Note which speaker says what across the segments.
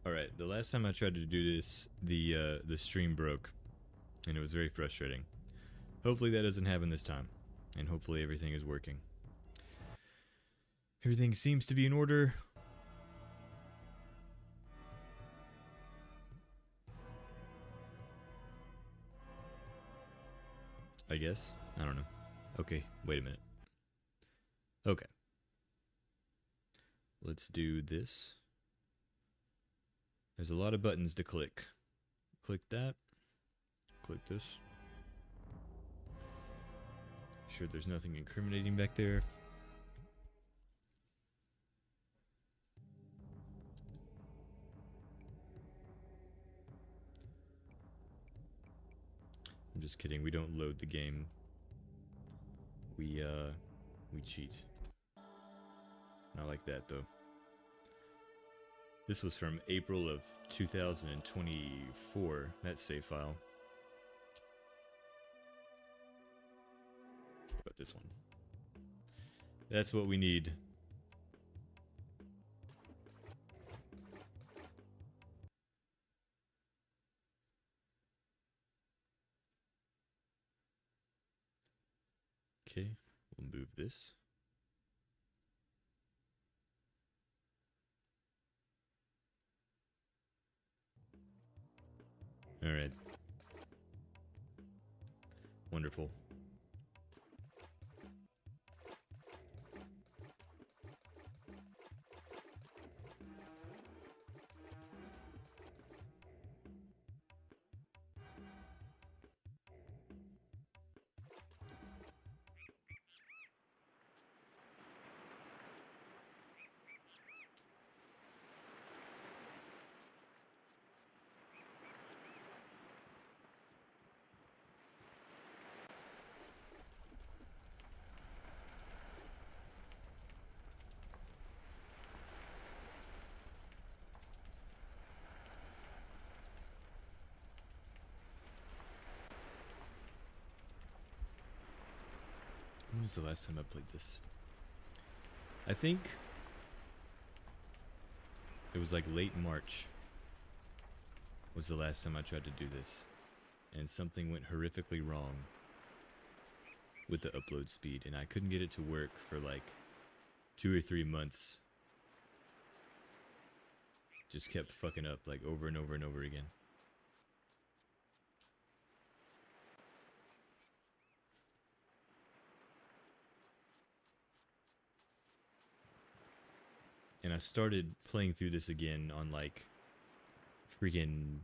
Speaker 1: Alright, the last time I tried to do this, the stream broke, and it was very frustrating. Hopefully that doesn't happen this time, and hopefully everything is working. Everything seems to be in order. I guess? I don't know. Okay, wait a minute. Okay. Let's do this. There's a lot of buttons to click. Click that. Click this. Sure there's nothing incriminating back there. I'm just kidding, we don't load the game. We cheat. Not like that though. This was from April of 2024, that save file. But this one. That's what we need. Okay, we'll move this. Alright. Wonderful. When was the last time I played this? I think it was like late March was the last time I tried to do this, and something went horrifically wrong with the upload speed, and I couldn't get it to work for like 2 or 3 months. Just kept fucking up like over and over and over again. And I started playing through this again on like freaking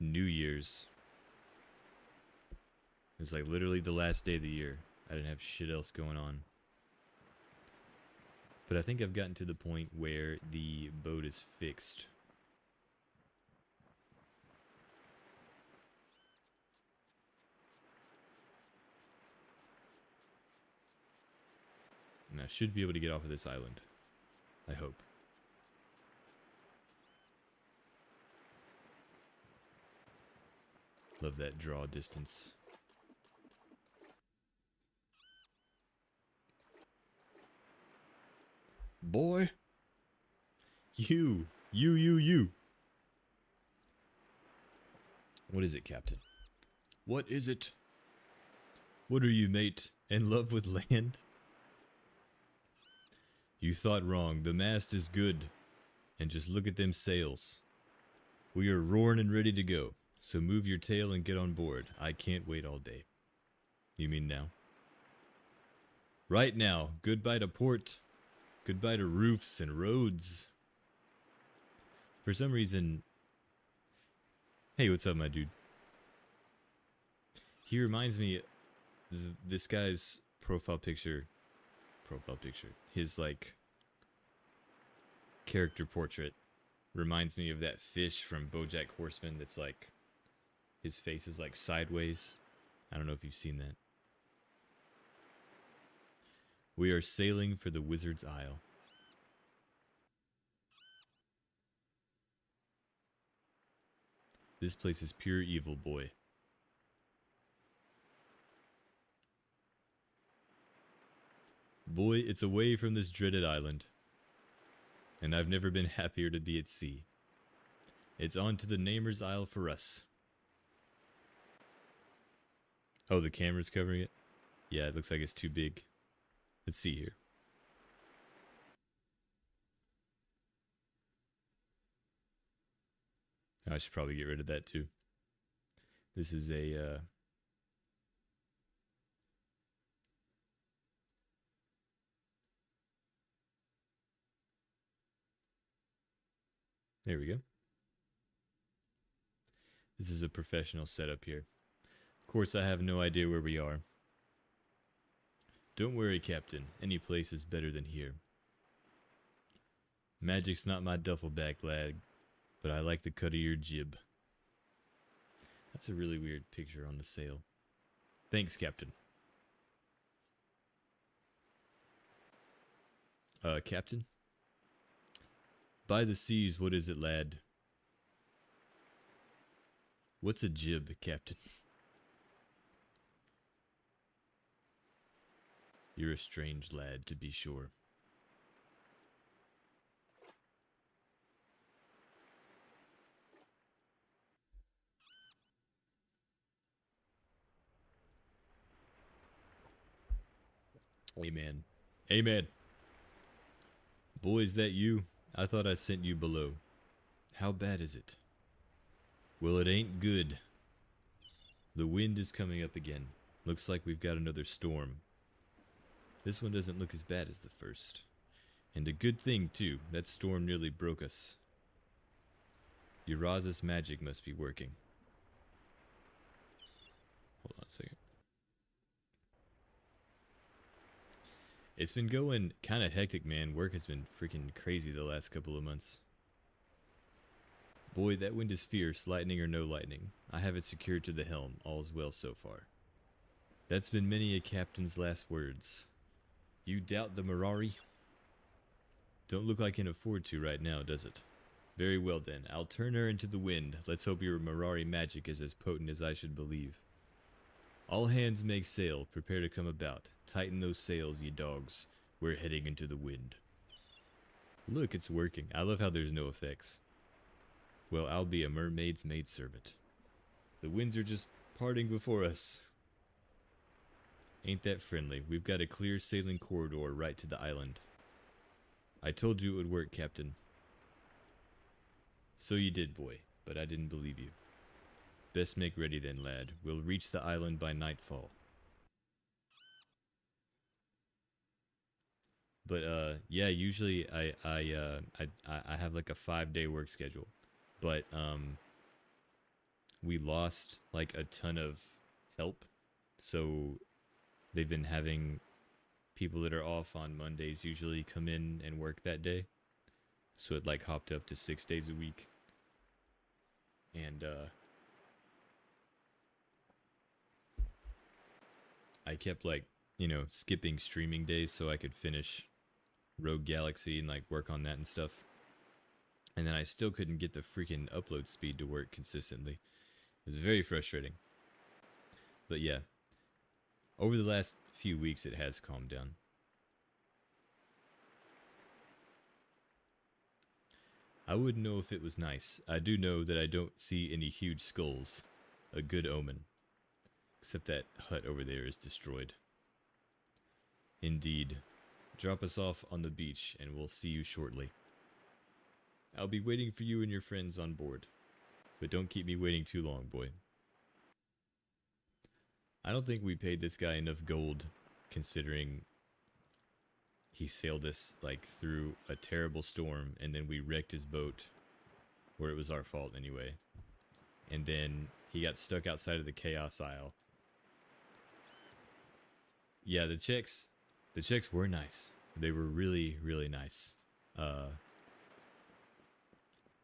Speaker 1: New Year's. It was like literally the last day of the year. I didn't have shit else going on. But I think I've gotten to the point where the boat is fixed. And I should be able to get off of this island. I hope. Love that draw distance. Boy! You! What is it, Captain? What is it? What are you, mate? In love with land? You thought wrong. The mast is good. And just look at them sails. We are roaring and ready to go. So move your tail and get on board. I can't wait all day. You mean now? Right now. Goodbye to port. Goodbye to roofs and roads. For some reason... Hey, what's up, my dude? He reminds me... This guy's profile picture... His, like... character portrait reminds me of that fish from BoJack Horseman that's like... His face is like sideways. I don't know if you've seen that. We are sailing for the Wizard's Isle. This place is pure evil, boy. Boy, it's away from this dreaded island. And I've never been happier to be at sea. It's on to the Namer's Isle for us. Oh, the camera's covering it? Yeah, it looks like it's too big. Let's see here. I should probably get rid of that too. This is a there we go. This is a professional setup here. Of course, I have no idea where we are. Don't worry, Captain. Any place is better than here. Magic's not my duffel bag, lad, but I like the cut of your jib. That's a really weird picture on the sail. Thanks, Captain. Captain? By the seas, what is it, lad? What's a jib, Captain? You're a strange lad, to be sure. Amen. Amen. Boy, is that you? I thought I sent you below. How bad is it? Well, it ain't good. The wind is coming up again. Looks like we've got another storm. This one doesn't look as bad as the first. And a good thing, too. That storm nearly broke us. Uraza's magic must be working. Hold on a second. It's been going kind of hectic, man. Work has been freaking crazy the last couple of months. Boy, that wind is fierce, lightning or no lightning. I have it secured to the helm. All's well so far. That's been many a captain's last words. You doubt the Mirari? Don't look like I can afford to right now, does it? Very well then, I'll turn her into the wind. Let's hope your Mirari magic is as potent as I should believe. All hands make sail, prepare to come about. Tighten those sails, ye dogs. We're heading into the wind. Look, it's working. I love how there's no effects. Well, I'll be a mermaid's maidservant. The winds are just parting before us. Ain't that friendly? We've got a clear sailing corridor right to the island. I told you it would work, Captain. So you did, boy, but I didn't believe you. Best make ready then, lad. We'll reach the island by nightfall. But yeah, usually I have like a 5-day work schedule, but we lost like a ton of help, so they've been having people that are off on Mondays usually come in and work that day, so it like hopped up to 6 days a week, and I kept like, you know, skipping streaming days so I could finish Rogue Galaxy and like work on that and stuff. And then I still couldn't get the freaking upload speed to work consistently. It was very frustrating. But yeah, over the last few weeks it has calmed down. I wouldn't know if it was nice. I do know that I don't see any huge skulls. A good omen. Except that hut over there is destroyed. Indeed. Drop us off on the beach and we'll see you shortly. I'll be waiting for you and your friends on board. But don't keep me waiting too long, boy. I don't think we paid this guy enough gold, considering he sailed us like through a terrible storm and then we wrecked his boat, where it was our fault anyway. And then he got stuck outside of the Chaos Isle. Yeah, the checks were nice. They were really, really nice.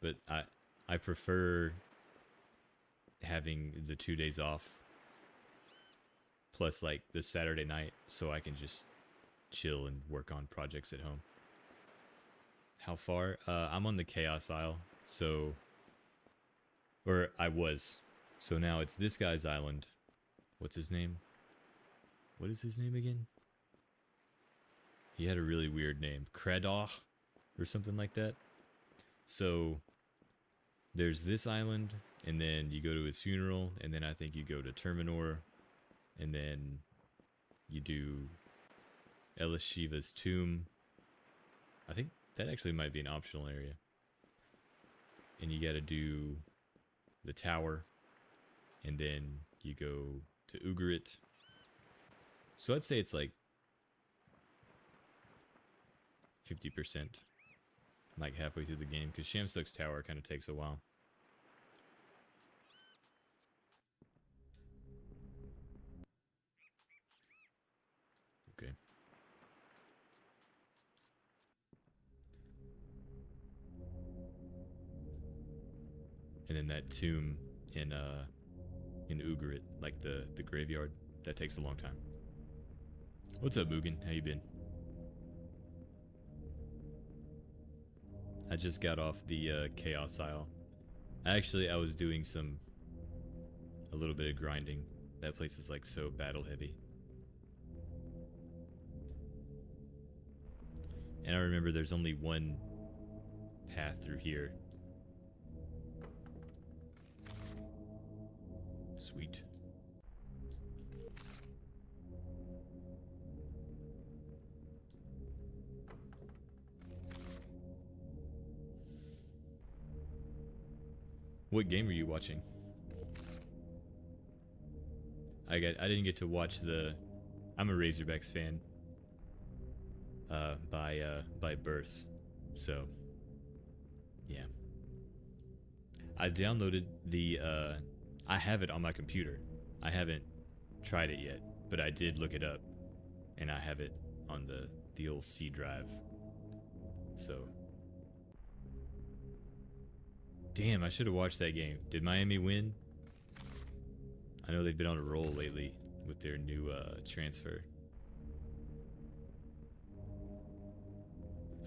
Speaker 1: But I prefer having the 2 days off plus like the Saturday night so I can just chill and work on projects at home. How far? I'm on the Chaos Isle, so, or I was. So now it's this guy's island. What's his name? What is his name again? He had a really weird name. Kradoch or something like that. So there's this island, and then you go to his funeral, and then I think you go to Terminor, and then you do Elishiva's tomb. I think that actually might be an optional area. And you gotta do the tower, and then you go to Ugarit. So I'd say it's like 50%, like halfway through the game, because Shamsuk's tower kind of takes a while. Okay. And then that tomb in Ugarit, like the graveyard, that takes a long time. What's up, Mugen? How you been? I just got off the Chaos Isle. I was doing a little bit of grinding. That place is like so battle heavy. And I remember there's only one path through here. Sweet. What game are you watching? I didn't get to watch the. I'm a Razorbacks fan. By birth, so yeah. I downloaded the. I have it on my computer. I haven't tried it yet, but I did look it up, and I have it on the old C drive. So. Damn, I should have watched that game. Did Miami win? I know they've been on a roll lately with their new transfer.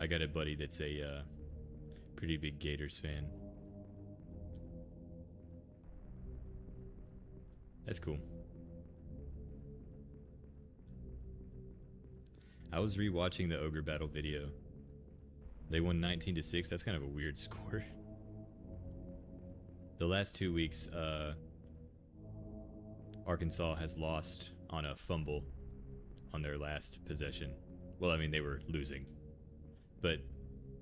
Speaker 1: I got a buddy that's a pretty big Gators fan. That's cool. I was rewatching the Ogre Battle video. They won 19-6. That's kind of a weird score. The last 2 weeks, Arkansas has lost on a fumble on their last possession. Well, I mean, they were losing, but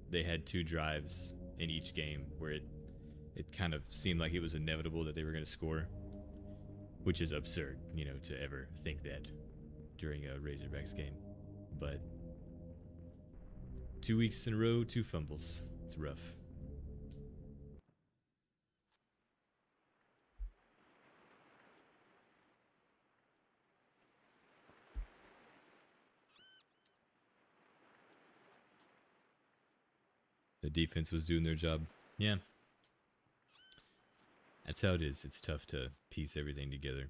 Speaker 1: they had 2 drives in each game where it kind of seemed like it was inevitable that they were going to score, which is absurd, you know, to ever think that during a Razorbacks game. But 2 weeks in a row, 2 fumbles. It's rough. The defense was doing their job. Yeah. That's how it is. It's tough to piece everything together.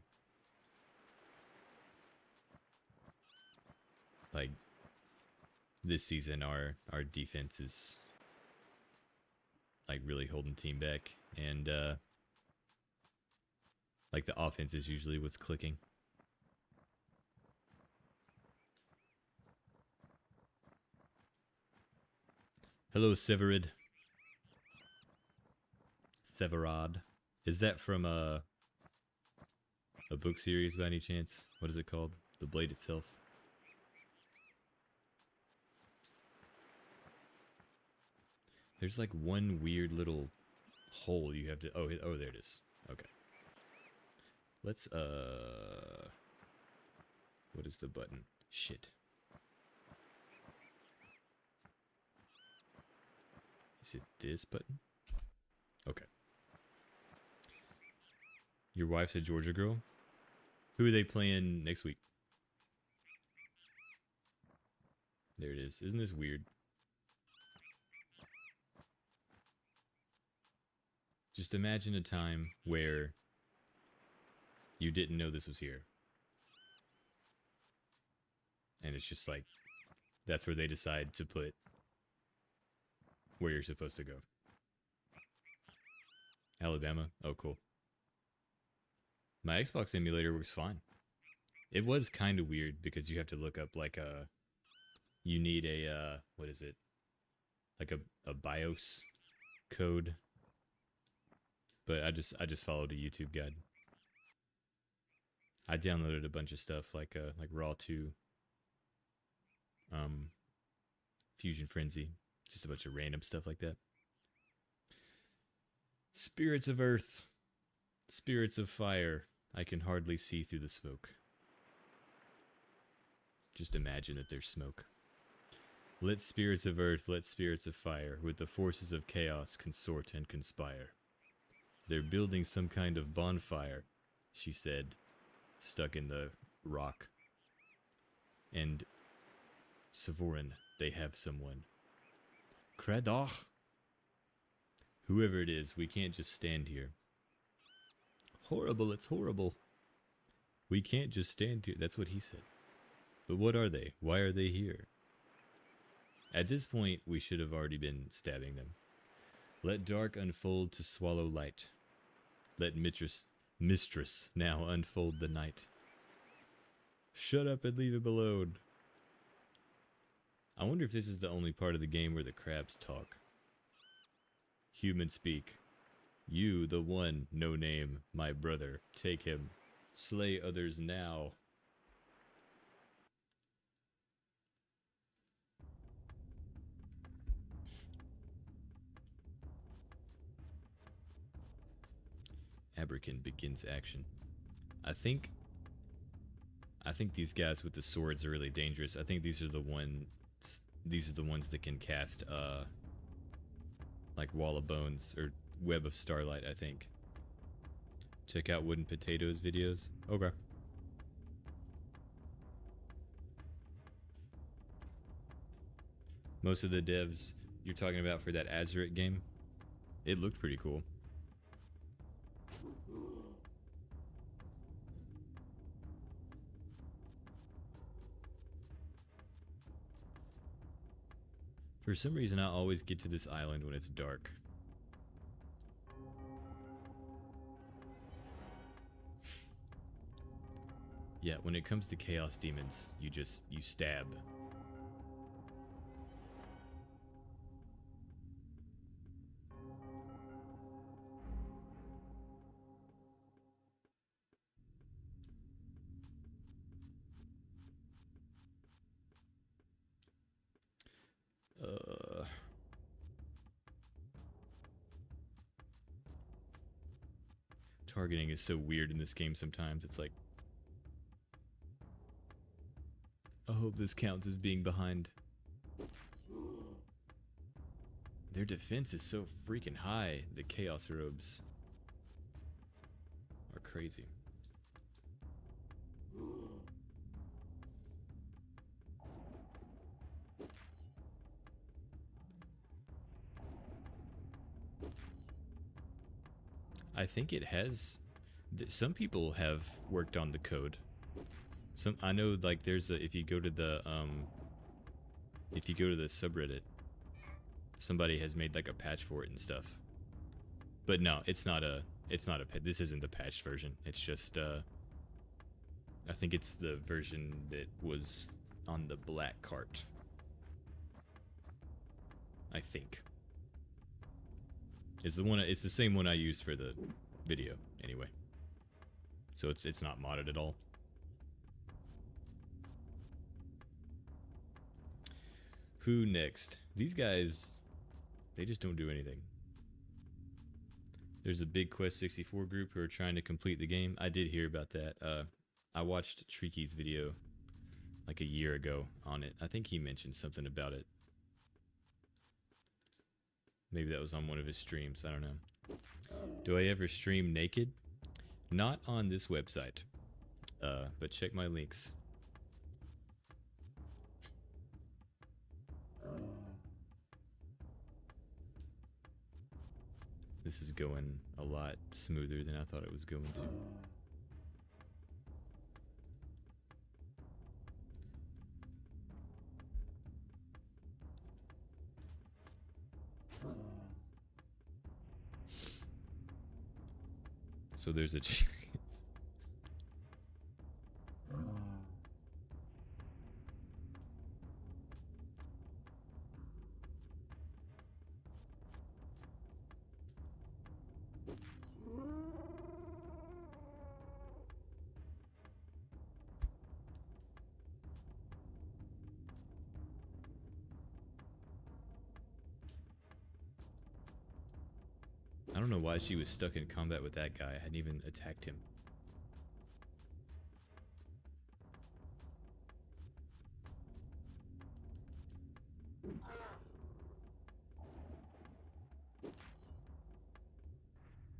Speaker 1: Like, this season, our defense is, like, really holding team back. And, like, the offense is usually what's clicking. Hello, Severad. Severad. Is that from a book series by any chance? What is it called? The Blade itself? There's like one weird little hole you have to... Oh, there it is. Okay. Let's, what is the button? Shit. Is it this button? Okay. Your wife's a Georgia girl? Who are they playing next week? There it is. Isn't this weird? Just imagine a time where you didn't know this was here. And it's just like, that's where they decide to put where you're supposed to go. Alabama? Oh, cool. My Xbox emulator works fine. It was kind of weird because you have to look up like you need a, what is it? Like a BIOS code But I just followed a YouTube guide. I downloaded a bunch of stuff like Raw 2, um, Fusion Frenzy, just a bunch of random stuff like that. Spirits of Earth, spirits of fire, I can hardly see through the smoke. Just imagine that there's smoke. Let spirits of earth, let spirits of fire, with the forces of chaos consort and conspire. They're building some kind of bonfire, she said, stuck in the rock. And Sevoran, they have someone. Kradoch! Whoever it is, we can't just stand here. Horrible, it's horrible. We can't just stand here. That's what he said. But what are they? Why are they here? At this point, we should have already been stabbing them. Let dark unfold to swallow light. Let mistress now unfold the night. Shut up and leave it alone. I wonder if this is the only part of the game where the crabs talk. Human speak. You, the one, no name, my brother, take him. Slay others now. Abrakan begins action. I think these guys with the swords are really dangerous. I think these are the ones that can cast like Wall of Bones or Web of Starlight, I think. Check out Wooden Potatoes videos. Okay. Most of the devs you're talking about for that Azuret game, it looked pretty cool. For some reason, I always get to this island when it's dark. Yeah, when it comes to Chaos Demons, you stab. Targeting is so weird in this game sometimes. It's like, I hope this counts as being behind. Their defense is so freaking high. The Chaos Robes are crazy. I think it has. Some people have worked on the code. I know, like, there's a, if you go to the subreddit, somebody has made like a patch for it and stuff. But no, it's not a this isn't the patched version. It's just I think it's the version that was on the black cart. I think. It's the same one I used for the video anyway. So it's not modded at all. Who next? These guys, they just don't do anything. There's a big Quest 64 group who are trying to complete the game. I did hear about that. I watched Triki's video like a year ago on it. I think he mentioned something about it. Maybe that was on one of his streams. I don't know. Do I ever stream naked? Not on this website. But check my links. This is going a lot smoother than I thought it was going to. So there's a chance. don't know why she was stuck in combat with that guy. I hadn't even attacked him.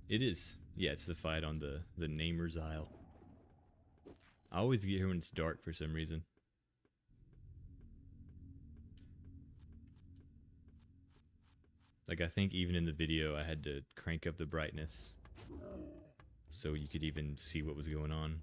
Speaker 1: It is. Yeah, it's the fight on the Namer's Isle. I always get here when it's dark for some reason. Like, I think even in the video I had to crank up the brightness so you could even see what was going on.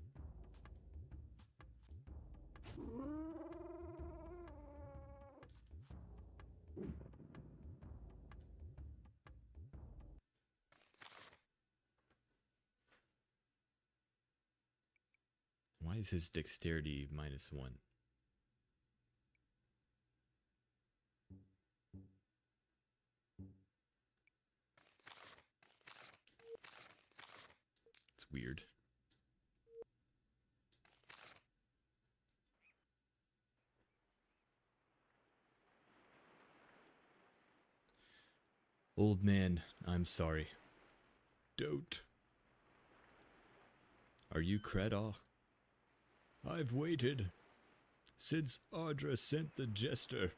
Speaker 1: Why is his dexterity -1? It's weird. Old man, I'm sorry. Don't. Are you Credaw? I've waited since Ardra sent the jester.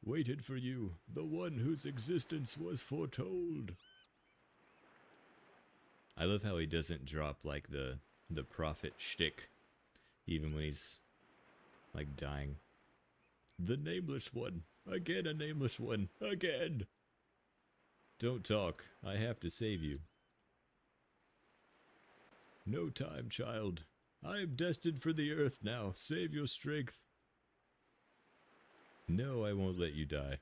Speaker 1: Waited for you, the one whose existence was foretold. I love how he doesn't drop like the prophet shtick, even when he's like dying. The nameless one, again a nameless one, again. Don't talk, I have to save you. No time, child. I am destined for the earth now. Save your strength. No, I won't let you die.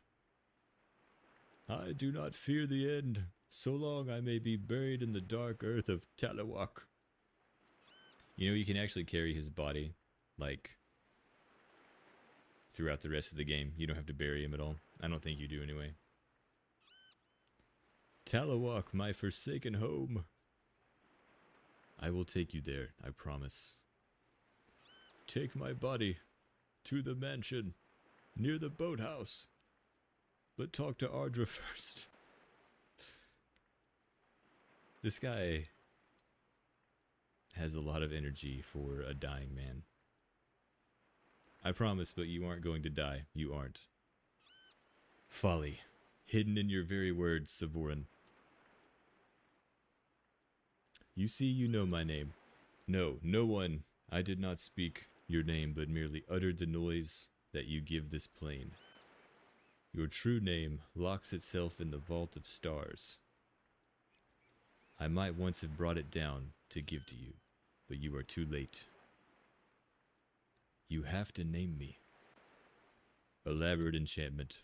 Speaker 1: I do not fear the end, so long I may be buried in the dark earth of Talawak. You know, you can actually carry his body, like, throughout the rest of the game. You don't have to bury him at all. I don't think you do anyway. Talawak, my forsaken home. I will take you there, I promise. Take my body to the mansion near the boathouse. But talk to Ardra first. This guy has a lot of energy for a dying man. I promise, but you aren't going to die. You aren't. Folly, hidden in your very words, Sevoran. You see, you know my name. No, no one. I did not speak your name, but merely uttered the noise that you give this plane. Your true name locks itself in the vault of stars. I might once have brought it down to give to you, but you are too late. You have to name me. Elaborate enchantment.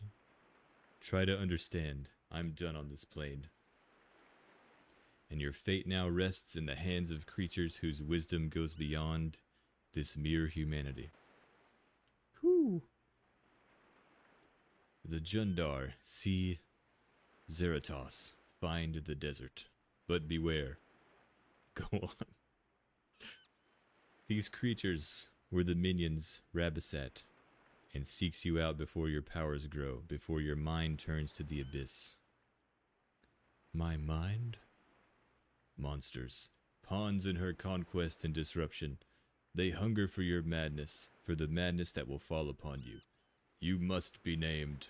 Speaker 1: Try to understand. I'm done on this plane. And your fate now rests in the hands of creatures whose wisdom goes beyond this mere humanity. Whew. The Jundar see Zeratos, find the desert, but beware. Go on. These creatures were the minions Rabasat, and seeks you out before your powers grow, before your mind turns to the abyss. My mind? Monsters, pawns in her conquest and disruption. They hunger for your madness, for the madness that will fall upon you. You must be named.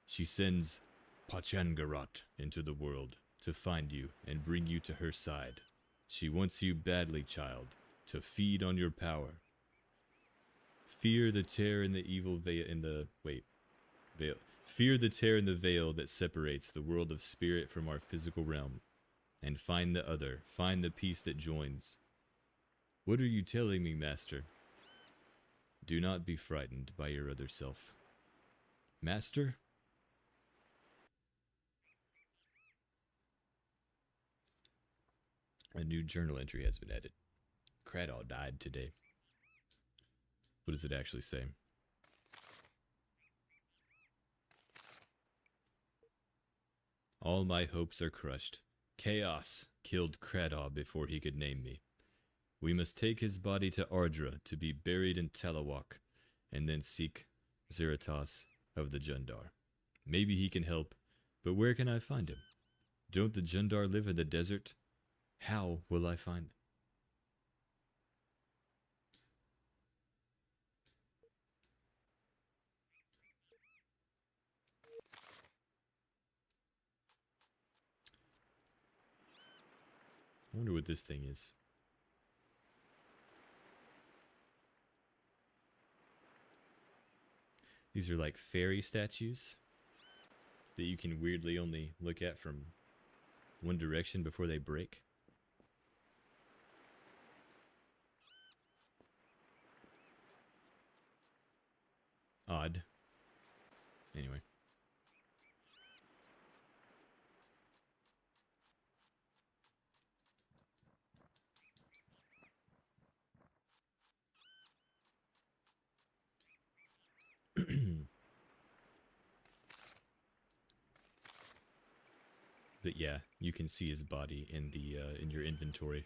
Speaker 1: She sends Pachangarat into the world to find you and bring you to her side. She wants you badly, child, to feed on your power. Fear the tear in the evil veil veil. Fear the tear in the veil that separates the world of spirit from our physical realm. And find the other, find the peace that joins. What are you telling me, Master? Do not be frightened by your other self. Master? A new journal entry has been added. Credaw died today. What does it actually say? All my hopes are crushed. Chaos killed Credaw before he could name me. We must take his body to Ardra to be buried in Talawak, and then seek Zeratos of the Jundar. Maybe he can help, But where can I find him? Don't the Jundar live in the desert? How will I find them? I wonder what this thing is. These are like fairy statues that you can weirdly only look at from one direction before they break. Odd. Anyway. But yeah, you can see his body in the in your inventory.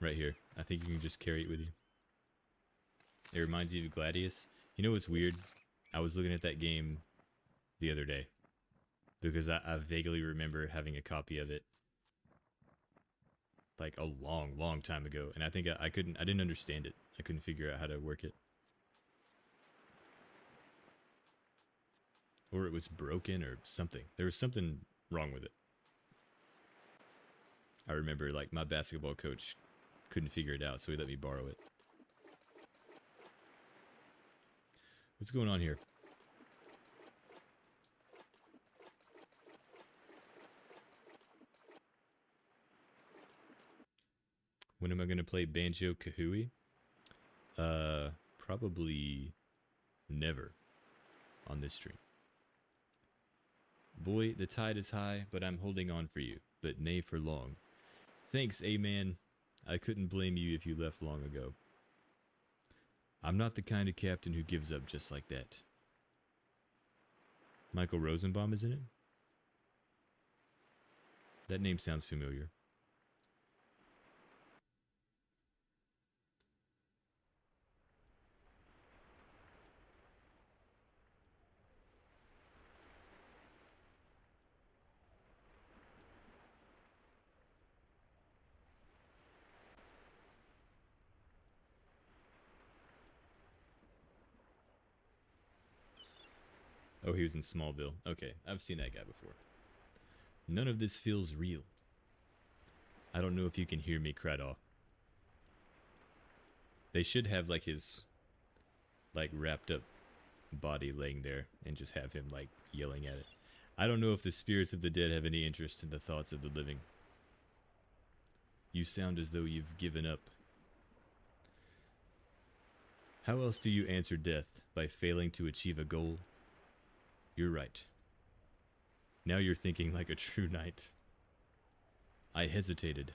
Speaker 1: Right here. I think you can just carry it with you. It reminds you of Gladius. You know what's weird? I was looking at that game the other day because I vaguely remember having a copy of it like a long time ago, and I think I didn't understand it. I couldn't figure out how to work it. Or it was broken or something. There was something wrong with it. I remember like my basketball coach couldn't figure it out, so he let me borrow it. What's going on here? When am I going to play Banjo-Kazooie? Probably never on this stream. Boy, the tide is high, but I'm holding on for you, but nay for long. Thanks, A-Man. I couldn't blame you if you left long ago. I'm not the kind of captain who gives up just like that. Michael Rosenbaum is in it? That name sounds familiar. Oh, he was in Smallville. Okay, I've seen that guy before. None of this feels real. I don't know if you can hear me, Craddock. They should have like his like wrapped up body laying there and just have him like yelling at it. I don't know if the spirits of the dead have any interest in the thoughts of the living. You sound as though you've given up. How else do you answer death? By failing to achieve a goal? You're right. Now you're thinking like a true knight. I hesitated.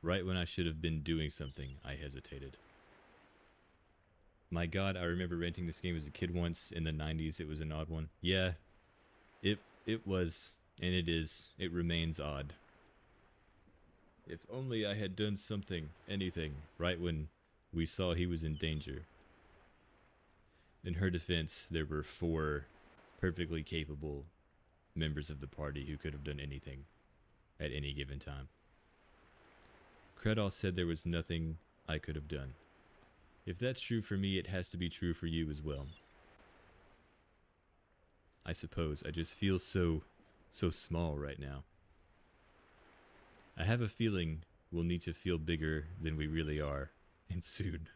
Speaker 1: Right when I should have been doing something, I hesitated. My god, I remember renting this game as a kid once in the 90s. It was an odd one. Yeah, it was, and it is. It remains odd. If only I had done something, anything, right when we saw he was in danger. In her defense, there were 4 perfectly capable members of the party who could have done anything at any given time. Credall said there was nothing I could have done. If that's true for me, it has to be true for you as well. I suppose I just feel so small right now. I have a feeling we'll need to feel bigger than we really are, and soon.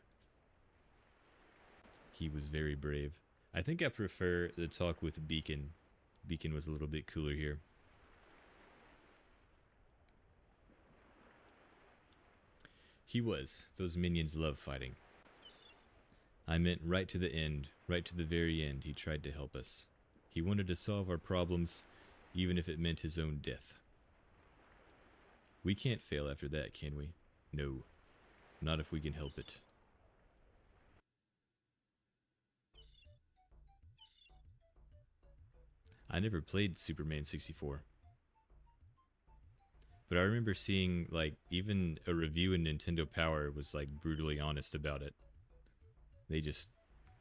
Speaker 1: He was very brave. I think I prefer the talk with Beacon. Beacon was a little bit cooler here. He was. Those minions love fighting. I meant right to the end, right to the very end, he tried to help us. He wanted to solve our problems, even if it meant his own death. We can't fail after that, can we? No. Not if we can help it. I never played Superman 64. But I remember seeing, like, even a review in Nintendo Power was, like, brutally honest about it. They just,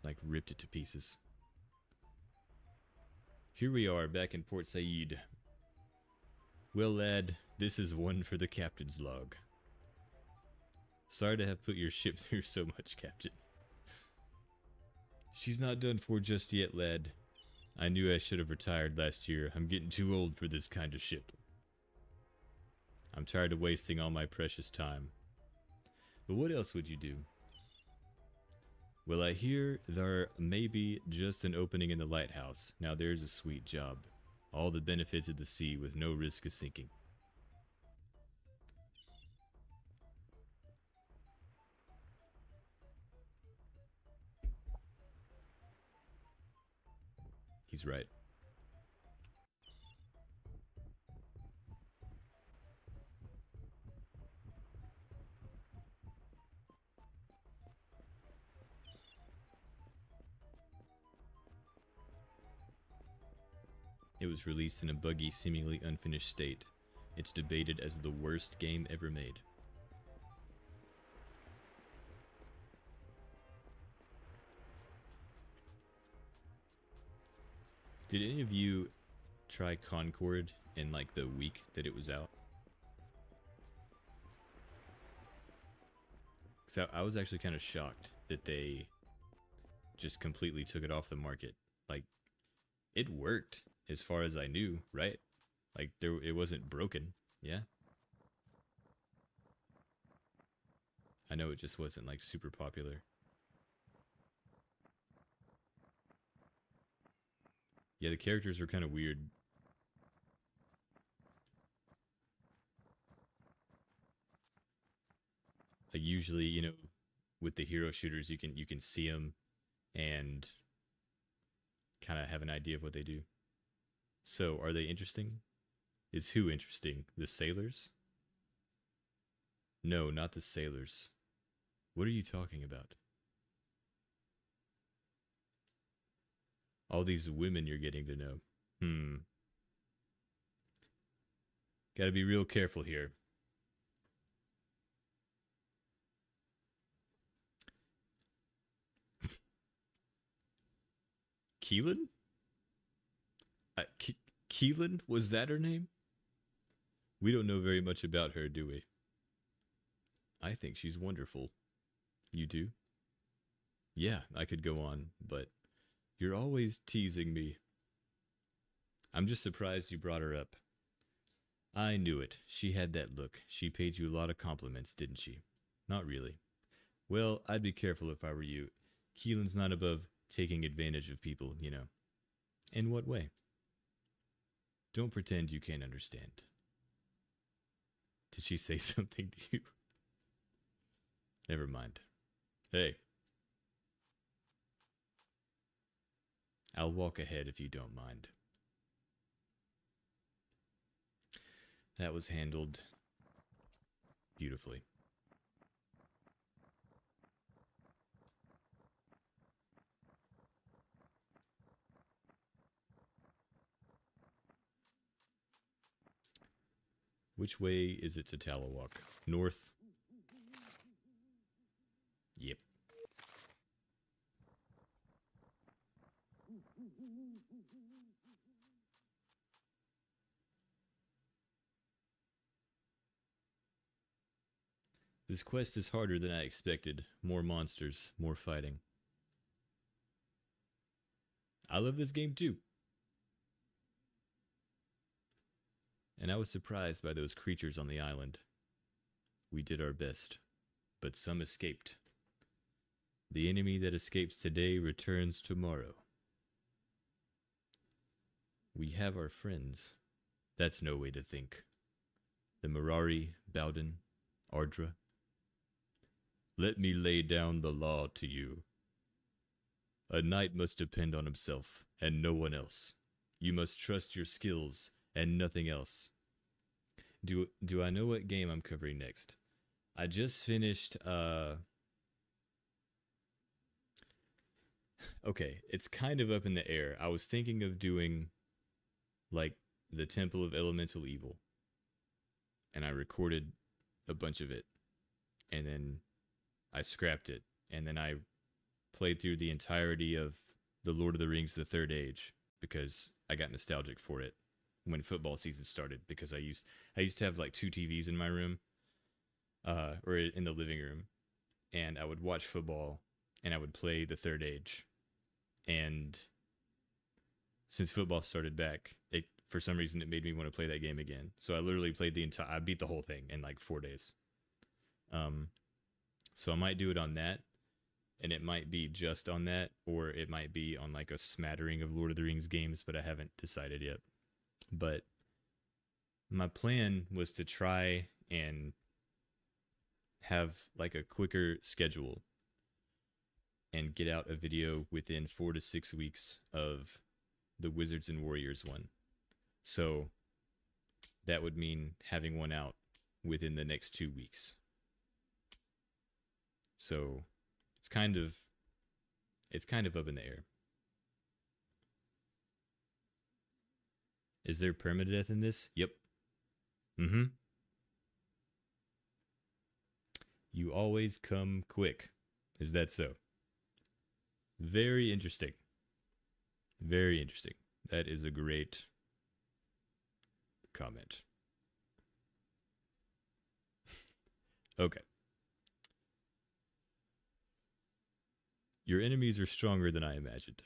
Speaker 1: like ripped it to pieces. Here we are back in Port Said. Well, lad, this is one for the captain's log. Sorry to have put your ship through so much, Captain. She's not done for just yet, lad. I knew I should have retired last year. I'm getting too old for this kind of ship. I'm tired of wasting all my precious time. But what else would you do? Well, I hear there may be just an opening in the lighthouse. Now there's a sweet job. All the benefits of the sea with no risk of sinking. He's right. It was released in a buggy, seemingly unfinished state. It's debated as the worst game ever made. Did any of you try Concord in like the week that it was out? So I was actually kind of shocked that they just completely took it off the market. Like, it worked as far as I knew, right? Like, it wasn't broken, yeah? I know it just wasn't like super popular. Yeah, the characters were kind of weird. Like usually, you know, with the hero shooters, you can see them and kind of have an idea of what they do. So, are they interesting? Is who interesting? The sailors? No, not the sailors. What are you talking about? All these women you're getting to know. Gotta be real careful here. Keelan? Keelan? Was that her name? We don't know very much about her, do we? I think she's wonderful. You do? Yeah, I could go on, but you're always teasing me. I'm just surprised you brought her up. I knew it. She had that look. She paid you a lot of compliments, didn't she? Not really. Well, I'd be careful if I were you. Keelan's not above taking advantage of people, you know. In what way? Don't pretend you can't understand. Did she say something to you? Never mind. Hey. I'll walk ahead if you don't mind. That was handled beautifully. Which way is it to Talawalk? North? Yep. This quest is harder than I expected. More monsters, more fighting. I love this game too. And I was surprised by those creatures on the island. We did our best, but some escaped. The enemy that escapes today returns tomorrow. We have our friends. That's no way to think. The Mirari, Bowden, Ardra. Let me lay down the law to you. A knight must depend on himself, and no one else. You must trust your skills, and nothing else. Do I know what game I'm covering next? I just finished, okay, it's kind of up in the air. I was thinking of doing, like, the Temple of Elemental Evil. And I recorded a bunch of it. And then I scrapped it. And then I played through the entirety of the Lord of the Rings: The Third Age because I got nostalgic for it when football season started. Because I used to have like 2 TVs in my room, or in the living room, and I would watch football and I would play The Third Age. And since football started back, for some reason it made me want to play that game again. So I literally played I beat the whole thing in like 4 days. So I might do it on that, and it might be just on that, or it might be on like a smattering of Lord of the Rings games, but I haven't decided yet. But my plan was to try and have like a quicker schedule and get out a video within 4 to 6 weeks of the Wizards and Warriors one. So that would mean having one out within the next 2 weeks. So it's kind of up in the air. Is there permadeath in this? Yep. Mm-hmm. You always come quick. Is that so? Very interesting. Very interesting. That is a great comment. Okay. Your enemies are stronger than I imagined.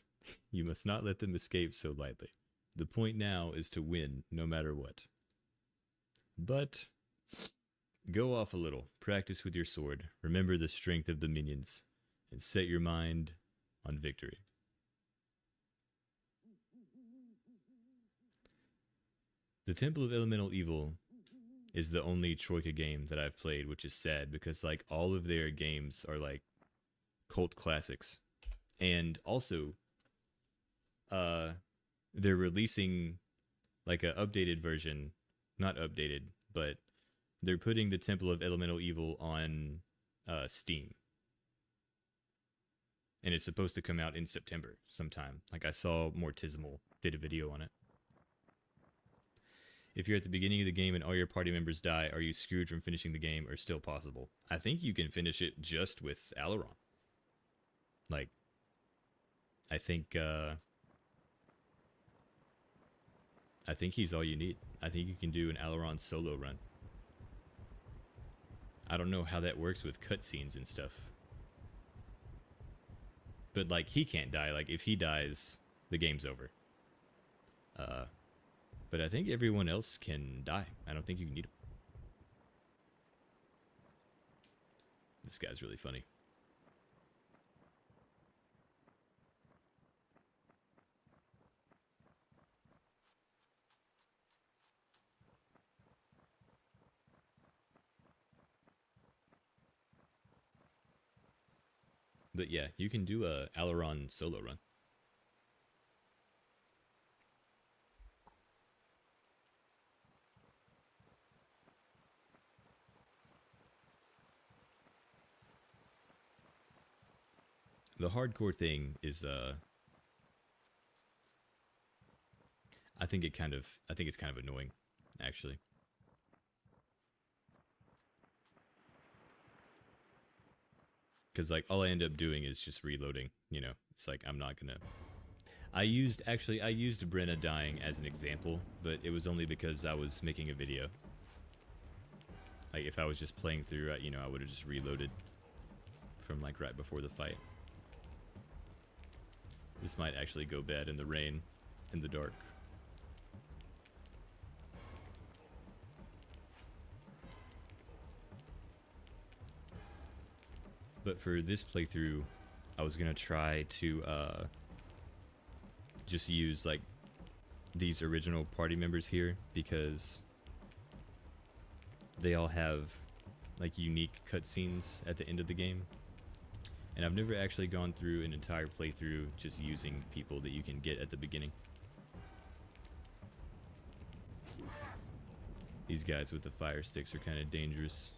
Speaker 1: You must not let them escape so lightly. The point now is to win, no matter what. But go off a little, practice with your sword, remember the strength of the minions, and set your mind on victory. The Temple of Elemental Evil is the only Troika game that I've played, which is sad because like all of their games are like cult classics. And also they're releasing like an updated version, not updated, but they're putting the Temple of Elemental Evil on Steam. And it's supposed to come out in September sometime. Like I saw Mortismal did a video on it. If you're at the beginning of the game and all your party members die, are you screwed from finishing the game or still possible? I think you can finish it just with Alaron. Like, I think he's all you need. I think you can do an Alaron solo run. I don't know how that works with cutscenes and stuff. But, like, he can't die. Like, if he dies, the game's over. But I think everyone else can die. I don't think you can need him. This guy's really funny. But yeah, you can do a Alaron solo run. The hardcore thing is I think it's kind of annoying, actually. Because like all I end up doing is just reloading, you know. It's like I'm not gonna. I used Brenna dying as an example, but it was only because I was making a video. Like if I was just playing through, you know, I would have just reloaded from like right before the fight. This might actually go bad in the rain, in the dark. But for this playthrough, I was gonna try to just use like these original party members here because they all have like unique cutscenes at the end of the game. And I've never actually gone through an entire playthrough just using people that you can get at the beginning. These guys with the fire sticks are kind of dangerous.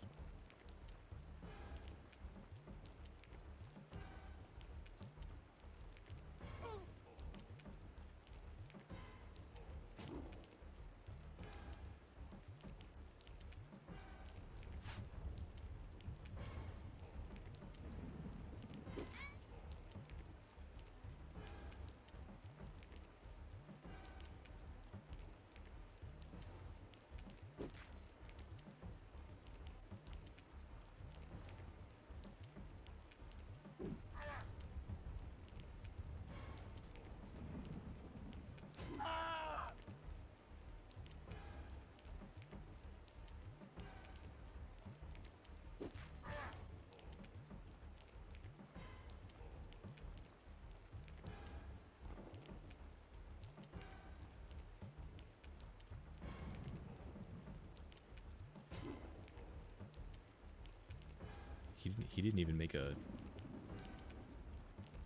Speaker 1: he didn't even make a...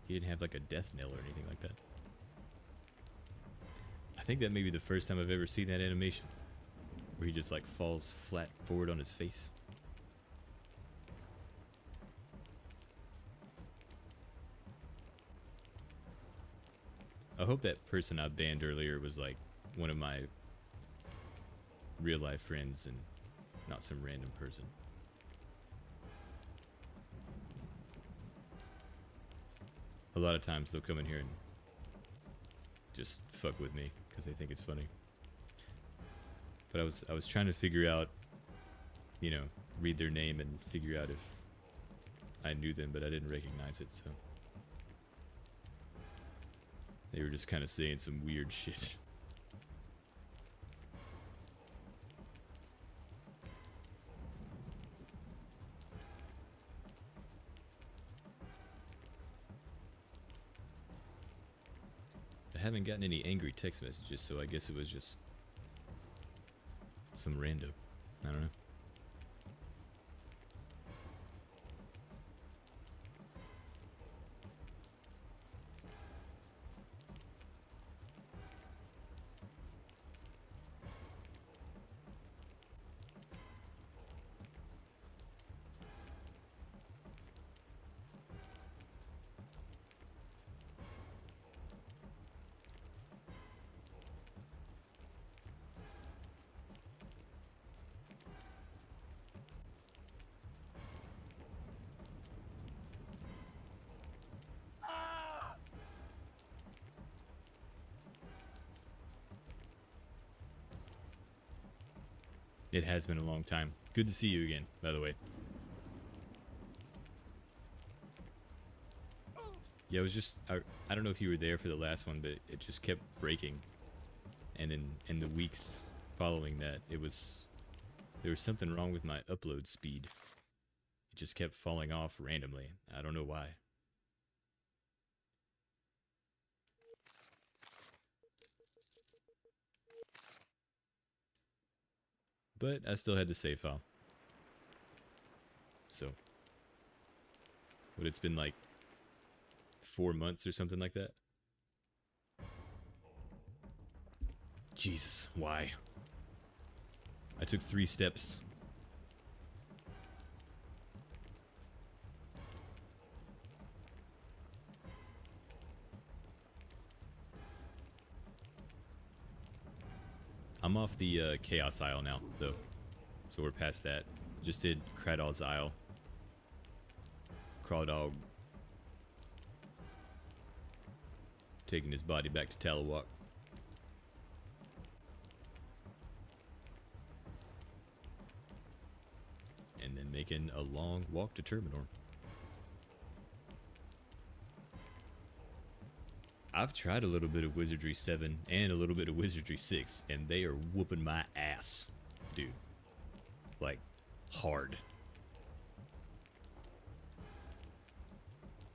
Speaker 1: He didn't have like a death knell or anything like that. I think that may be the first time I've ever seen that animation, where he just like falls flat forward on his face. I hope that person I banned earlier was like one of my real life friends and not some random person. A lot of times they'll come in here and just fuck with me because they think it's funny. But I was trying to figure out, you know, read their name and figure out if I knew them, but I didn't recognize it, so they were just kind of saying some weird shit. I haven't gotten any angry text messages, so I guess it was just some rando. I don't know. It has been a long time. Good to see you again, by the way. Yeah, it was just... I don't know if you were there for the last one, but it just kept breaking. And in the weeks following that, it was... There was something wrong with my upload speed. It just kept falling off randomly. I don't know why. But I still had the save file. So. What, it's been like 4 months or something like that? Jesus, why? I took 3 steps. I'm off the Chaos Isle now, though. So we're past that. Just did Kradal's Isle. Crawdog taking his body back to Talawak. And then making a long walk to Terminor. I've tried a little bit of Wizardry 7 and a little bit of Wizardry 6, and they are whooping my ass, dude. Like, hard.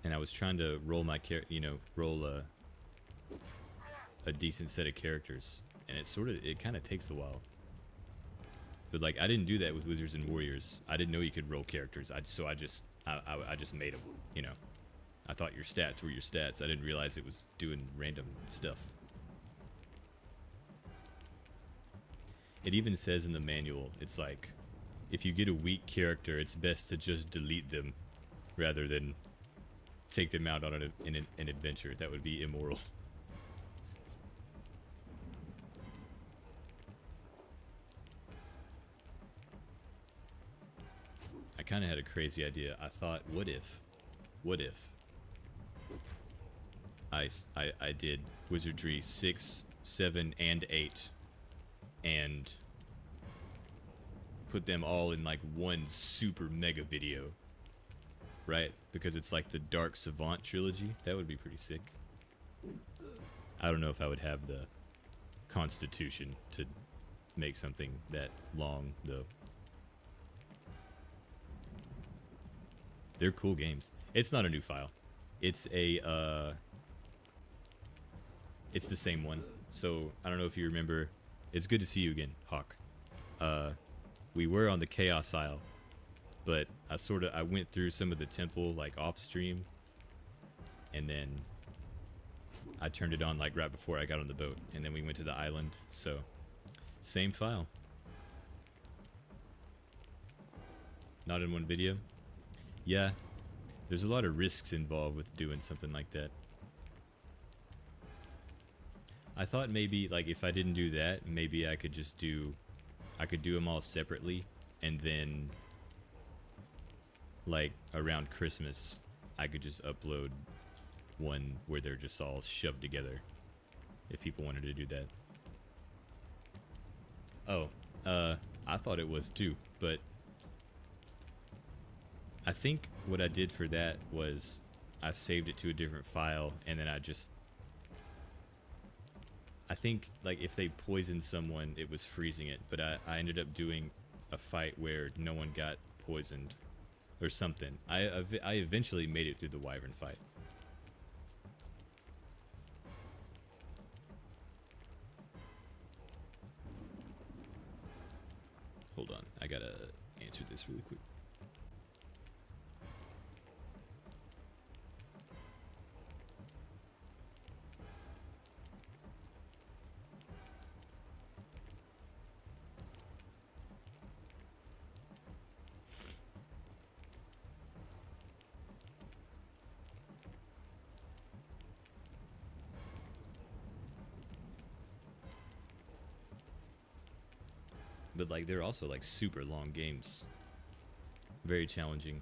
Speaker 1: And I was trying to roll my roll a decent set of characters, and it kind of takes a while. But like, I didn't do that with Wizards and Warriors. I didn't know you could roll characters. So I just made them, you know. I thought your stats were your stats. I didn't realize it was doing random stuff. It even says in the manual, it's like, if you get a weak character, it's best to just delete them rather than take them out on an adventure. That would be immoral. I kind of had a crazy idea. I thought, what if I did Wizardry 6, 7, and 8 and put them all in like one super mega video, right? Because it's like the Dark Savant trilogy. That would be pretty sick. I don't know if I would have the constitution to make something that long, though. They're cool games. It's not a new file. It's it's the same one. So I don't know if you remember. It's good to see you again, Hawk. We were on the Chaos Isle, but I went through some of the temple like off stream, and then I turned it on like right before I got on the boat, and then we went to the island. So same file, not in one video. Yeah, there's a lot of risks involved with doing something like that. I thought maybe like if I didn't do that, maybe I could do them all separately, and then like around Christmas I could just upload one where they're just all shoved together if people wanted to do that. Oh, I thought it was too, but I think what I did for that was I saved it to a different file, and then I think like if they poisoned someone, it was freezing it, but I ended up doing a fight where no one got poisoned or something. I eventually made it through the wyvern fight. Hold on, I gotta answer this really quick. But like they're also like super long games. Very challenging.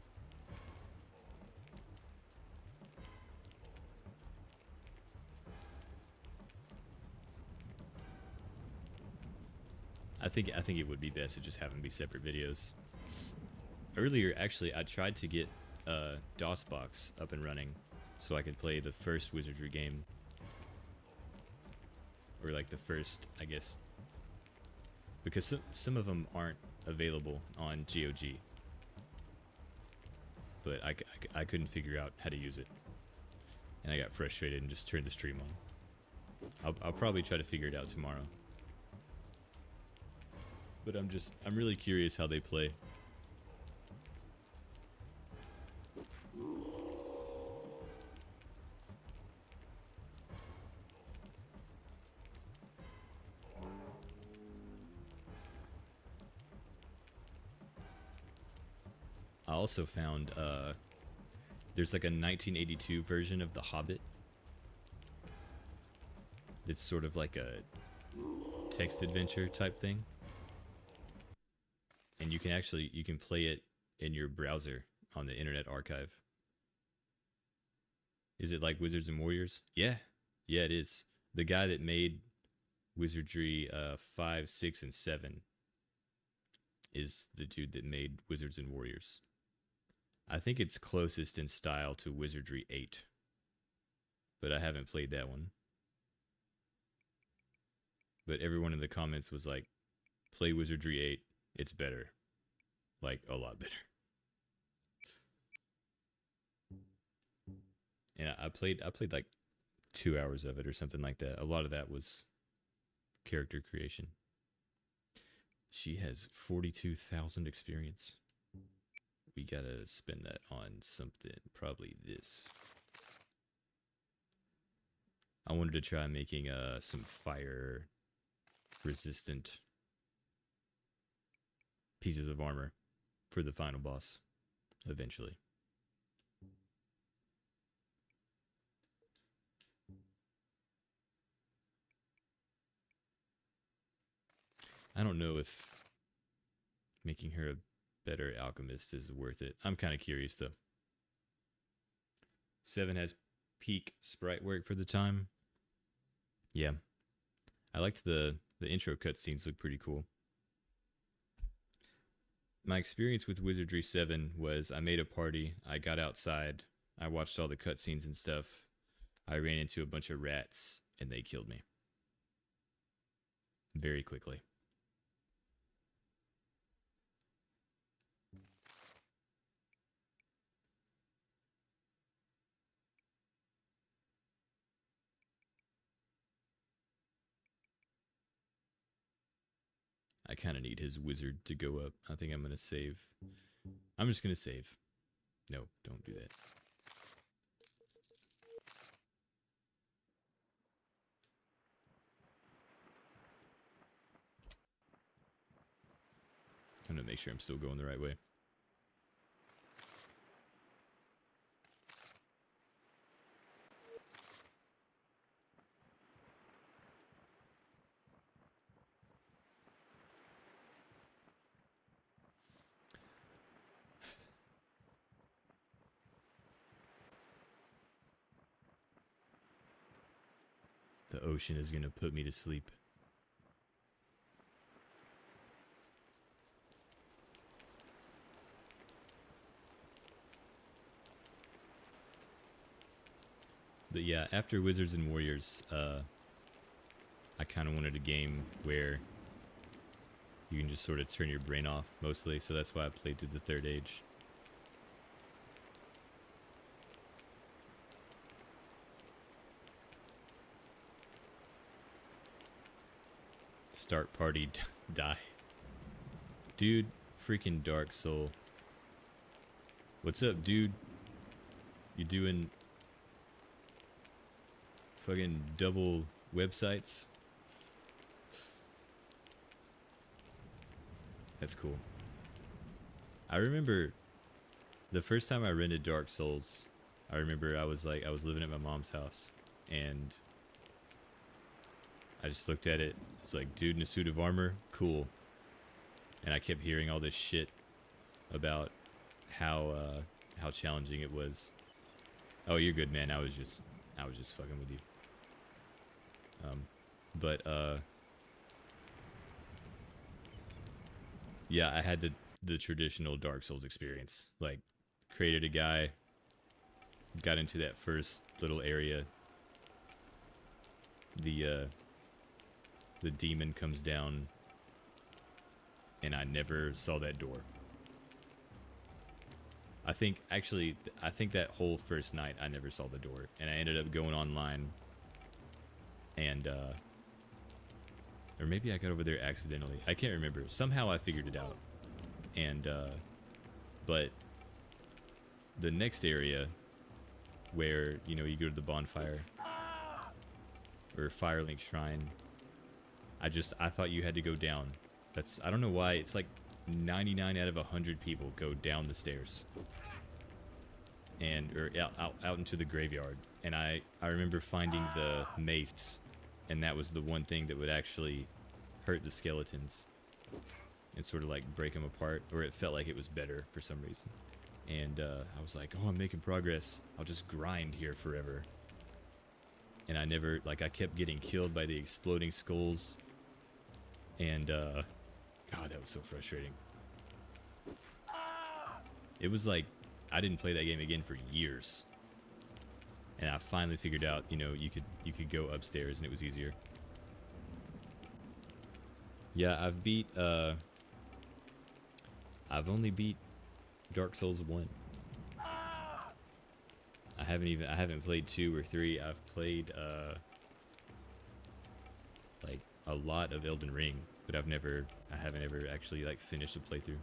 Speaker 1: I think it would be best to just have them be separate videos. Earlier, actually, I tried to get DOSBox up and running so I could play the first Wizardry game. Or like the first, I guess, because some of them aren't available on GOG. But I couldn't figure out how to use it. And I got frustrated and just turned the stream on. I'll probably try to figure it out tomorrow. But I'm really curious how they play. I also found there's like a 1982 version of The Hobbit. It's sort of like a text adventure type thing. And you can play it in your browser on the Internet Archive. Is it like Wizards and Warriors? Yeah. Yeah, it is. The guy that made Wizardry 5, 6, and 7 is the dude that made Wizards and Warriors. I think it's closest in style to Wizardry 8. But I haven't played that one. But everyone in the comments was like, play Wizardry 8. It's better. Like, a lot better. And I played like 2 hours of it or something like that. A lot of that was character creation. She has 42,000 experience. We gotta spend that on something. Probably this. I wanted to try making some fire resistant pieces of armor for the final boss eventually. I don't know if making her a better alchemist is worth it. I'm kind of curious though. 7 has peak sprite work for the time. Yeah. I liked the intro cutscenes, look pretty cool. My experience with Wizardry 7 was I made a party, I got outside, I watched all the cutscenes and stuff, I ran into a bunch of rats, and they killed me. Very quickly. I kind of need his wizard to go up. I think I'm going to save I'm just gonna save. No, don't do that. I'm gonna make sure I'm still going the right way. The ocean is gonna put me to sleep. But yeah, after Wizards and Warriors, I kind of wanted a game where you can just sort of turn your brain off mostly, so that's why I played through the Third Age. Start party, die. Dude, freaking Dark Soul. What's up, dude? You doing fucking double websites? That's cool. I remember the first time I rented Dark Souls, I remember I was living at my mom's house, and I just looked at it. It's like, dude in a suit of armor, cool. And I kept hearing all this shit about how challenging it was. Oh, you're good, man. I was just fucking with you. Yeah, I had the traditional Dark Souls experience. Like, created a guy, got into that first little area. The demon comes down, and I never saw that door. I think that whole first night I never saw the door, and I ended up going online, and or maybe I got over there accidentally. I can't remember. Somehow I figured it out, and but the next area where you go to the bonfire or Firelink Shrine, I thought you had to go down. I don't know why. It's like 99 out of 100 people go down the stairs or out into the graveyard. And I remember finding the mace, and that was the one thing that would actually hurt the skeletons and sort of like break them apart, or it felt like it was better for some reason. And I was like, oh, I'm making progress. I'll just grind here forever. And I never, I kept getting killed by the exploding skulls. And, God, that was so frustrating. It was like, I didn't play that game again for years. And I finally figured out, you could go upstairs and it was easier. Yeah, I've only beat Dark Souls 1. I haven't played 2 or 3. I've played a lot of Elden Ring, but I haven't ever actually finished a playthrough.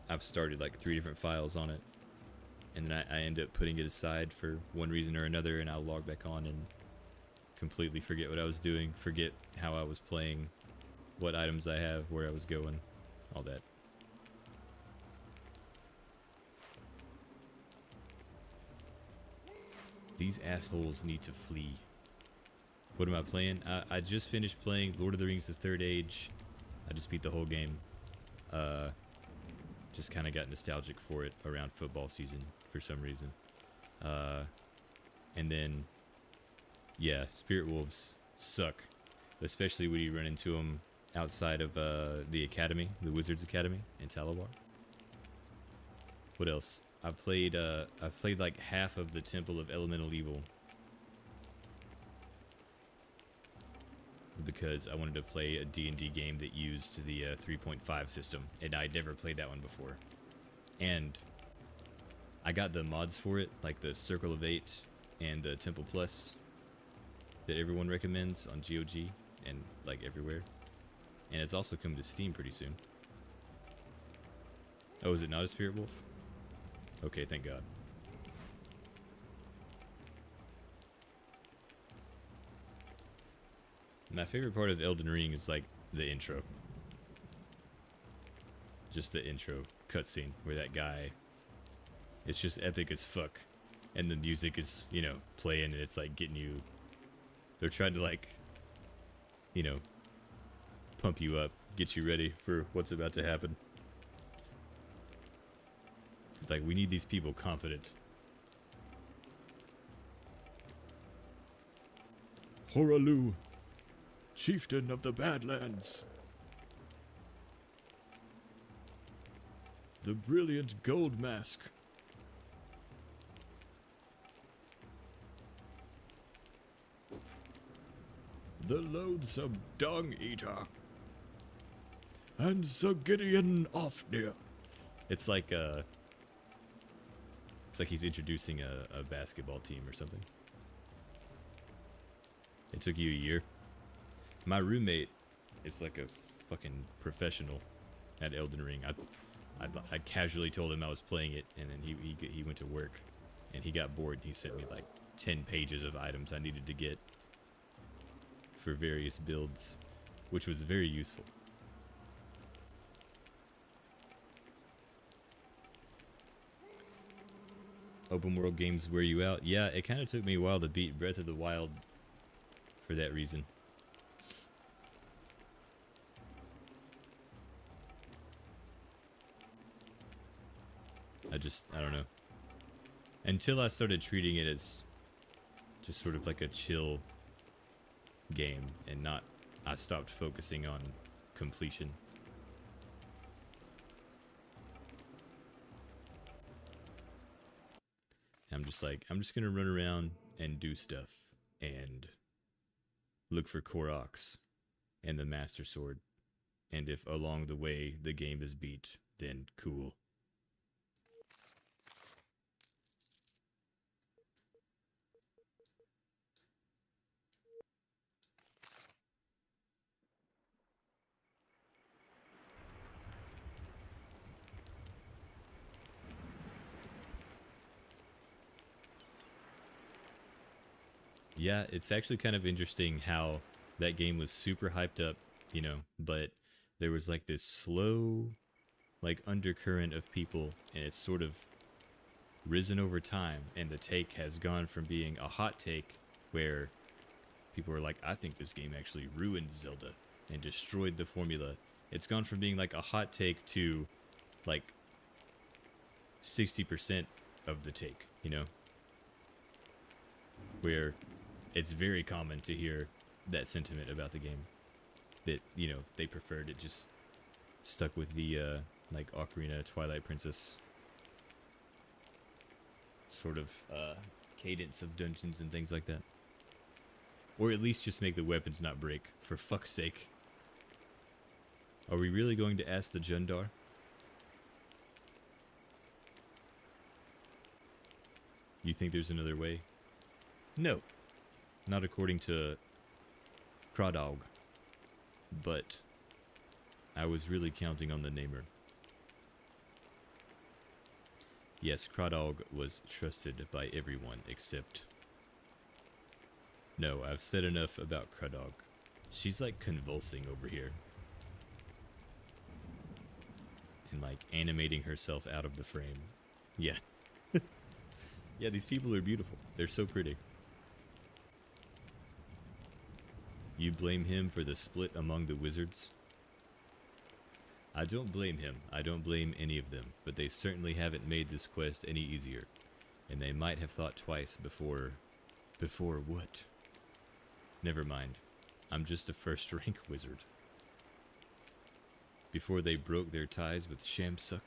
Speaker 1: I've started 3 different files on it, and then I end up putting it aside for one reason or another, and I'll log back on and completely forget what I was doing, forget how I was playing, what items I have, where I was going, all that. These assholes need to flee. What am I playing? I just finished playing Lord of the Rings: The Third Age. I just beat the whole game. Just kind of got nostalgic for it around football season for some reason. And then, yeah, Spirit Wolves suck. Especially when you run into them outside of the academy, the Wizards Academy in Talawar. What else? I've played like half of the Temple of Elemental Evil because I wanted to play a D&D game that used the 3.5 system, and I'd never played that one before. And I got the mods for it, like the Circle of 8 and the Temple Plus that everyone recommends on GOG and everywhere. And it's also coming to Steam pretty soon. Oh, is it not a spirit wolf? Okay, thank God. My favorite part of Elden Ring is like the intro. Just the intro cutscene where that guy, it's just epic as fuck. And the music is, you know, playing and it's like getting you, they're trying to like, you know, pump you up, get you ready for what's about to happen. Like, we need these people confident. Horalu, chieftain of the Badlands. The brilliant gold mask. The loathsome dung eater. And Sir Gideon Ofnir. It's like he's introducing a basketball team or something. It took you a year. My roommate is like a fucking professional at Elden Ring. I casually told him I was playing it, and then he went to work, and he got bored. And he sent me like 10 pages of items I needed to get for various builds, which was very useful. Open world games wear you out. Yeah, it kind of took me a while to beat Breath of the Wild for that reason. I don't know. Until I started treating it as just sort of like a chill game and not, I stopped focusing on completion. I'm just like, I'm just gonna run around and do stuff and look for Koroks and the Master Sword. And if along the way the game is beat, then cool. Yeah, it's actually kind of interesting how that game was super hyped up, you know, but there was like this slow, like undercurrent of people, and it's sort of risen over time, and the take has gone from being a hot take where people are like, I think this game actually ruined Zelda and destroyed the formula. It's gone from being like a hot take to like 60% of the take, you know? Where it's very common to hear that sentiment about the game. That, you know, they preferred it just stuck with the, like, Ocarina Twilight Princess sort of, cadence of dungeons and things like that. Or at least just make the weapons not break, for fuck's sake. Are we really going to ask the Jundar? You think there's another way? No. Not according to Kradog. But I was really counting on the namer. Yes, Kradog was trusted by everyone except... No, I've said enough about Kradog. She's like convulsing over here. And like animating herself out of the frame. Yeah. Yeah, these people are beautiful. They're so pretty. You blame him for the split among the wizards? I don't blame him. I don't blame any of them. But they certainly haven't made this quest any easier. And they might have thought twice before... Before what? Never mind. I'm just a first-rank wizard. Before they broke their ties with Shamsuk?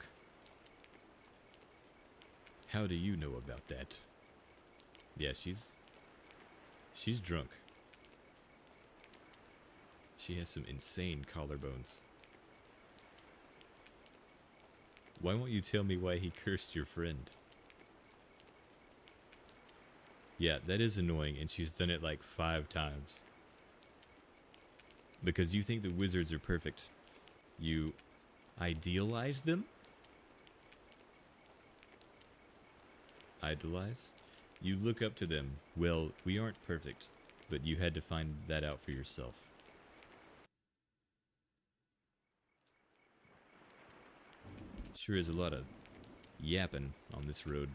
Speaker 1: How do you know about that? Yeah, she's drunk. She has some insane collarbones. Why won't you tell me why he cursed your friend? Yeah, that is annoying, and she's done it like 5 times. Because you think the wizards are perfect. You idealize them? Idolize? You look up to them. Well, we aren't perfect, but you had to find that out for yourself. Sure is a lot of yapping on this road.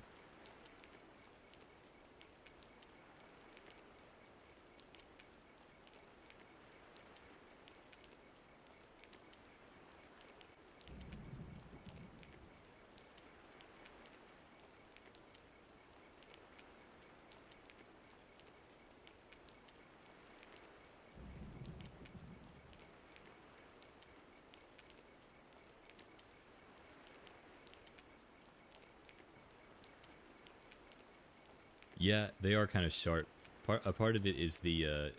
Speaker 1: Yeah, they are kind of sharp. A part of it is the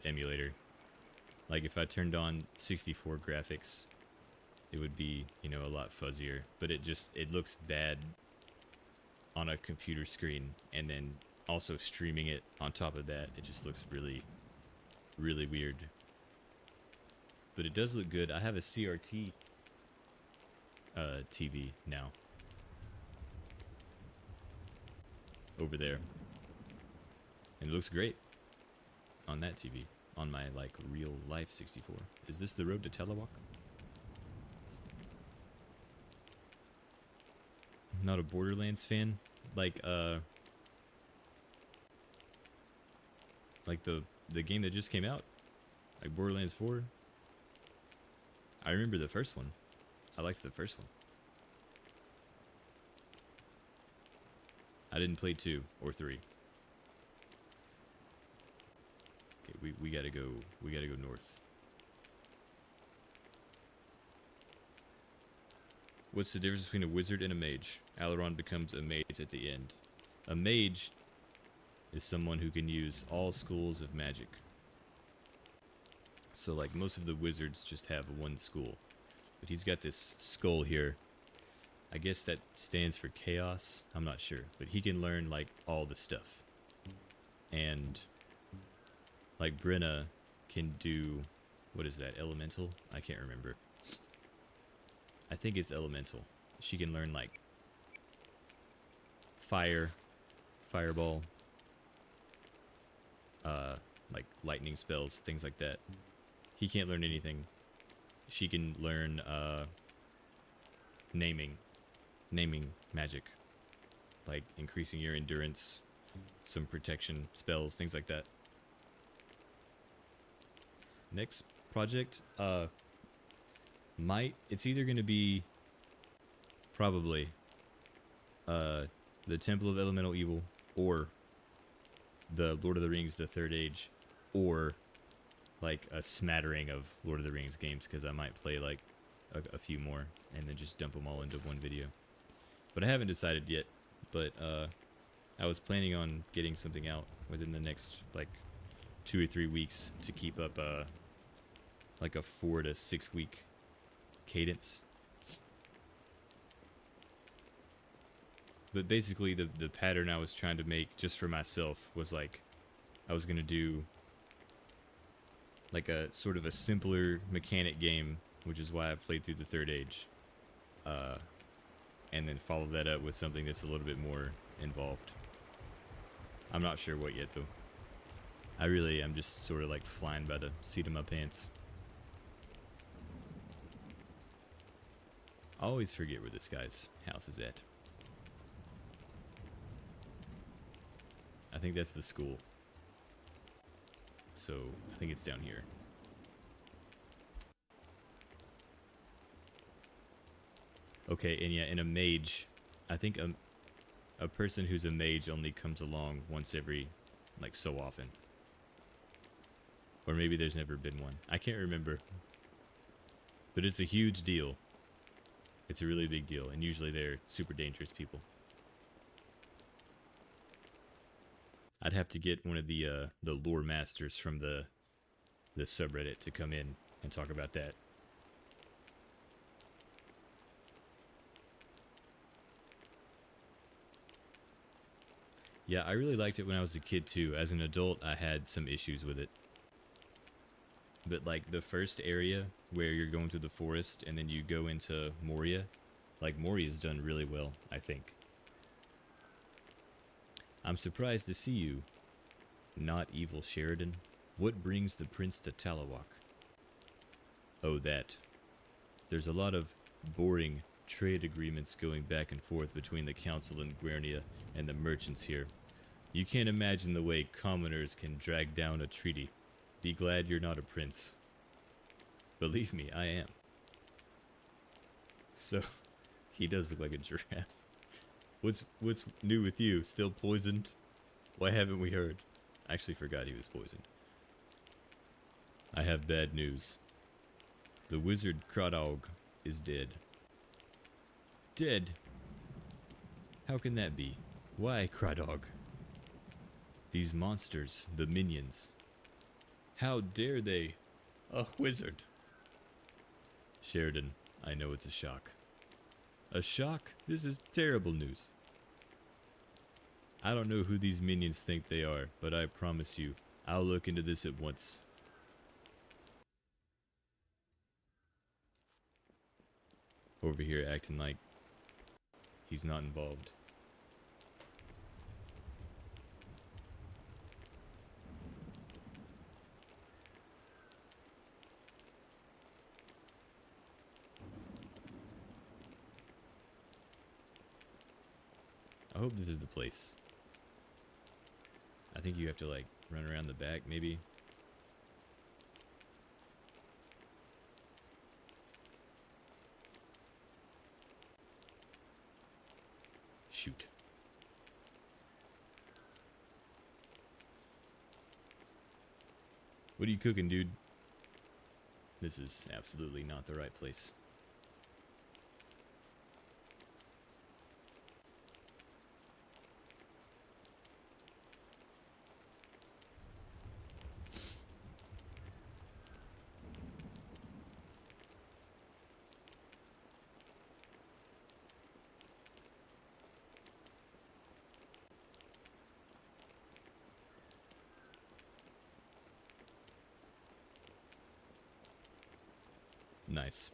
Speaker 1: emulator. Like if I turned on 64 graphics, it would be, you know, a lot fuzzier, but it looks bad on a computer screen, and then also streaming it on top of that, it just looks really really weird. But it does look good. I have a CRT TV now over there, and it looks great on that TV, on my like real life 64. Is this the road to Telewalk? Not a Borderlands fan. Like the game that just came out, like Borderlands 4. I remember the first one. I liked the first one. I didn't play 2 or 3. Okay, we gotta go. We gotta go north. What's the difference between a wizard and a mage? Alaron becomes a mage at the end. A mage is someone who can use all schools of magic. So like most of the wizards just have one school. But he's got this skull here. I guess that stands for chaos. I'm not sure. But he can learn like all the stuff. And like Brenna can do, what is that, elemental? I can't remember. I think it's elemental. She can learn like fire, fireball, like lightning spells, things like that. He can't learn anything. She can learn naming magic, like increasing your endurance, some protection spells, things like that. Next project, it's either going to be probably the Temple of Elemental Evil, or the Lord of the Rings The Third Age, or like a smattering of Lord of the Rings games, because I might play like a few more and then just dump them all into one video. But I haven't decided yet. But I was planning on getting something out within the next like 2 or 3 weeks to keep up like a 4 to 6 week cadence. But basically the pattern I was trying to make just for myself was like I was gonna do like a sort of a simpler mechanic game, which is why I played through the Third Age, and then follow that up with something that's a little bit more involved. I'm not sure what yet though. I'm just sort of like flying by the seat of my pants. I always forget where this guy's house is at. I think that's the school. So, I think it's down here. Okay, and yeah, in a mage, I think a person who's a mage only comes along once every, like, so often. Or maybe there's never been one. I can't remember. But it's a huge deal. It's a really big deal, and usually they're super dangerous people. I'd have to get one of the lore masters from the subreddit to come in and talk about that. Yeah, I really liked it when I was a kid too. As an adult, I had some issues with it. But like the first area where you're going through the forest and then you go into Moria, like Moria's done really well, I think. I'm surprised to see you. Not evil Sheridan. What brings the prince to Talawak? Oh, that. There's a lot of boring trade agreements going back and forth between the council in Guernia and the merchants here. You can't imagine the way commoners can drag down a treaty. Be glad you're not a prince. Believe me, I am. So, he does look like a giraffe. What's new with you? Still poisoned? Why haven't we heard? I actually forgot he was poisoned. I have bad news. The wizard Kradog is dead. Dead? How can that be? Why Kradog? These monsters, the minions. How dare they? A wizard. Sheridan, I know it's a shock. A shock? This is terrible news. I don't know who these minions think they are, but I promise you, I'll look into this at once. Over here acting like he's not involved. I hope this is the place. I think you have to like run around the back maybe. Shoot. What are you cooking, dude? This is absolutely not the right place. Nice.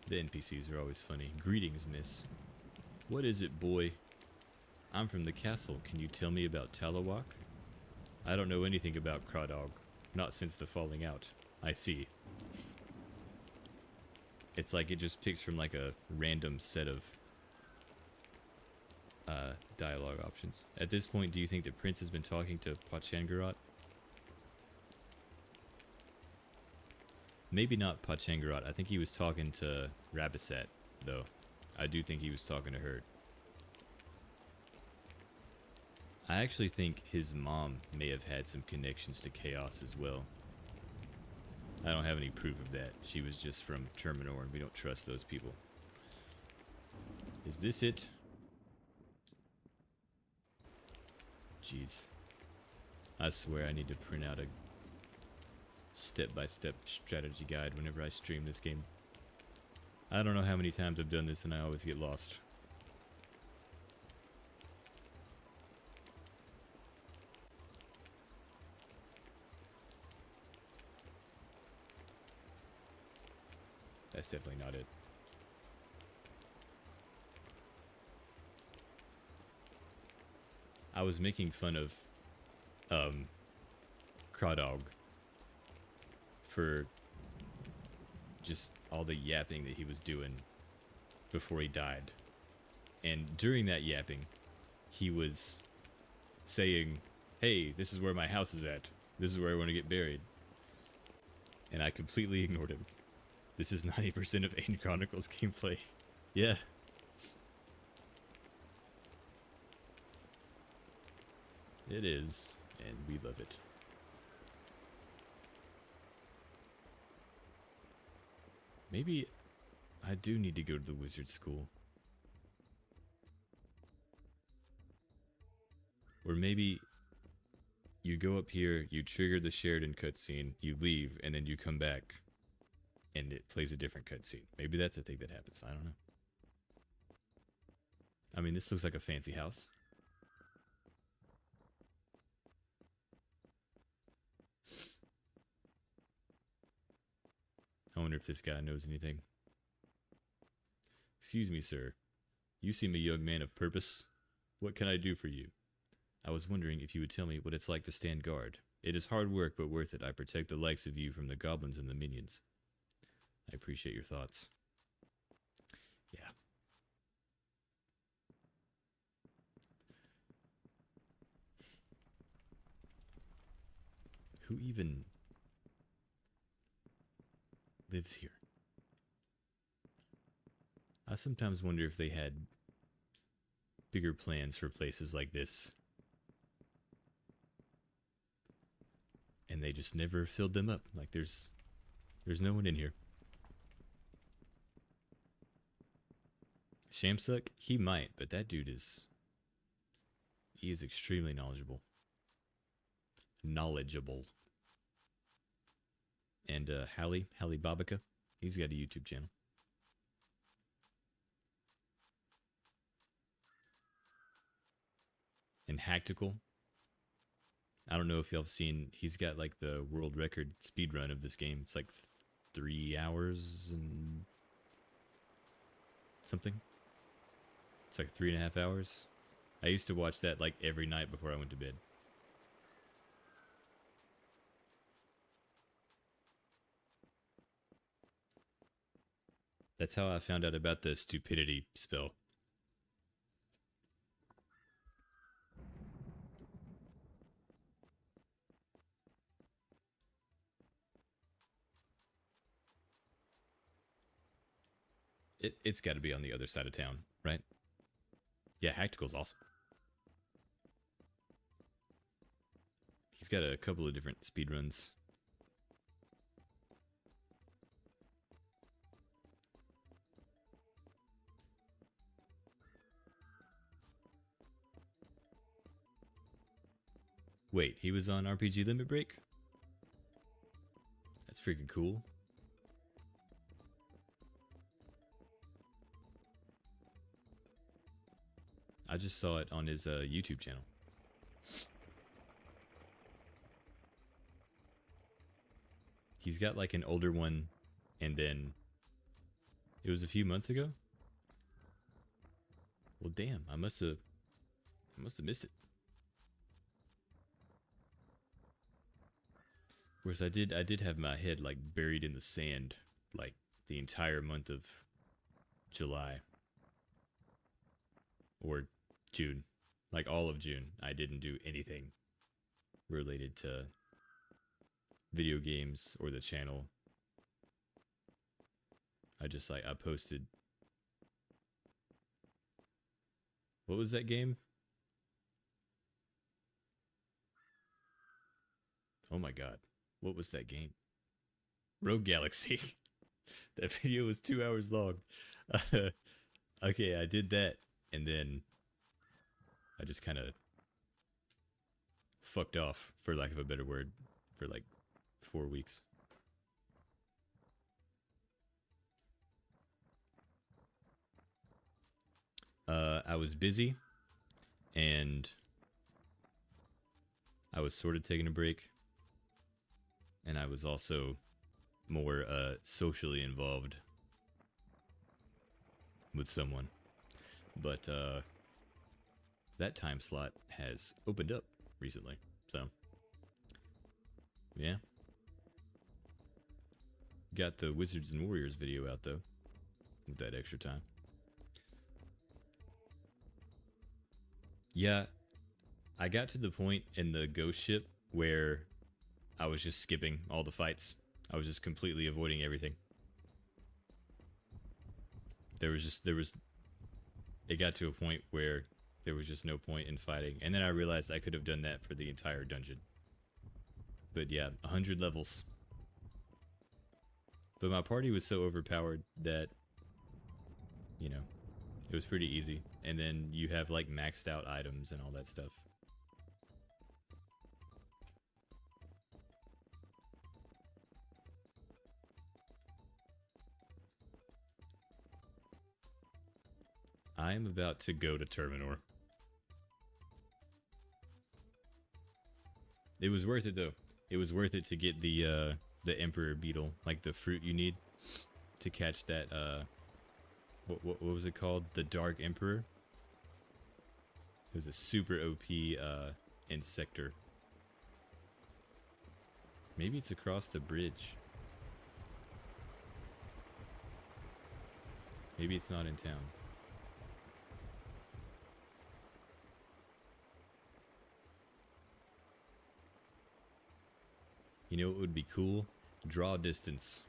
Speaker 1: The NPCs are always funny. Greetings, miss. What is it, boy? I'm from the castle. Can you tell me about Talawak? I don't know anything about Kradog. Not since the falling out. I see. It's like it just picks from like a random set of dialogue options. At this point, do you think the prince has been talking to Pachangarat? Maybe not Pachangarat. I think he was talking to Rabisat, though. I do think he was talking to her. I actually think his mom may have had some connections to Chaos as well. I don't have any proof of that. She was just from Terminor, and we don't trust those people. Is this it? Jeez. I swear I need to print out a step-by-step strategy guide whenever I stream this game. I don't know how many times I've done this and I always get lost. That's definitely not it. I was making fun of Kradog for just all the yapping that he was doing before he died. And during that yapping, he was saying, hey, this is where my house is at. This is where I want to get buried. And I completely ignored him. This is 90% of Aidyn Chronicles gameplay. Yeah. It is, and we love it. Maybe I do need to go to the wizard school. Or maybe you go up here, you trigger the Sheridan cutscene, you leave, and then you come back, and it plays a different cutscene. Maybe that's a thing that happens. I don't know. I mean, this looks like a fancy house. I wonder if this guy knows anything. Excuse me, sir. You seem a young man of purpose. What can I do for you? I was wondering if you would tell me what it's like to stand guard. It is hard work, but worth it. I protect the likes of you from the goblins and the minions. I appreciate your thoughts. Yeah. Who even lives here? I sometimes wonder if they had bigger plans for places like this, and they just never filled them up. Like there's no one in here. Shamsuck, he might, but that dude he is extremely knowledgeable. And Hallie Babica, he's got a YouTube channel. And Hactical, I don't know if y'all have seen, he's got like the world record speed run of this game. It's like 3 hours and something. It's like 3.5 hours. I used to watch that like every night before I went to bed. That's how I found out about the stupidity spell. It's got to be on the other side of town, right? Yeah, Hactical's awesome. He's got a couple of different speedruns. Wait, he was on RPG Limit Break? That's freaking cool. I just saw it on his YouTube channel. He's got like an older one, and then it was a few months ago. Well, damn, I must have missed it. Whereas I did have my head like buried in the sand like the entire month of July or June, like all of June. I didn't do anything related to video games or the channel. I posted. What was that game? Oh my god. What was that game? Rogue Galaxy. That video was 2 hours long. Okay, I did that, and then I just kind of fucked off, for lack of a better word, for like 4 weeks. I was busy, and I was sort of taking a break, and I was also more socially involved with someone. But that time slot has opened up recently, so yeah. Got the Wizards and Warriors video out though, with that extra time. Yeah, I got to the point in the ghost ship where I was just skipping all the fights. I was just completely avoiding everything. It got to a point where there was just no point in fighting. And then I realized I could have done that for the entire dungeon. But yeah, 100 levels. But my party was so overpowered that, you know, it was pretty easy. And then you have like maxed out items and all that stuff. I am about to go to Terminor. It was worth it though. It was worth it to get the Emperor Beetle, like the fruit you need to catch that what was it called? The Dark Emperor. It was a super OP Insector. Maybe it's across the bridge. Maybe it's not in town. You know what would be cool? Draw distance.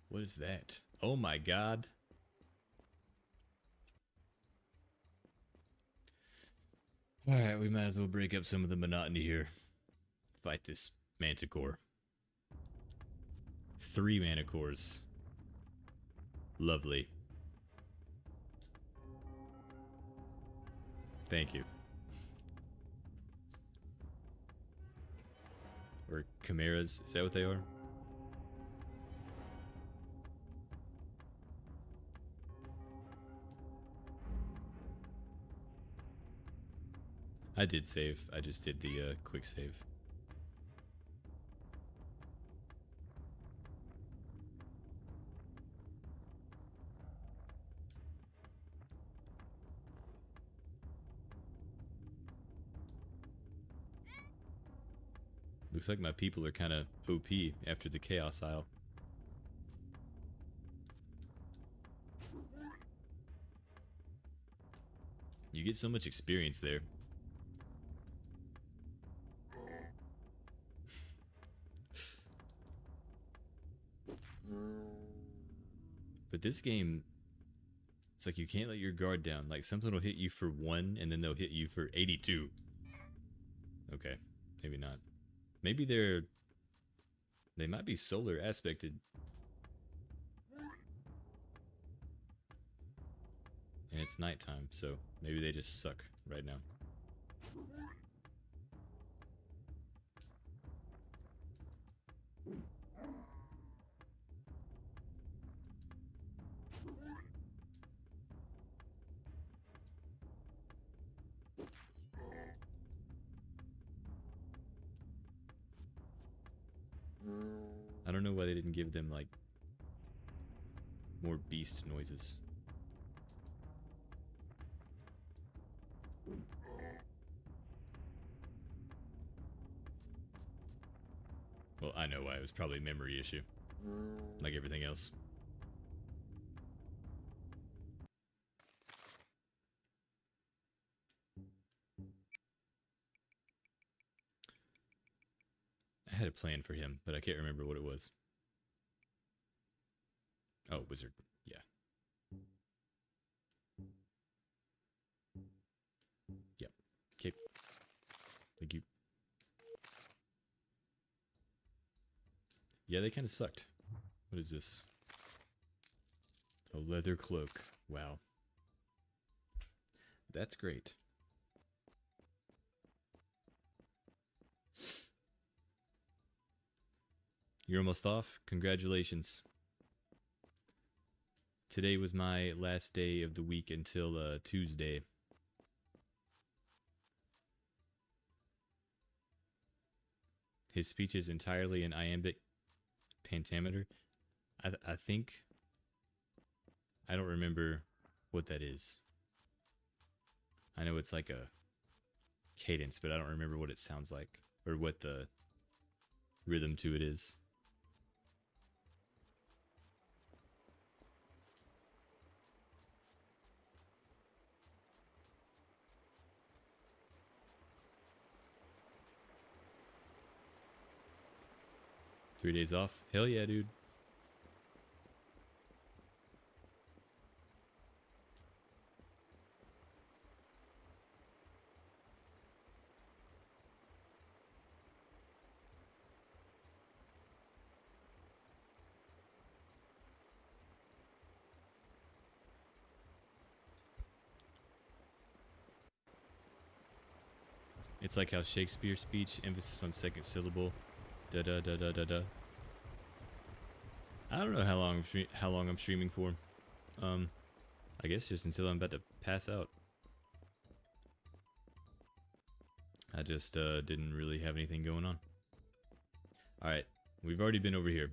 Speaker 1: What is that? Oh my god. Alright, we might as well break up some of the monotony here. Fight this manticore. 3 manticores. Lovely. Thank you. Or chimeras, is that what they are? I did save. I just did the quick save. Looks like my people are kind of OP after the Chaos Isle. You get so much experience there. But this game, it's like you can't let your guard down. Like something will hit you for 1 and then they'll hit you for 82. Okay, maybe not. Maybe they might be solar aspected. And it's nighttime, so maybe they just suck right now. I don't know why they didn't give them, like, more beast noises. Well, I know why. It was probably a memory issue. Like everything else. I had a plan for him, but I can't remember what it was. Oh, wizard. Yeah. Yep. Okay. Thank you. Yeah, they kind of sucked. What is this? A leather cloak. Wow. That's great. You're almost off. Congratulations. Today was my last day of the week until Tuesday. His speech is entirely in iambic pentameter. I think... I don't remember what that is. I know it's like a cadence, but I don't remember what it sounds like. Or what the rhythm to it is. Three days off? Hell yeah, dude. It's like how Shakespeare's speech, emphasis on second syllable. Da da da da da da. I don't know how long I'm streaming for. I guess just until I'm about to pass out. I just didn't really have anything going on. Alright, we've already been over here.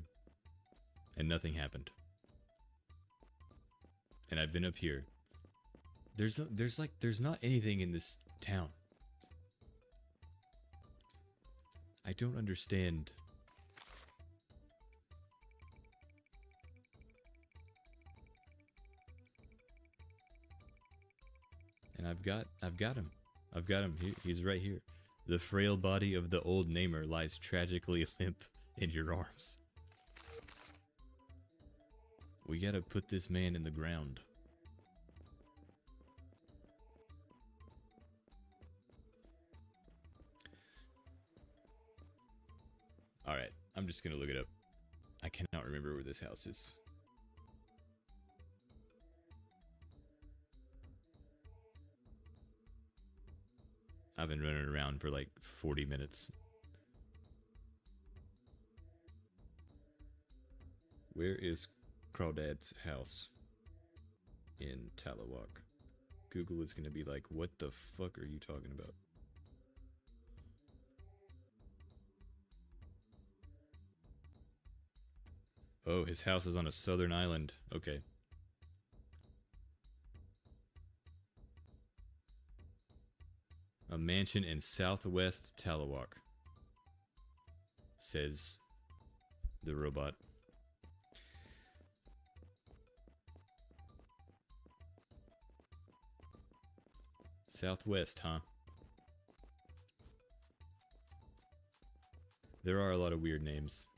Speaker 1: And nothing happened. And I've been up here. There's not anything in this town. I don't understand. And I've got him. I've got him. He's right here. The frail body of the old namer lies tragically limp in your arms. We gotta put this man in the ground. Alright, I'm just gonna look it up. I cannot remember where this house is. I've been running around for like 40 minutes. Where is Crawdad's house in Talawalk? Google is gonna be like, what the fuck are you talking about? Oh, his house is on a southern island. Okay. A mansion in southwest Talawalk, says the robot. Southwest, huh? There are a lot of weird names.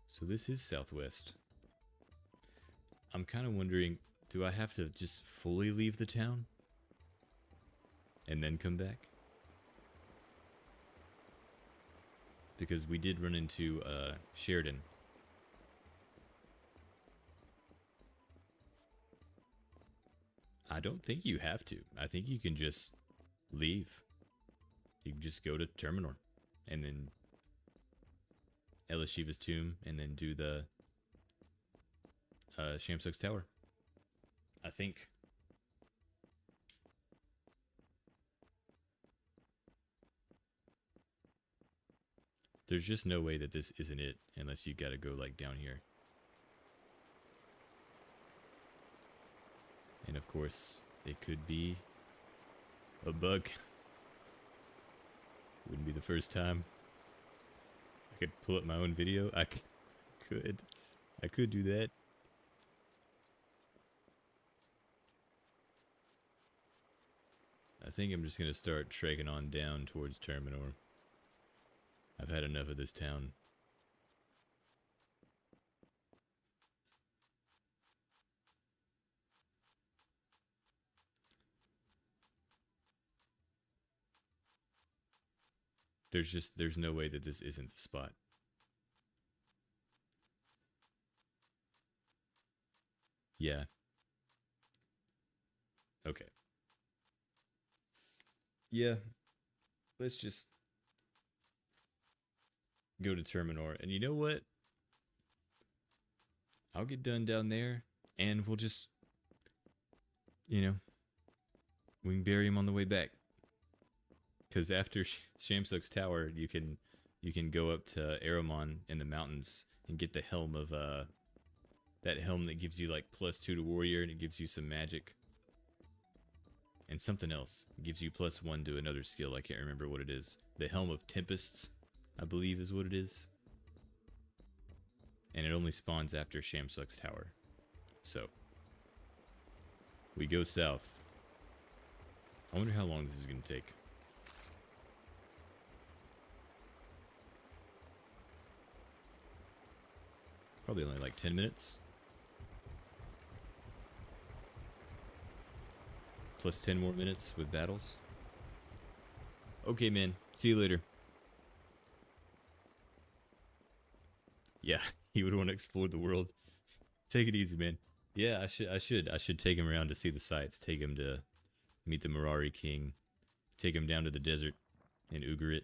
Speaker 1: So this is Southwest. I'm kind of wondering, do I have to just fully leave the town? And then come back? Because we did run into Sheridan. I don't think you have to. I think you can just leave. You can just go to Terminor and then Elishiva's tomb and then do the Shamsuk's tower. I think. There's just no way that this isn't it unless you gotta go like down here. And of course, it could be a bug. Wouldn't be the first time. I could pull up my own video. I could do that. I think I'm just gonna start trekking on down towards Terminor. I've had enough of this town. There's no way that this isn't the spot. Yeah. Okay. Yeah. Let's just go to Terminor. And you know what? I'll get done down there and we'll just, you know, we can bury him on the way back. Because after Shamsuk's tower, you can go up to Aramon in the mountains and get the helm of that helm that gives you like +2 to warrior and it gives you some magic. And something else. It gives you +1 to another skill. I can't remember what it is. The Helm of Tempests, I believe is what it is. And it only spawns after Shamsuk's tower. So, we go south. I wonder how long this is going to take. Probably only like 10 minutes. Plus 10 more minutes with battles. Okay, man. See you later. Yeah, he would want to explore the world. Take it easy, man. Yeah, I should take him around to see the sights. Take him to meet the Mirari King. Take him down to the desert in Ugarit.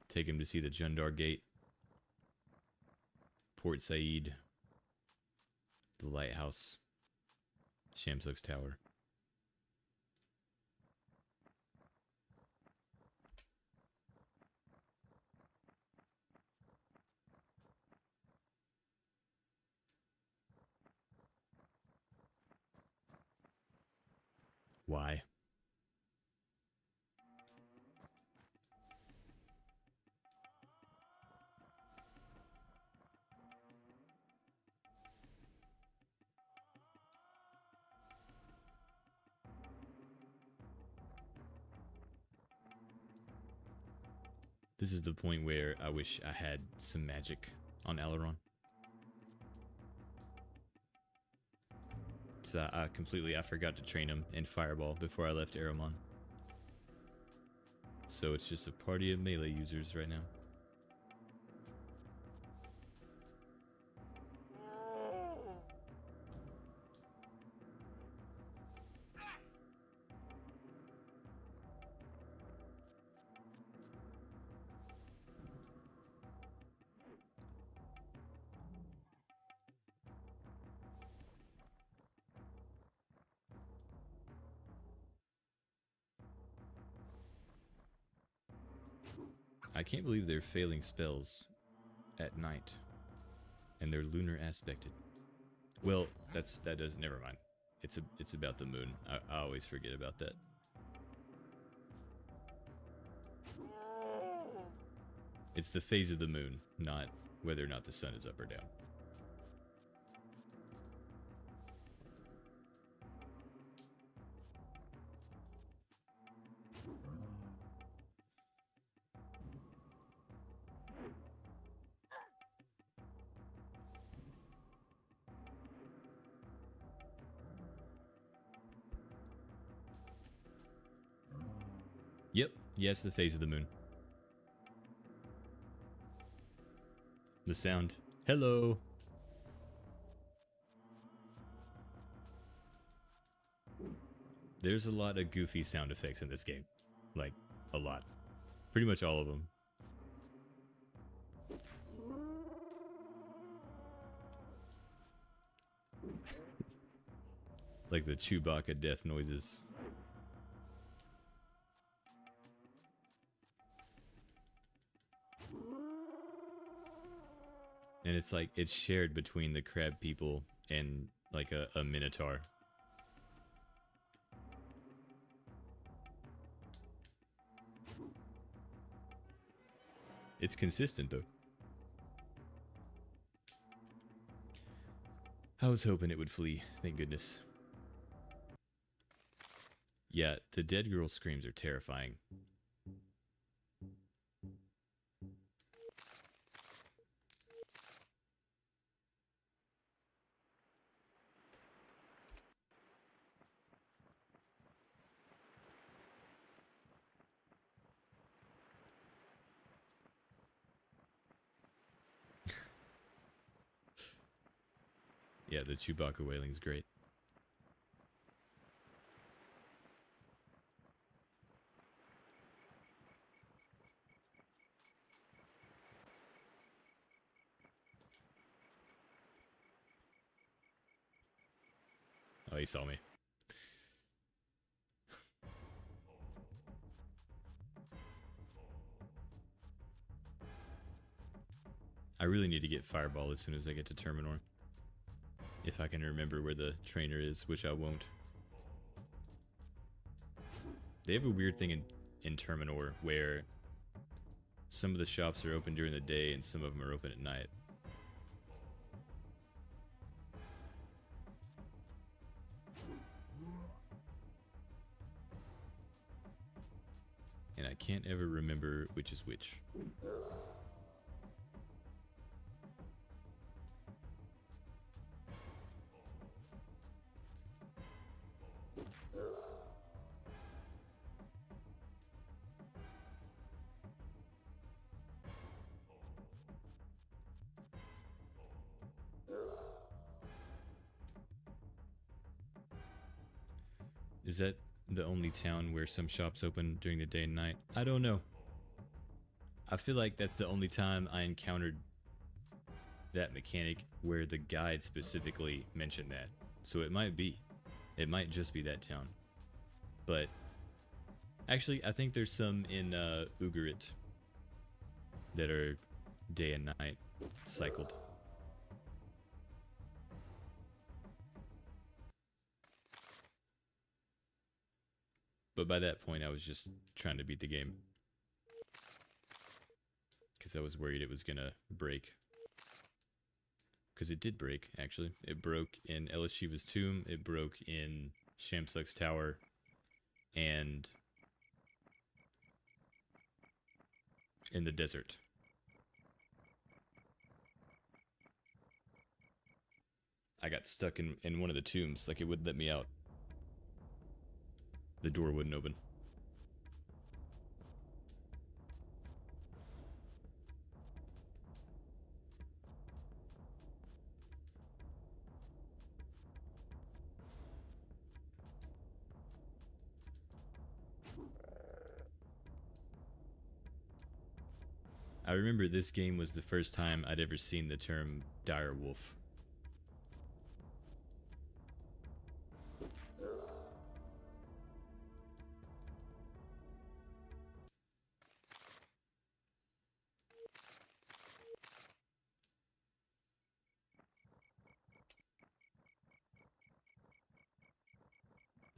Speaker 1: Take him to see the Jundar Gate. Port Said, the lighthouse, Shamsuk's tower. Why? This is the point where I wish I had some magic on Aileron. So I forgot to train him in Fireball before I left Aramon. So it's just a party of melee users right now. I can't believe they're failing spells at night, and they're lunar aspected. Well, that does. Never mind. It's about the moon. I always forget about that. It's the phase of the moon, not whether or not the sun is up or down. Yep, yes, the phase of the moon. The sound. Hello. There's a lot of goofy sound effects in this game. Like, a lot. Pretty much all of them. Like the Chewbacca death noises. And it's like, it's shared between the crab people and like a minotaur. It's consistent though. I was hoping it would flee, thank goodness. Yeah, the dead girl screams are terrifying. Yeah, the Chewbacca wailing's great. Oh, he saw me. I really need to get Fireball as soon as I get to Terminor. If I can remember where the trainer is, which I won't. They have a weird thing in Terminor where some of the shops are open during the day and some of them are open at night. And I can't ever remember which is which. Is that the only town where some shops open during the day and night? I don't know. I feel like that's the only time I encountered that mechanic where the guide specifically mentioned that. So it might be. It might just be that town. But actually, I think there's some in Ugarit that are day and night cycled. But by that point, I was just trying to beat the game. Because I was worried it was going to break. Because it did break, actually. It broke in Elishiva's tomb, it broke in Shamsuck's tower, and in the desert. I got stuck in one of the tombs, like it wouldn't let me out. The door wouldn't open. I remember this game was the first time I'd ever seen the term dire wolf.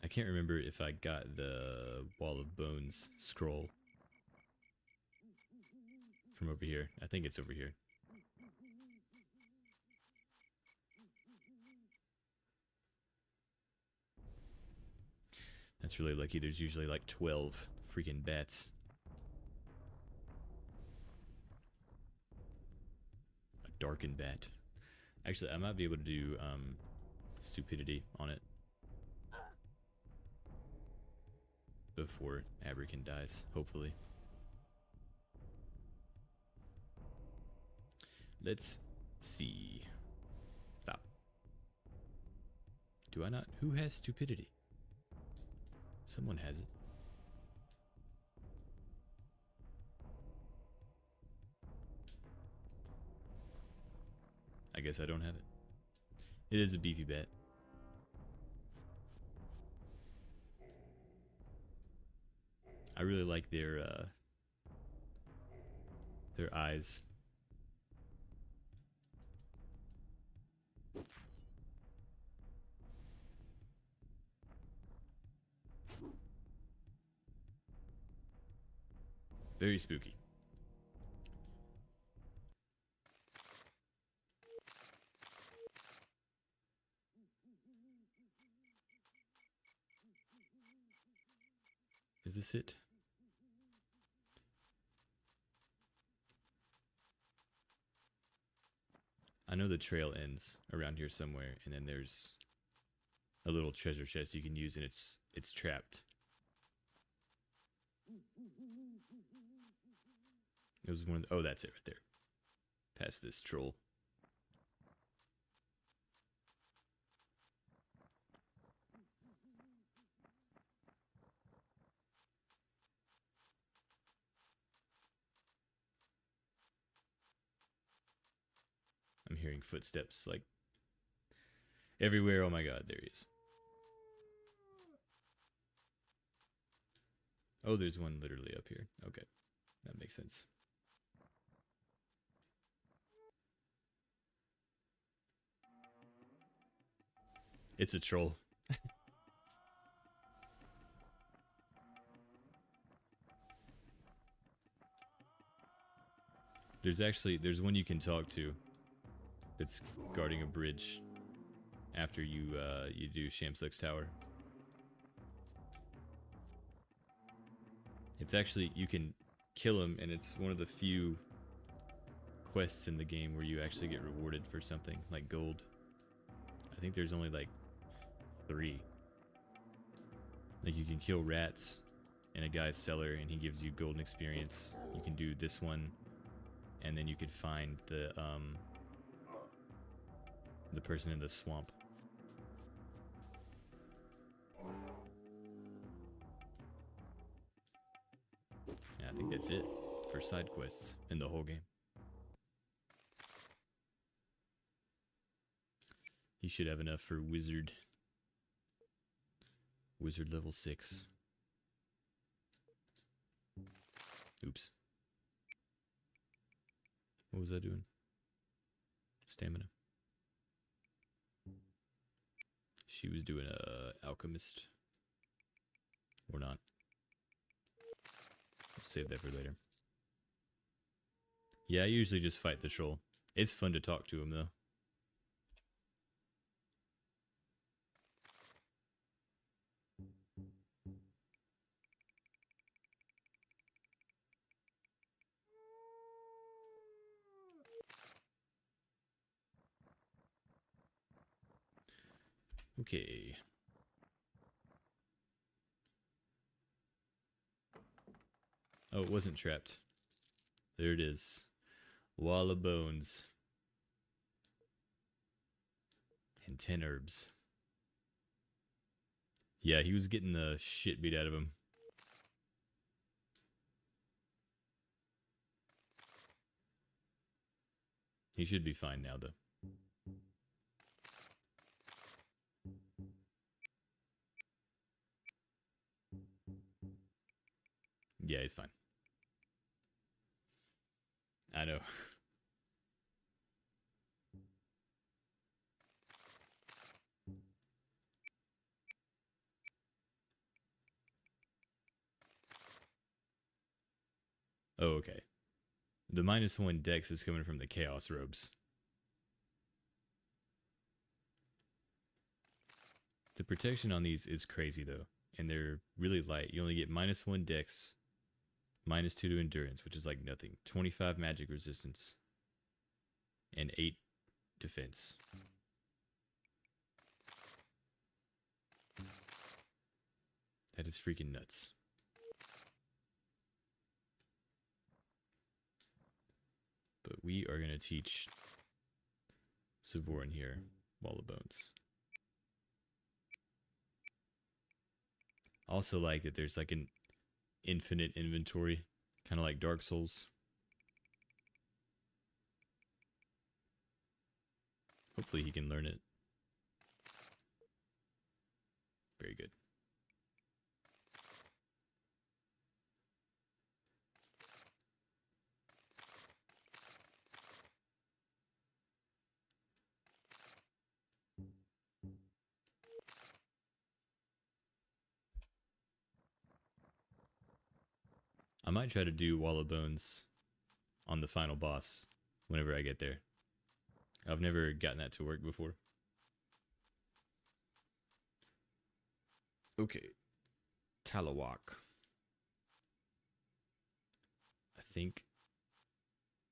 Speaker 1: I can't remember if I got the Wall of Bones scroll from over here. I think it's over here. That's really lucky. There's usually like 12 freaking bats. A darkened bat. Actually, I might be able to do stupidity on it before Abrican dies, hopefully. Let's see. Stop. Do I not? Who has stupidity? Someone has it. I guess I don't have it. It is a beefy bat. I really like their eyes. Very spooky. Is this it? I know the trail ends around here somewhere, and then there's a little treasure chest you can use, and it's trapped. It was one of the, oh, that's it right there. Past this troll. I'm hearing footsteps like everywhere. Oh my god, there he is. Oh, there's one literally up here. Okay, that makes sense. It's a troll. There's one you can talk to that's guarding a bridge after you do Shamsuck's tower. It's actually, you can kill him, and it's one of the few quests in the game where you actually get rewarded for something, like gold. I think there's only like 3. Like you can kill rats in a guy's cellar and he gives you golden experience. You can do this one, and then you could find the person in the swamp. Yeah, I think that's it for side quests in the whole game. You should have enough for wizard. Wizard level 6. Oops. What was I doing? Stamina. She was doing a alchemist. Or not. I'll save that for later. Yeah, I usually just fight the troll. It's fun to talk to him, though. Okay. Oh, it wasn't trapped. There it is. Wall of bones. And 10 herbs. Yeah, he was getting the shit beat out of him. He should be fine now, though. Yeah, he's fine. I know. Oh, okay. The -1 dex is coming from the chaos robes. The protection on these is crazy, though. And they're really light. You only get -1 dex, -2 to endurance, which is like nothing. 25 magic resistance. And 8 defense. That is freaking nuts. But we are going to teach Sevoran here, Wall of Bones. Also like that there's like an infinite inventory, kind of like Dark Souls. Hopefully he can learn it. Very good. I might try to do Wall of Bones on the final boss whenever I get there. I've never gotten that to work before. Okay. Talawak. I think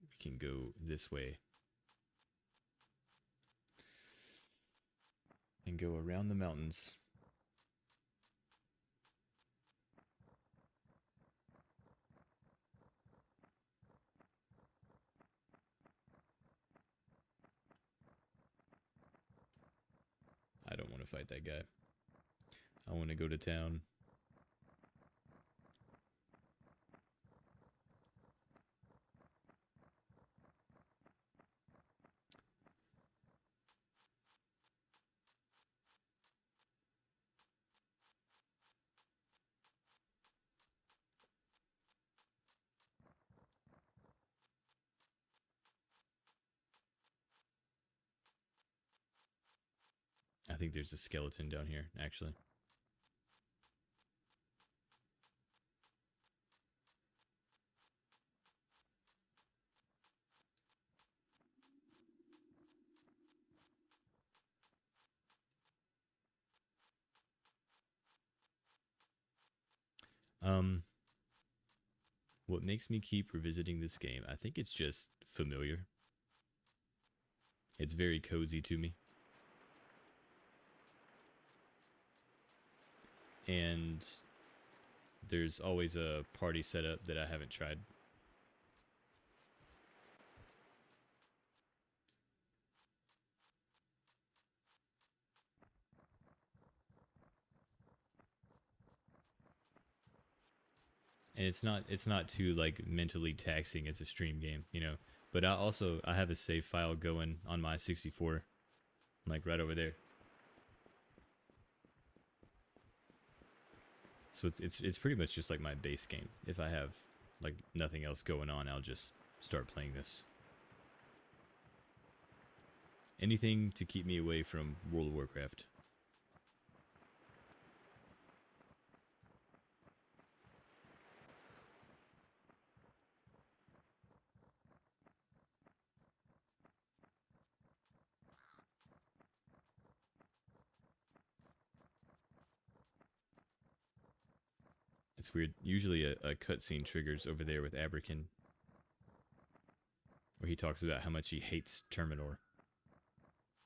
Speaker 1: we can go this way. And go around the mountains. I don't want to fight that guy. I want to go to town. I think there's a skeleton down here, actually. What makes me keep revisiting this game? I think it's just familiar. It's very cozy to me. And there's always a party setup that I haven't tried. And it's not too like mentally taxing as a stream game, you know. But I have a save file going on my 64 like right over there. So it's pretty much just like my base game. If I have like nothing else going on, I'll just start playing this. Anything to keep me away from World of Warcraft. It's weird. Usually a cutscene triggers over there with Abrakin, where he talks about how much he hates Terminor.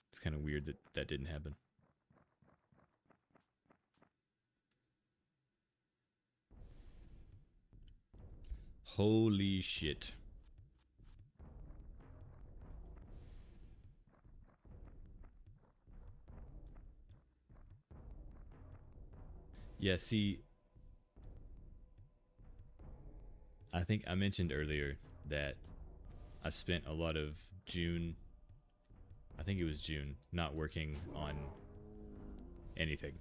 Speaker 1: It's kind of weird that that didn't happen. Holy shit. Yeah, see, I think I mentioned earlier that I spent a lot of June, I think it was June, not working on anything.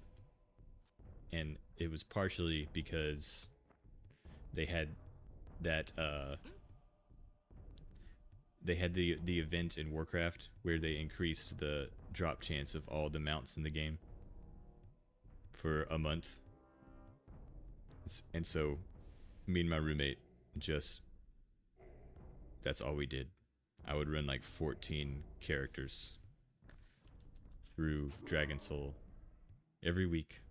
Speaker 1: And it was partially because they had that they had the event in Warcraft where they increased the drop chance of all the mounts in the game for a month. And so me and my roommate just, that's all we did. I would run like 14 characters through Dragon Soul every week.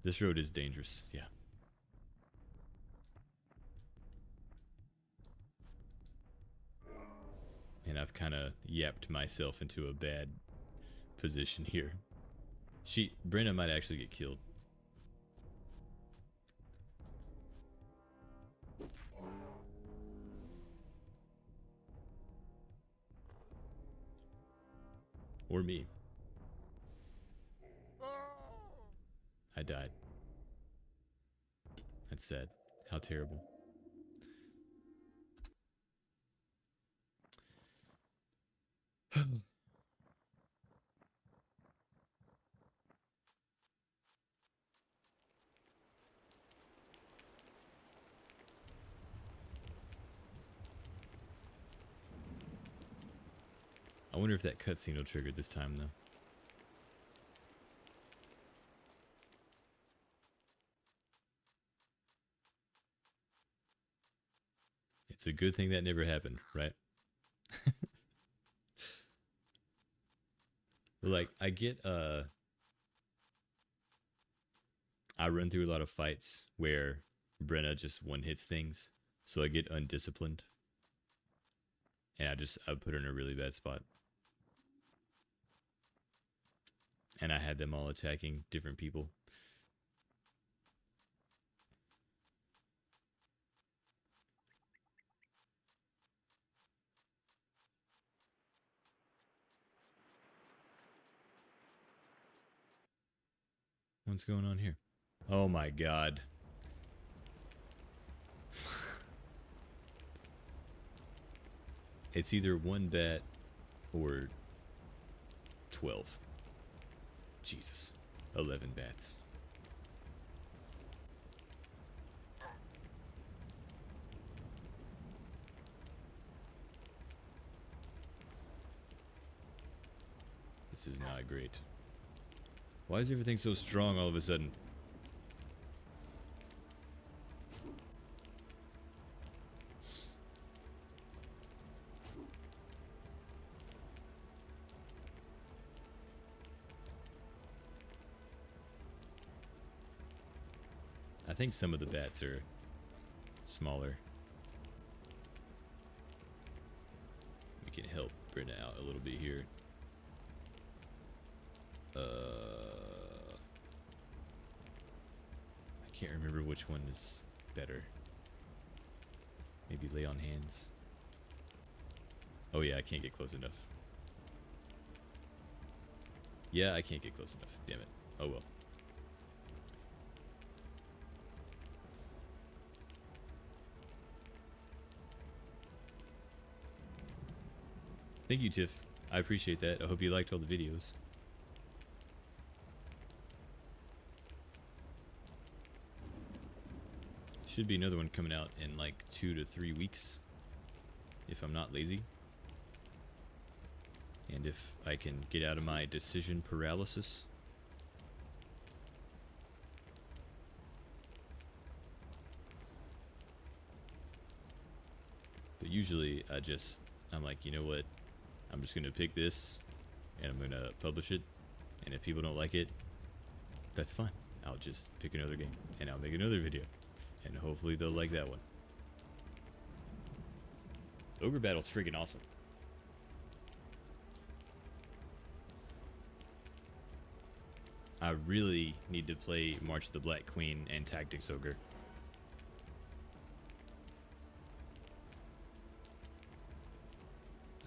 Speaker 1: This road is dangerous, yeah. And I've kind of yapped myself into a bad position here. Brenna might actually get killed. Or me. I died. That's sad. How terrible. I wonder if that cutscene will trigger this time, though. It's a good thing that never happened, right? Like, I run through a lot of fights where Brenna just one-hits things, so I get undisciplined. And I put her in a really bad spot. And I had them all attacking different people. What's going on here? Oh my god. It's either one bat or 12. Jesus. 11 bats. This is not great. Why is everything so strong all of a sudden? I think some of the bats are smaller. We can help Britta out a little bit here. I can't remember which one is better. Maybe lay on hands. Oh yeah, I can't get close enough. Yeah, I can't get close enough. Damn it. Oh well. Thank you, Tiff. I appreciate that. I hope you liked all the videos. Should be another one coming out in like 2 to 3 weeks, if I'm not lazy. And if I can get out of my decision paralysis. But usually I'm like, you know what? I'm just going to pick this and I'm going to publish it. And if people don't like it, that's fine. I'll just pick another game and I'll make another video. And hopefully they'll like that one. Ogre Battle's freaking awesome. I really need to play March of the Black Queen and Tactics Ogre.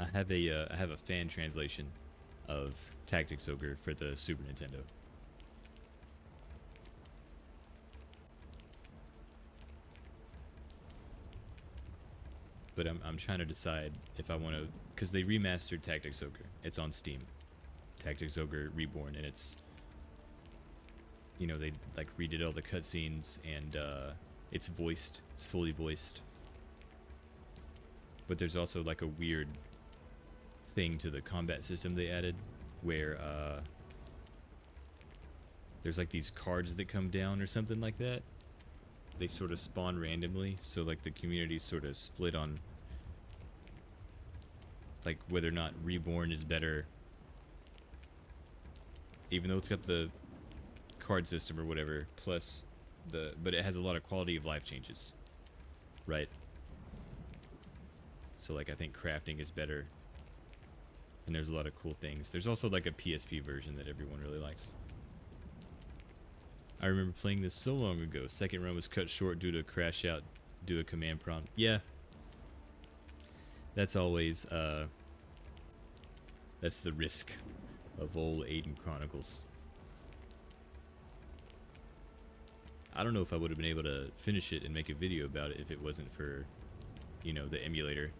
Speaker 1: I have a fan translation of Tactics Ogre for the Super Nintendo. But I'm trying to decide if I want to, because they remastered Tactics Ogre. It's on Steam. Tactics Ogre Reborn, and it's, you know, they like redid all the cutscenes, and it's voiced. It's fully voiced. But there's also like a weird thing to the combat system they added, where there's like these cards that come down or something like that. They sort of spawn randomly, so like the community's sort of split on like whether or not Reborn is better, even though it's got the card system or whatever, plus but it has a lot of quality of life changes, right? So like I think crafting is better, and there's a lot of cool things. There's also like a PSP version that everyone really likes. I remember playing this so long ago. Second run was cut short due to a crash out due to a command prompt. Yeah. That's always, that's the risk of old Aidyn Chronicles. I don't know if I would have been able to finish it and make a video about it if it wasn't for, you know, the emulator.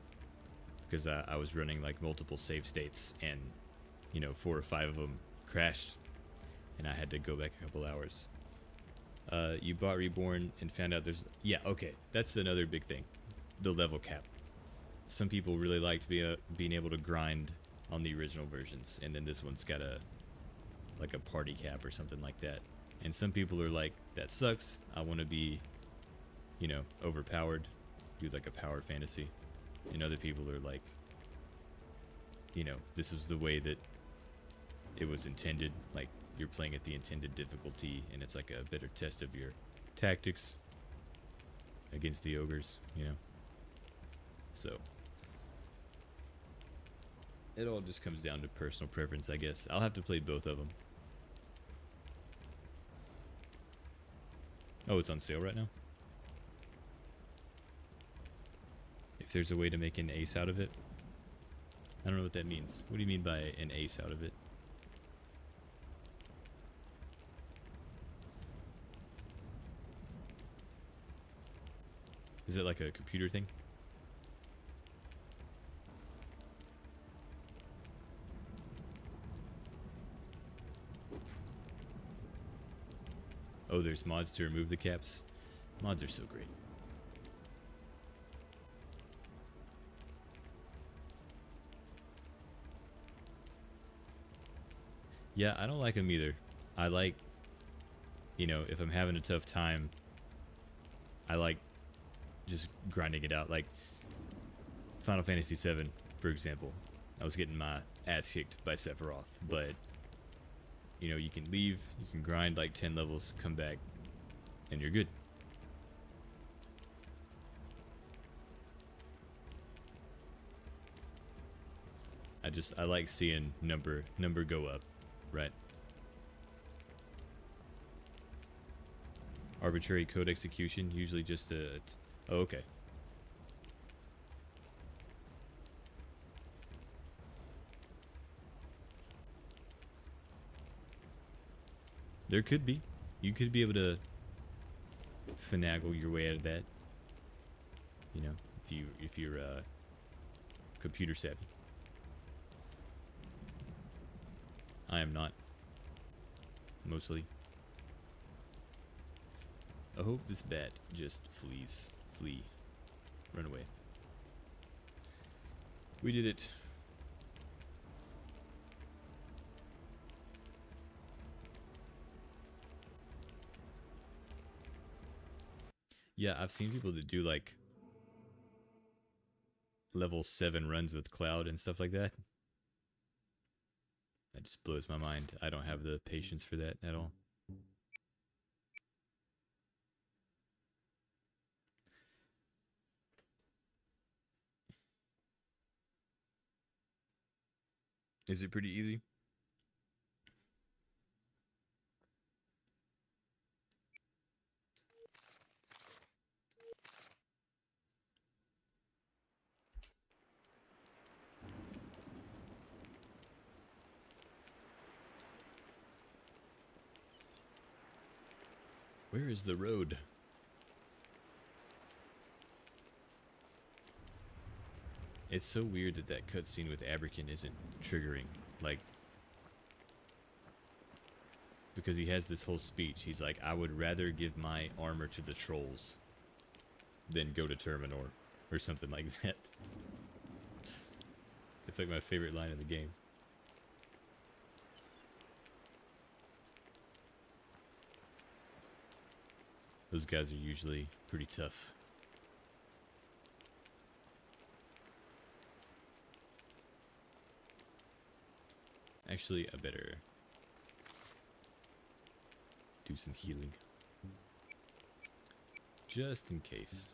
Speaker 1: Because I was running like multiple save states, and, you know, 4 or 5 of them crashed, and I had to go back a couple hours. You bought Reborn and found out there's... Yeah, okay. That's another big thing. The level cap. Some people really liked being able to grind on the original versions, and then this one's got a party cap or something like that. And some people are like, that sucks. I want to be, you know, overpowered. Do like a power fantasy. And other people are like, you know, this is the way that it was intended. Like, you're playing at the intended difficulty, and it's like a better test of your tactics against the ogres, you know. So it all just comes down to personal preference, I guess. I'll have to play both of them. Oh, it's on sale right now? If there's a way to make an ace out of it? I don't know what that means. What do you mean by an ace out of it? Is it like a computer thing? Oh, there's mods to remove the caps? Mods are so great. Yeah, I don't like them either. I like, you know, if I'm having a tough time, I like just grinding it out. Like Final Fantasy VII, for example. I was getting my ass kicked by Sephiroth, but, you know, you can leave, you can grind like 10 levels, come back, and you're good. I like seeing number go up, right? Arbitrary code execution, usually just a... Oh, okay. There could be. You could be able to finagle your way out of that. You know, if you're computer savvy. I am not. Mostly. I hope this bat just flees. Flee. Run away. We did it. Yeah, I've seen people that do like level 7 runs with Cloud and stuff like that. That just blows my mind. I don't have the patience for that at all. Is it pretty easy? Where is the road? It's so weird that that cutscene with Abrakin isn't triggering. Like, because he has this whole speech. He's like, I would rather give my armor to the trolls than go to Terminor. Or something like that. It's like my favorite line of the game. Those guys are usually pretty tough. Actually, I better do some healing. Just in case.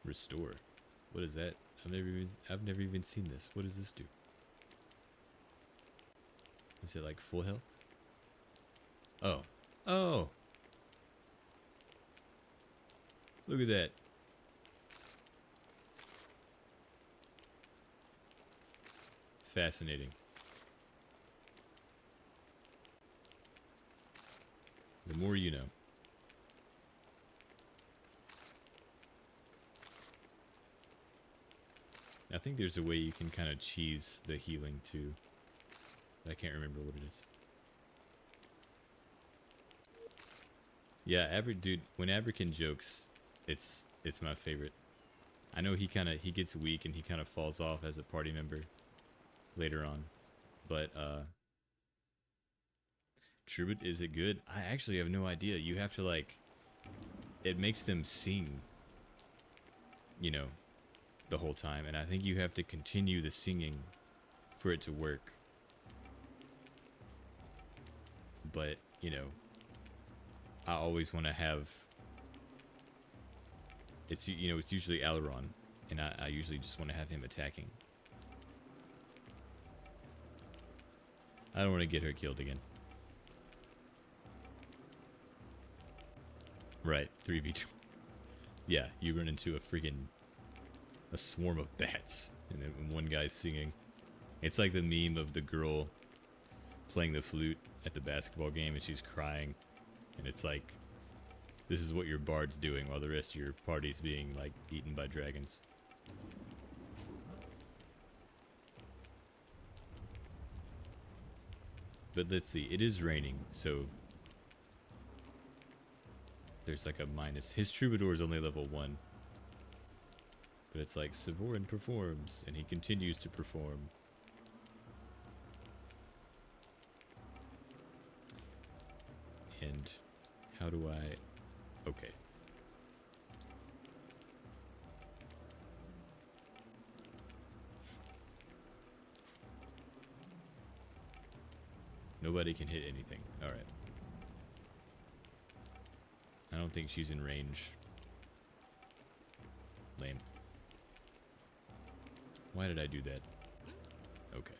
Speaker 1: Restore. What is that? I've never even seen this. What does this do? Is it like full health? Oh. Oh! Look at that. Fascinating. The more you know. I think there's a way you can kind of cheese the healing too. But I can't remember what it is. Yeah, dude, when Abrakin jokes, it's my favorite. I know he gets weak and he kind of falls off as a party member later on. But Tribute, is it good? I actually have no idea. You have to like, it makes them sing, you know, the whole time, and I think you have to continue the singing for it to work. But, you know, I always want to have, it's, you know, it's usually Aileron, and I usually just want to have him attacking. I don't want to get her killed again. Right, 3v2. Yeah, you run into a swarm of bats, and then one guy's singing. It's like the meme of the girl playing the flute at the basketball game, and she's crying. And it's like, this is what your bard's doing while the rest of your party's being, like, eaten by dragons. But let's see, it is raining, so there's like a minus. His troubadour is only level 1. But it's like, Sevoran performs, and he continues to perform. And how do I... Okay. Nobody can hit anything. Alright. I don't think she's in range. Lame. Why did I do that? Okay.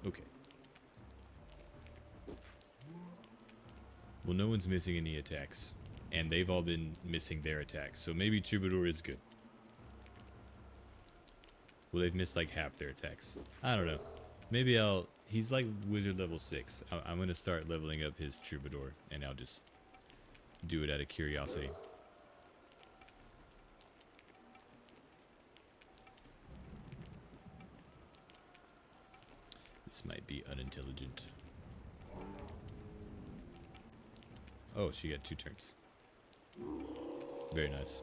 Speaker 1: Okay. Well, no one's missing any attacks. And they've all been missing their attacks. So maybe Troubadour is good. Well, they've missed like half their attacks. I don't know. Maybe I'll... He's like wizard level 6. I'm going to start leveling up his Troubadour. And I'll just do it out of curiosity. This might be unintelligent. Oh, she got 2 turns. Very nice.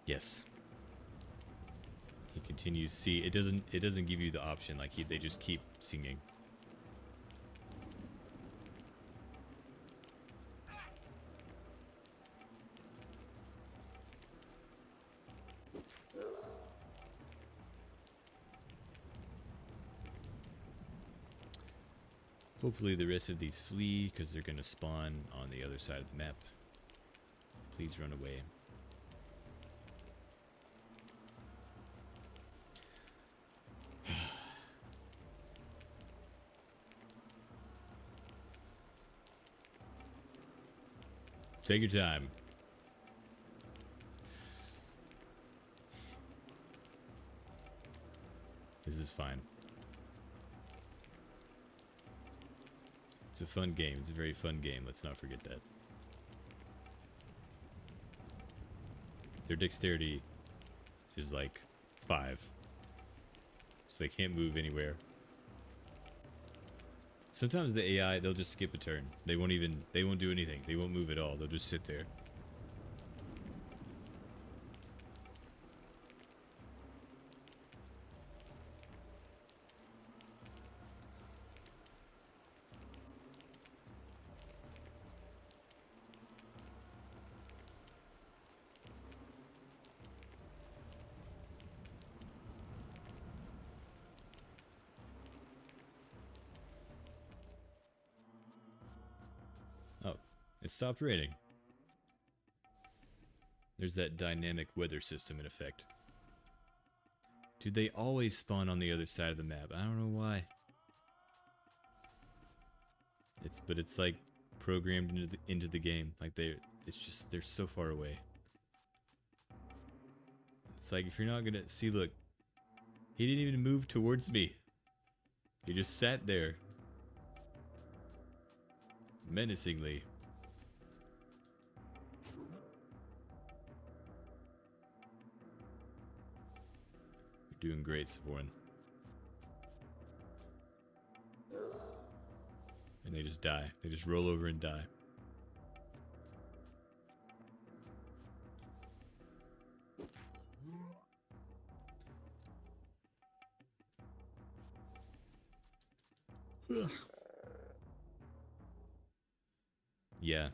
Speaker 1: Yes. He continues. See, it doesn't give you the option. Like they just keep singing. Hopefully the rest of these flee, because they're going to spawn on the other side of the map. Please run away. Take your time. This is fine. It's a fun game. It's a very fun game. Let's not forget that. Their dexterity is like 5. So they can't move anywhere. Sometimes the AI, they'll just skip a turn. They won't do anything. They won't move at all. They'll just sit there. Oh, it stopped raining. There's that dynamic weather system in effect. Dude, they always spawn on the other side of the map. I don't know why. But it's like programmed into the game. Like they're so far away. It's like if you're not gonna see, look, he didn't even move towards me. He just sat there. Menacingly. You're doing great, Sevoran. And they just die. They just roll over and die. Yeah.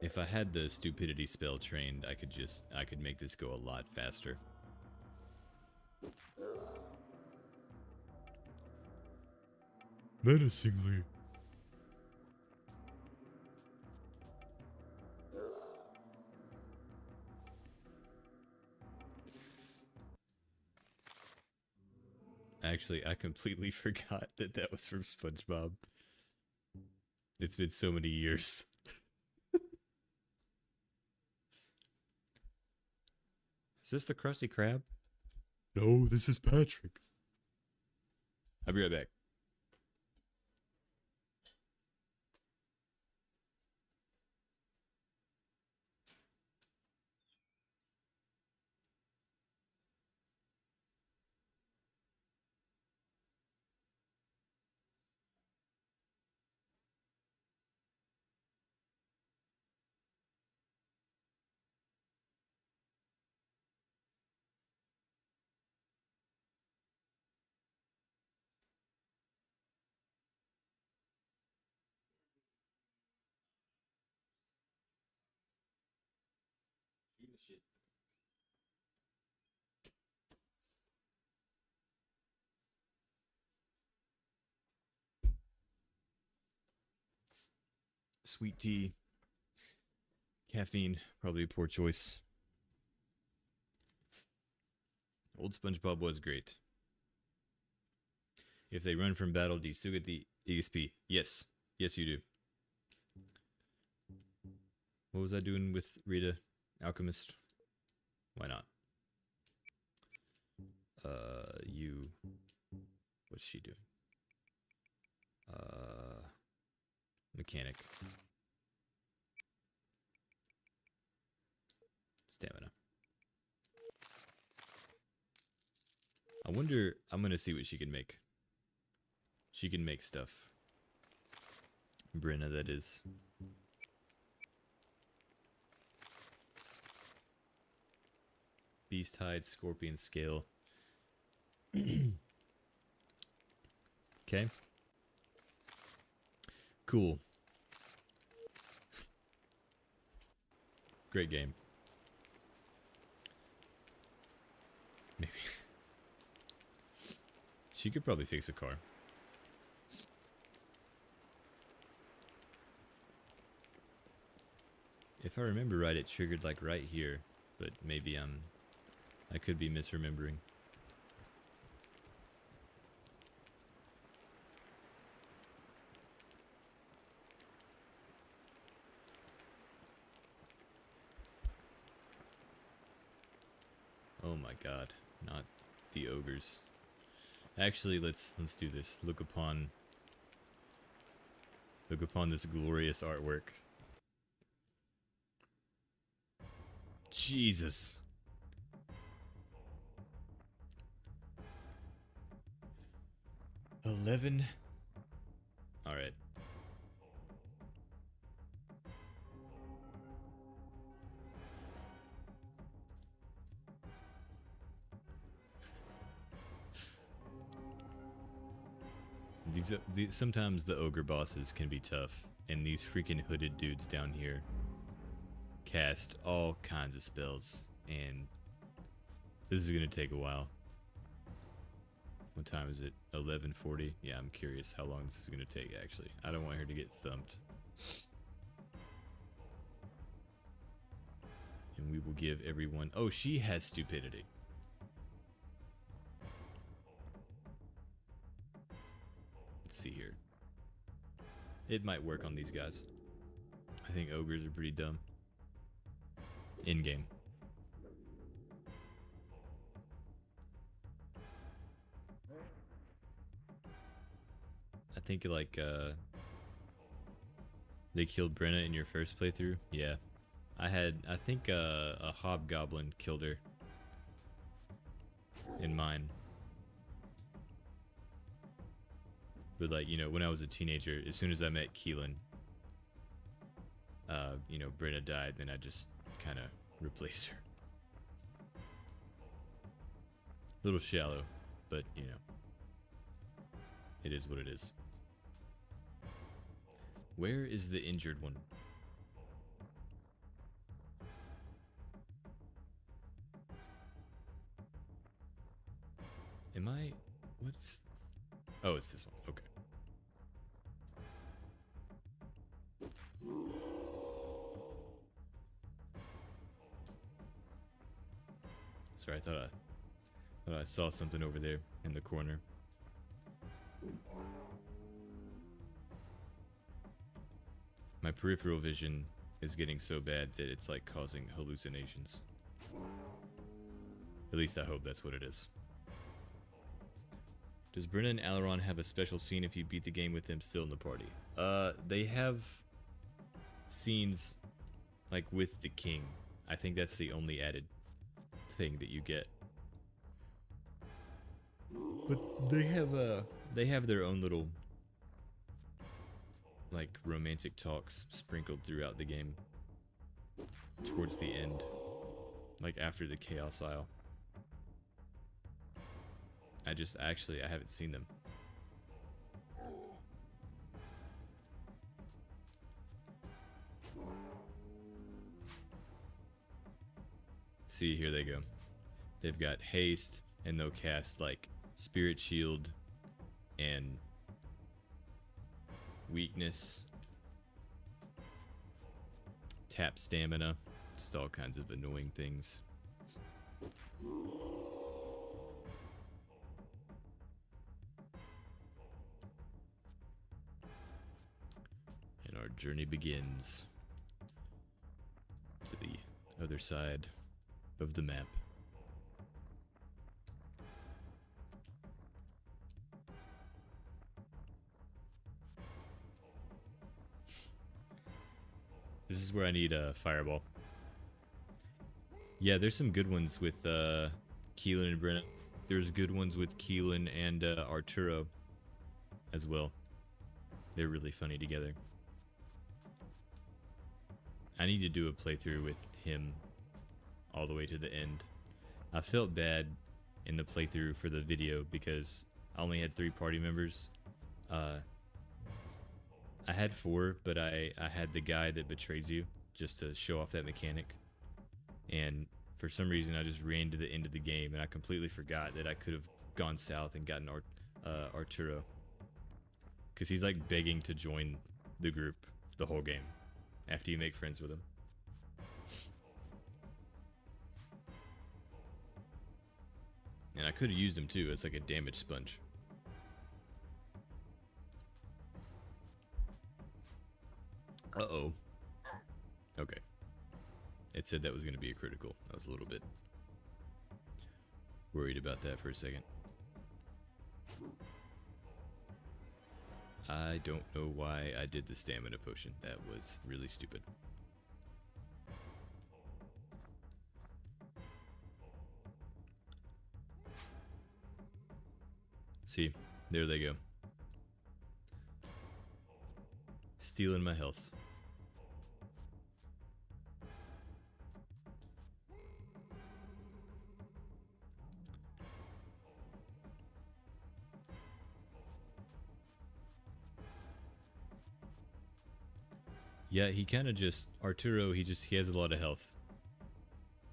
Speaker 1: If I had the stupidity spell trained, I could make this go a lot faster. Menacingly. Actually, I completely forgot that was from SpongeBob. It's been so many years. Is this the Krusty Krab? No, this is Patrick. I'll be right back. Shit. Sweet tea. Caffeine, probably a poor choice. Old SpongeBob was great. If they run from battle, do you still get the EXP? Yes. Yes, you do. What was I doing with Rita? Alchemist? Why not? You. What's she doing? Mechanic. Stamina. I wonder, I'm gonna see what she can make. She can make stuff. Brenna, that is. Beast hide, scorpion scale. Okay. Cool. Great game. Maybe. She could probably fix a car. If I remember right, it triggered like right here, but maybe I could be misremembering. Oh my god, not the ogres. Actually, let's do this. Look upon this glorious artwork. Jesus. $11. All right. Sometimes the ogre bosses can be tough, and these freaking hooded dudes down here cast all kinds of spells, and this is gonna take a while. What time is it? 11:40. Yeah, I'm curious how long this is gonna take. Actually, I don't want her to get thumped. And we will give everyone. Oh, she has stupidity. Let's see here. It might work on these guys. I think ogres are pretty dumb. In game. I think like they killed Brenna in your first playthrough. Yeah, I think a hobgoblin killed her in mine. But like, you know, when I was a teenager, as soon as I met Keelan, you know, Brenna died, then I just kind of replaced her. A little shallow, but you know, it is what it is. Where is the injured one? Am I... What's... Oh, it's this one. Okay. Sorry, I thought I saw something over there in the corner. My peripheral vision is getting so bad that it's like causing hallucinations. At least I hope that's what it is. Does Brenna and Alaron have a special scene if you beat the game with them still in the party? They have scenes like with the king. I think that's the only added thing that you get. But they have their own little like romantic talks sprinkled throughout the game towards the end, like after the Chaos Isle. I haven't seen them. See, here they go. They've got haste, and they'll cast like Spirit Shield and weakness, tap stamina, just all kinds of annoying things. our journey begins to the other side of the map. This is where I need a fireball. Yeah, there's some good ones with Keelan and Brennan. There's good ones with Keelan and Arturo as well. They're really funny together. I need to do a playthrough with him all the way to the end. I felt bad in the playthrough for the video because I only had 3 party members. I had 4, but I had the guy that betrays you just to show off that mechanic. And for some reason, I just ran to the end of the game, and I completely forgot that I could have gone south and gotten Arturo. Because he's like begging to join the group the whole game after you make friends with him. And I could have used him too as like a damage sponge. Uh-oh. Okay. It said that was going to be a critical. I was a little bit worried about that for a second. I don't know why I did the stamina potion. That was really stupid. See, there they go. Stealing my health. Yeah, he kind of just Arturo. He has a lot of health,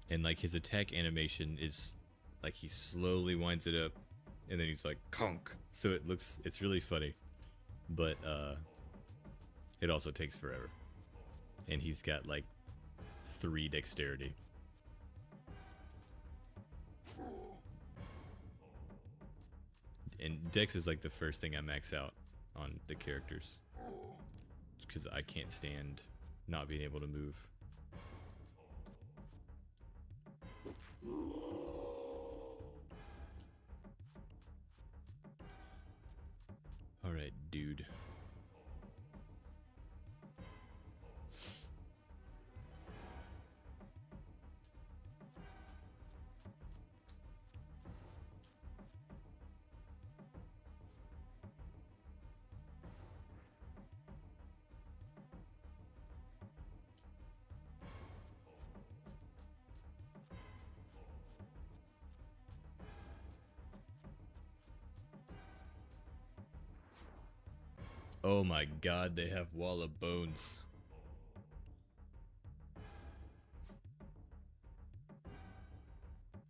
Speaker 1: and like his attack animation is like he slowly winds it up, and then he's like conk. So it's really funny, but it also takes forever, and he's got like 3 dexterity. And dex is like the first thing I max out on the characters. Because I can't stand not being able to move. Alright, dude. Oh my god, they have Wall of Bones.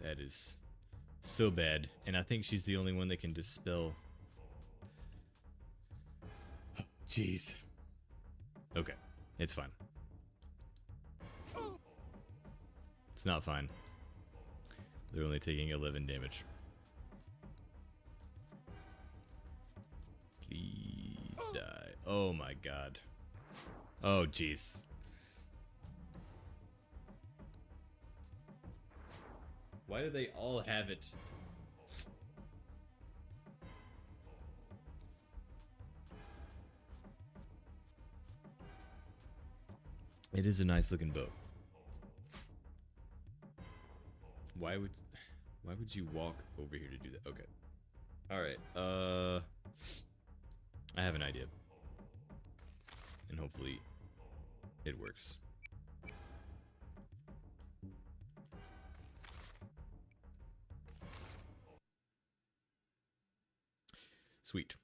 Speaker 1: That is so bad. And I think she's the only one that can dispel. Jeez. Okay, it's fine. It's not fine. They're only taking 11 damage. Please die. Oh my god. Oh jeez. Why do they all have it? It is a nice looking boat. Why would you walk over here to do that? Okay. Alright, I have an idea. And hopefully it works. Sweet.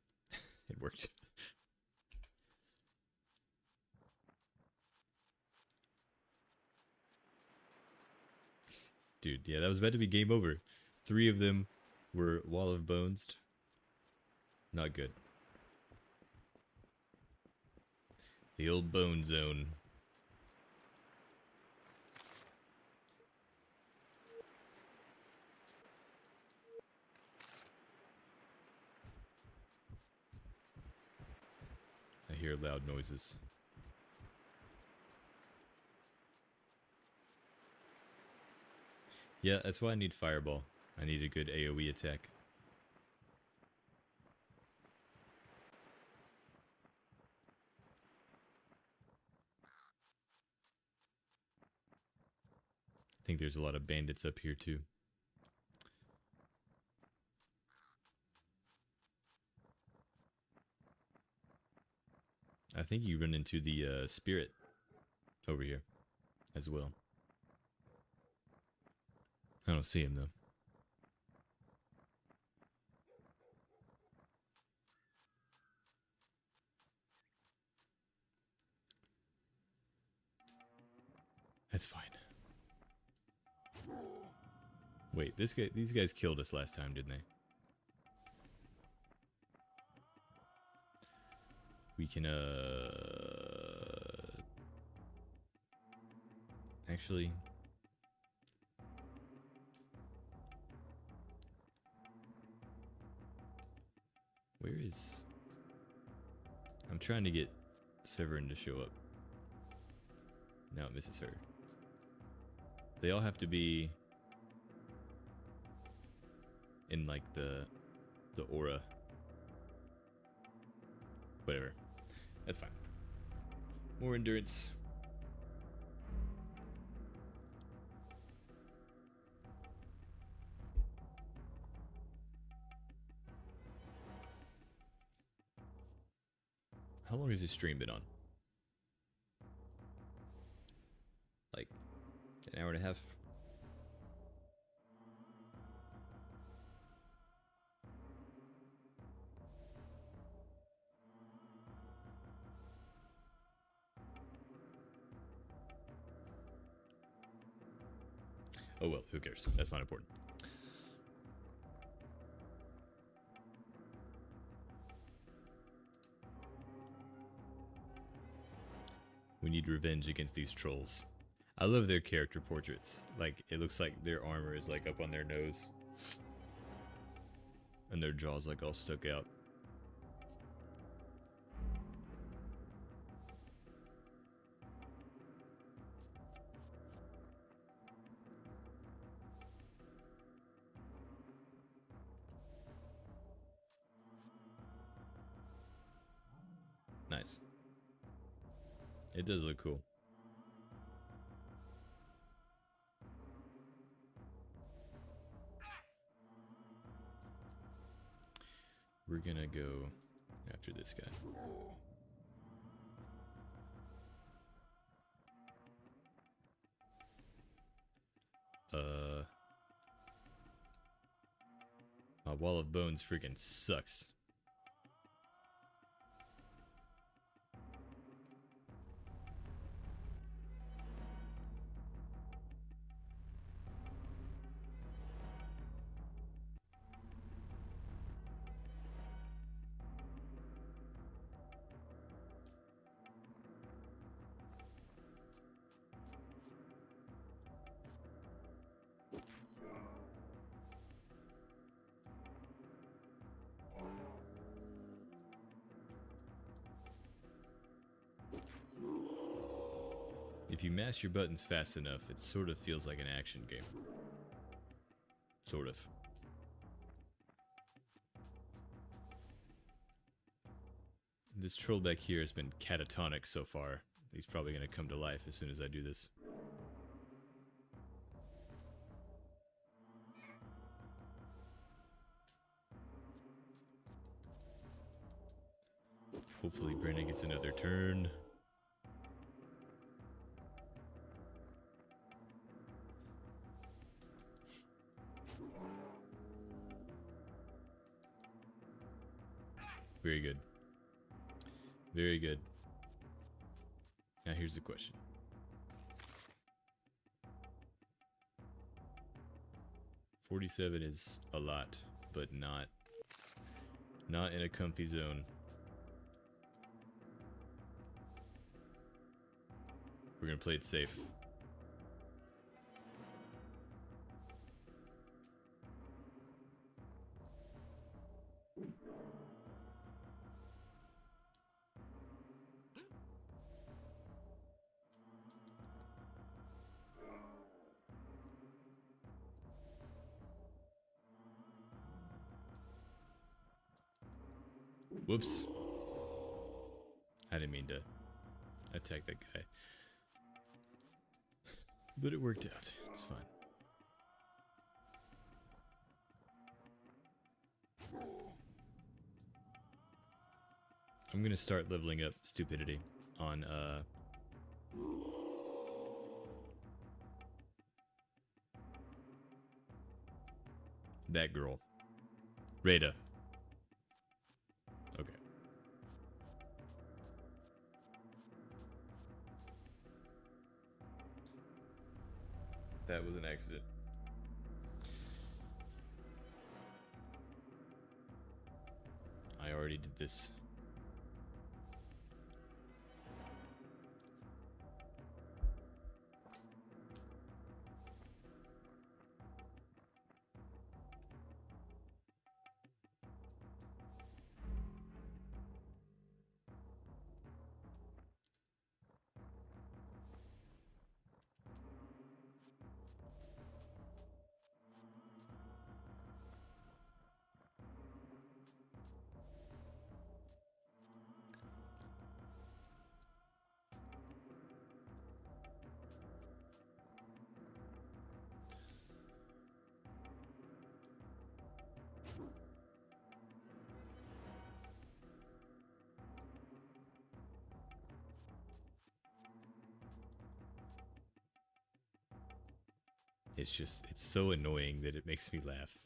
Speaker 1: It worked. Dude, yeah, that was about to be game over. 3 of them were Wall of Bones. Not good. The old bone zone. I hear loud noises. Yeah, that's why I need Fireball. I need a good AoE attack. I think there's a lot of bandits up here too. I think you run into the spirit over here as well. I don't see him though. That's fine. Wait, these guys killed us last time, didn't they? We can actually, where is, I'm trying to get Sevoran to show up. Now it misses her. They all have to be in like the aura. Whatever. That's fine. More endurance. How long has this stream been on? Like an hour and a half? Oh well, who cares? That's not important. We need revenge against these trolls. I love their character portraits. Like, it looks like their armor is like up on their nose. And their jaws like all stuck out. Nice. It does look cool. We're gonna go after this guy. My wall of bones freaking sucks. If you mash your buttons fast enough, it sort of feels like an action game. Sort of. This troll back here has been catatonic so far. He's probably going to come to life as soon as I do this. Hopefully Brandon gets another turn. Very good. Very good. Now here's the question. $47 is a lot, but not in a comfy zone. We're gonna play it safe. Whoops. I didn't mean to attack that guy. But it worked out. It's fine. I'm gonna start leveling up stupidity on that girl. Rada. Okay. That was an accident. I already did this. It's so annoying that it makes me laugh.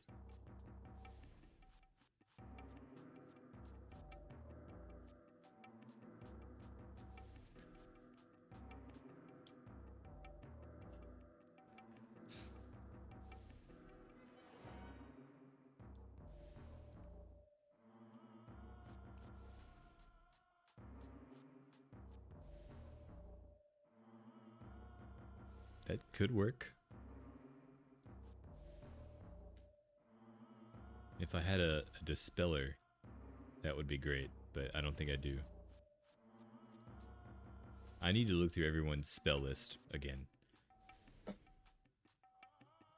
Speaker 1: That could work. If I had a dispeller, that would be great, but I don't think I do. I need to look through everyone's spell list again,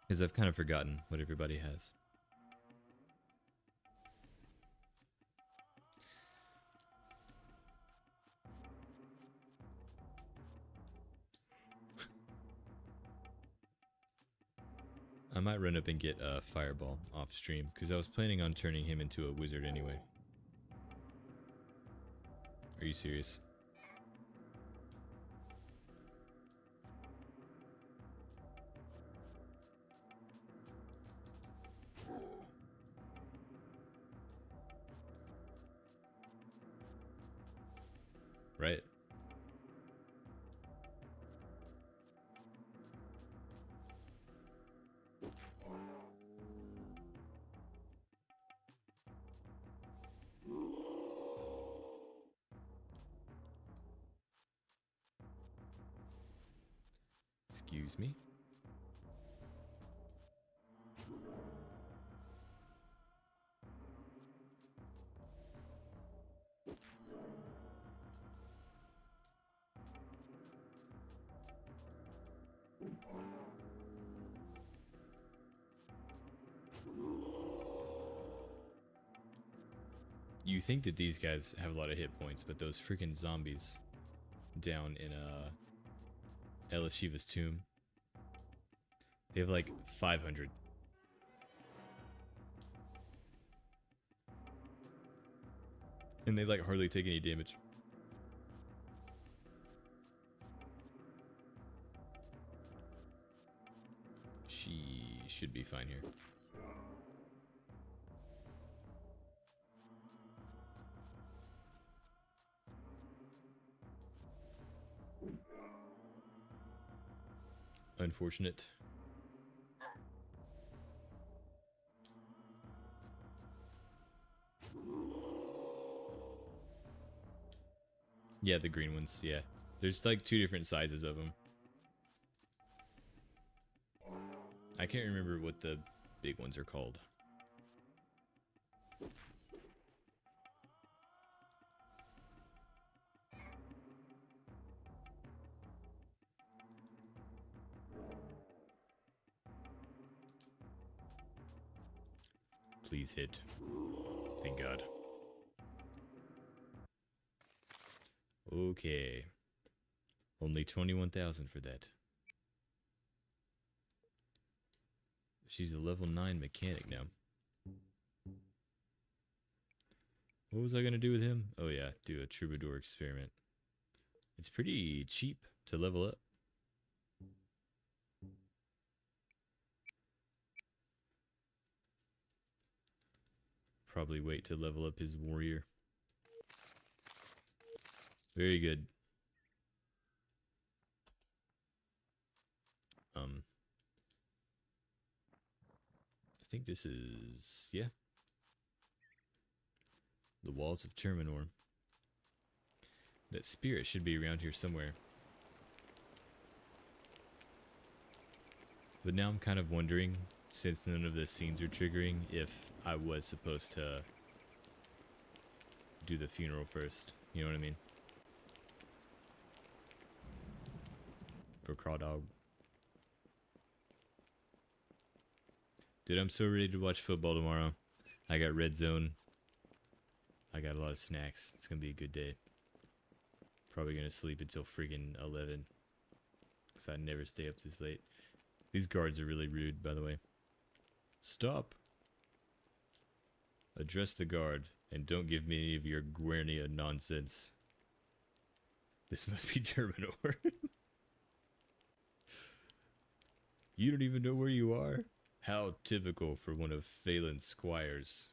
Speaker 1: because I've kind of forgotten what everybody has. I might run up and get a fireball off stream, because I was planning on turning him into a wizard anyway. Are you serious? Right. Excuse me. You think that these guys have a lot of hit points, but those freaking zombies down in Elishiva's tomb, they have like 500. And they like hardly take any damage. She should be fine here. Unfortunate. Yeah, the green ones, yeah. There's like 2 different sizes of them. I can't remember what the big ones are called. Please hit. Thank God. Okay. Only 21,000 for that. She's a level 9 mechanic now. What was I going to do with him? Oh yeah, do a troubadour experiment. It's pretty cheap to level up. Probably wait to level up his warrior. Very good. I think this is, yeah. The walls of Terminor. That spirit should be around here somewhere. But now I'm kind of wondering, since none of the scenes are triggering, if I was supposed to do the funeral first. You know what I mean? For Crawdog. Dude, I'm so ready to watch football tomorrow. I got Red Zone. I got a lot of snacks. It's gonna be a good day. Probably gonna sleep until friggin' 11. Because I never stay up this late. These guards are really rude, by the way. Stop! Address the guard, and don't give me any of your Guernia nonsense. This must be Terminor. You don't even know where you are? How typical for one of Phelan's squires.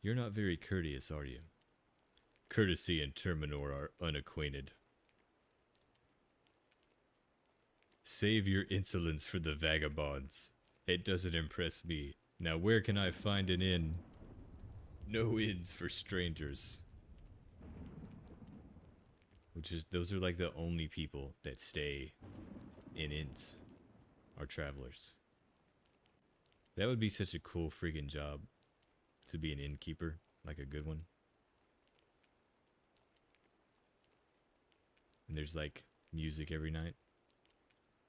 Speaker 1: You're not very courteous, are you? Courtesy and Terminor are unacquainted. Save your insolence for the vagabonds. It doesn't impress me. Now where can I find an inn? No inns for strangers. Those are like the only people that stay in inns. Are travelers. That would be such a cool freaking job. To be an innkeeper. Like a good one. And there's like music every night.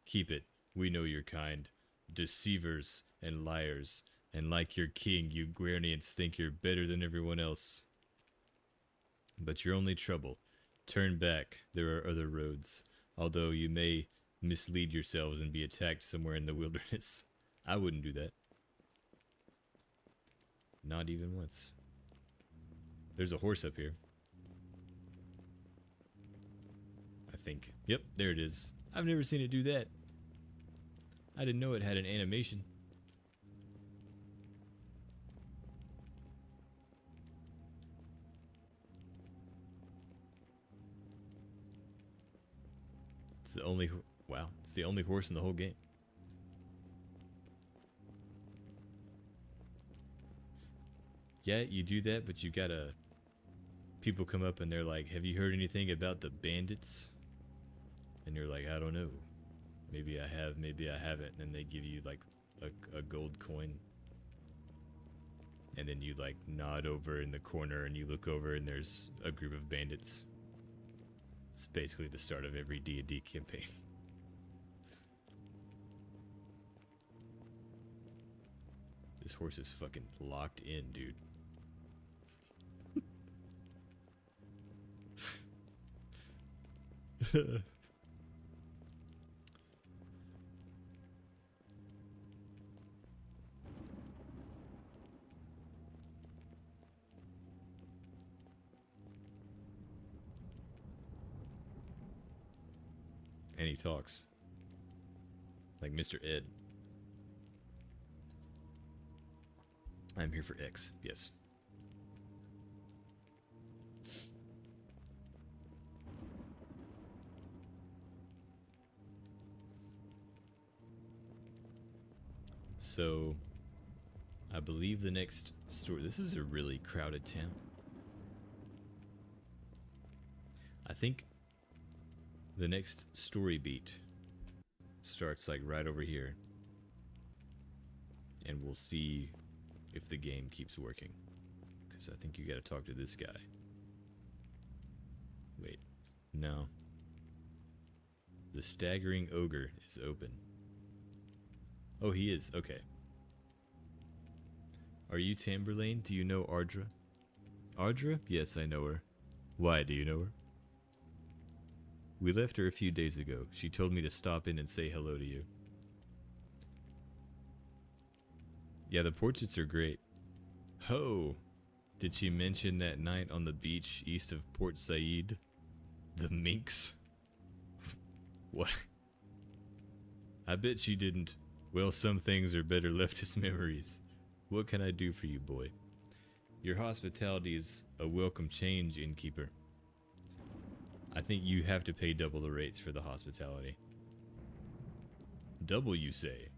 Speaker 1: Keep it. We know your kind. Deceivers and liars. And like your king, you Guernians think you're better than everyone else. But you're only trouble. Turn back. There are other roads. Although you may mislead yourselves and be attacked somewhere in the wilderness. I wouldn't do that. Not even once. There's a horse up here. I think. Yep, there it is. I've never seen it do that. I didn't know it had an animation. It's the only... Wow, it's the only horse in the whole game. Yeah, you do that, but you gotta... People come up and they're like, have you heard anything about the bandits? And you're like, I don't know. Maybe I have, maybe I haven't. And they give you like a gold coin. And then you like nod over in the corner and you look over and there's a group of bandits. It's basically the start of every D&D campaign. This horse is fucking locked in, dude. And he talks. Like Mr. Ed. I'm here for X, yes. So, I believe the next story... This is a really crowded town. I think the next story beat starts like right over here. And we'll see if the game keeps working. Because I think you gotta talk to this guy. Wait, no. The Staggering Ogre is open. Oh, he is, okay. Are you Tamberlane? Do you know Ardra? Ardra? Yes, I know her. Why, do you know her? We left her a few days ago. She told me to stop in and say hello to you. Yeah, the portraits are great. Ho! Did she mention that night on the beach east of Port Said? The minks? What? I bet she didn't. Well, some things are better left as memories. What can I do for you, boy? Your hospitality is a welcome change, innkeeper. I think you have to pay double the rates for the hospitality. Double, you say?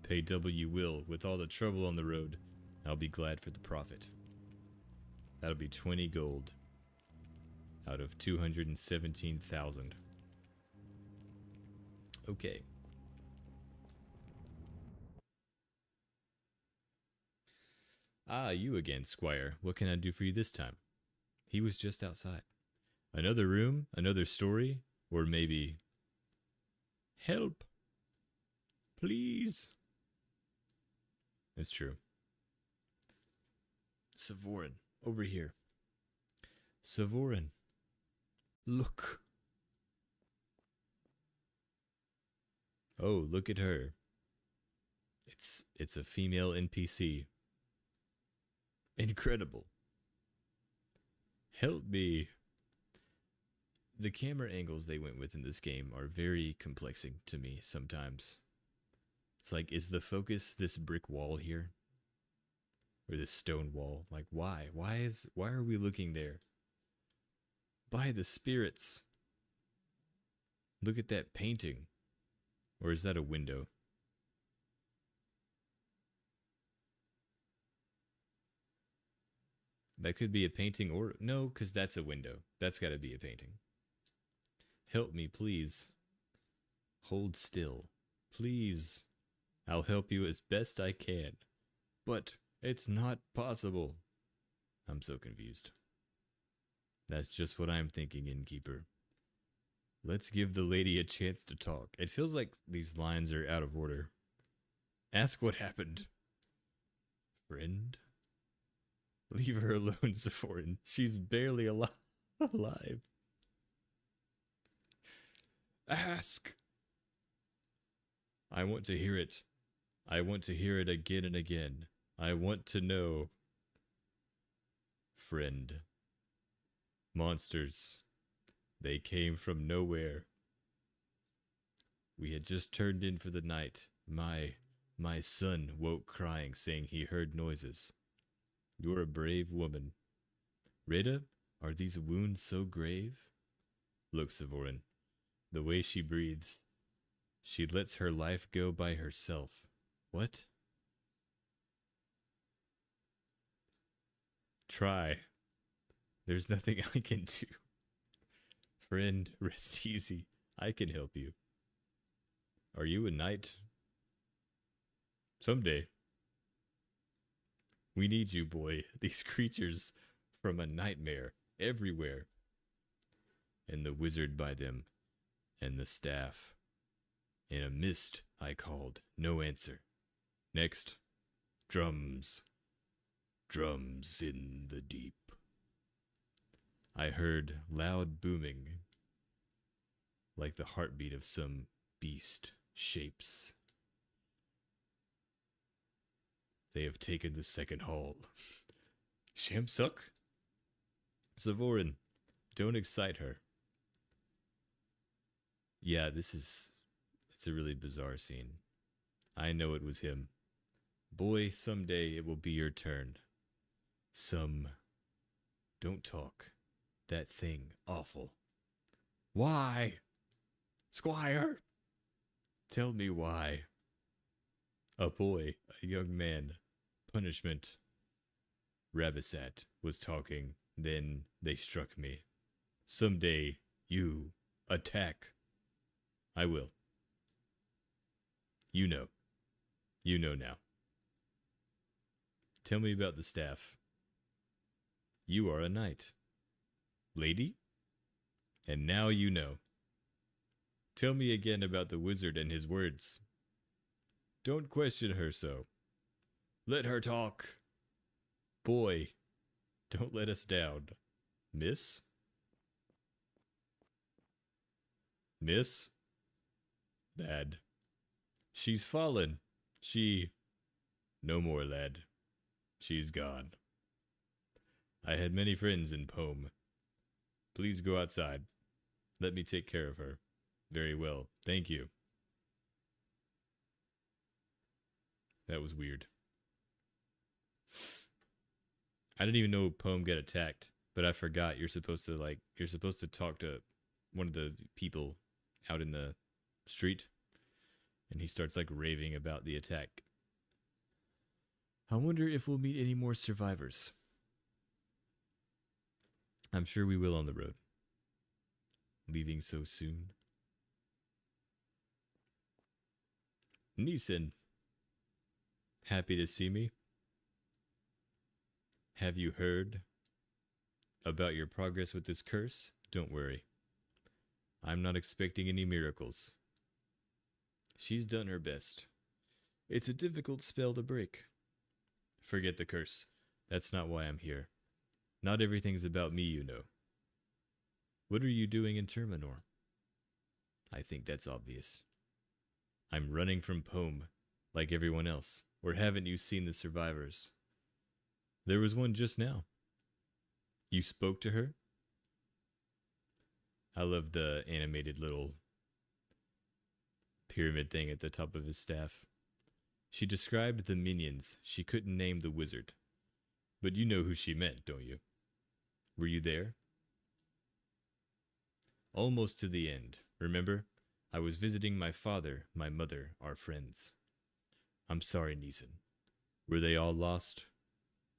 Speaker 1: Pay double you will. With all the trouble on the road, I'll be glad for the profit. That'll be 20 gold out of 217,000. Okay. Ah, you again, squire. What can I do for you this time? He was just outside. Another room? Another story? Or maybe... Help! Please! It's true. Sevoran, over here. Sevoran, look. Oh, look at her. It's a female NPC. Incredible. Help me. The camera angles they went with in this game are very complexing to me sometimes. It's like, is the focus this brick wall here? Or this stone wall? Like, why? Why are we looking there? By the spirits. Look at that painting. Or is that a window? That could be a painting or... No, because that's a window. That's got to be a painting. Help me, please. Hold still. Please. I'll help you as best I can. But it's not possible. I'm so confused. That's just what I'm thinking, innkeeper. Let's give the lady a chance to talk. It feels like these lines are out of order. Ask what happened. Friend? Leave her alone, Sevoran. She's barely alive. Ask! I want to hear it. I want to hear it again and again. I want to know. Friend. Monsters. They came from nowhere. We had just turned in for the night. My son woke crying, saying he heard noises. You're a brave woman. Rita, are these wounds so grave? Look, Sevoran, the way she breathes. She lets her life go by herself. What? Try. There's nothing I can do. Friend, rest easy. I can help you. Are you a knight? Someday. We need you, boy. These creatures from a nightmare everywhere. And the wizard by them, and the staff. In a mist, I called. No answer. Next, drums. Drums in the deep. I heard loud booming, like the heartbeat of some beast shapes. They have taken the second hall. Shamsuk? Sevoran, don't excite her. Yeah, it's a really bizarre scene. I know it was him. Boy, someday it will be your turn. Don't talk. That thing, awful. Why? Squire? Tell me why. A boy, a young man. Punishment. Rabisat was talking, then they struck me. Someday, you attack. I will. You know. You know now. Tell me about the staff. You are a knight. Lady? And now you know. Tell me again about the wizard and his words. Don't question her so. Let her talk. Boy, don't let us down. Miss? Miss? Lad. She's fallen. She... No more, lad. She's gone. I had many friends in Pome. Please go outside. Let me take care of her. Very well. Thank you. That was weird. I didn't even know Pome got attacked, but I forgot you're supposed to talk to one of the people out in the street, and he starts like raving about the attack. I wonder if we'll meet any more survivors. I'm sure we will on the road. Leaving so soon. Neeson. Happy to see me? Have you heard about your progress with this curse? Don't worry. I'm not expecting any miracles. She's done her best. It's a difficult spell to break. Forget the curse. That's not why I'm here. Not everything's about me, you know. What are you doing in Terminor? I think that's obvious. I'm running from Pome, like everyone else. Or haven't you seen the survivors? There was one just now. You spoke to her? I love the animated little pyramid thing at the top of his staff. She described the minions. She couldn't name the wizard. But you know who she meant, don't you? Were you there? Almost to the end. Remember? I was visiting my father, my mother, our friends. I'm sorry, Neeson. Were they all lost?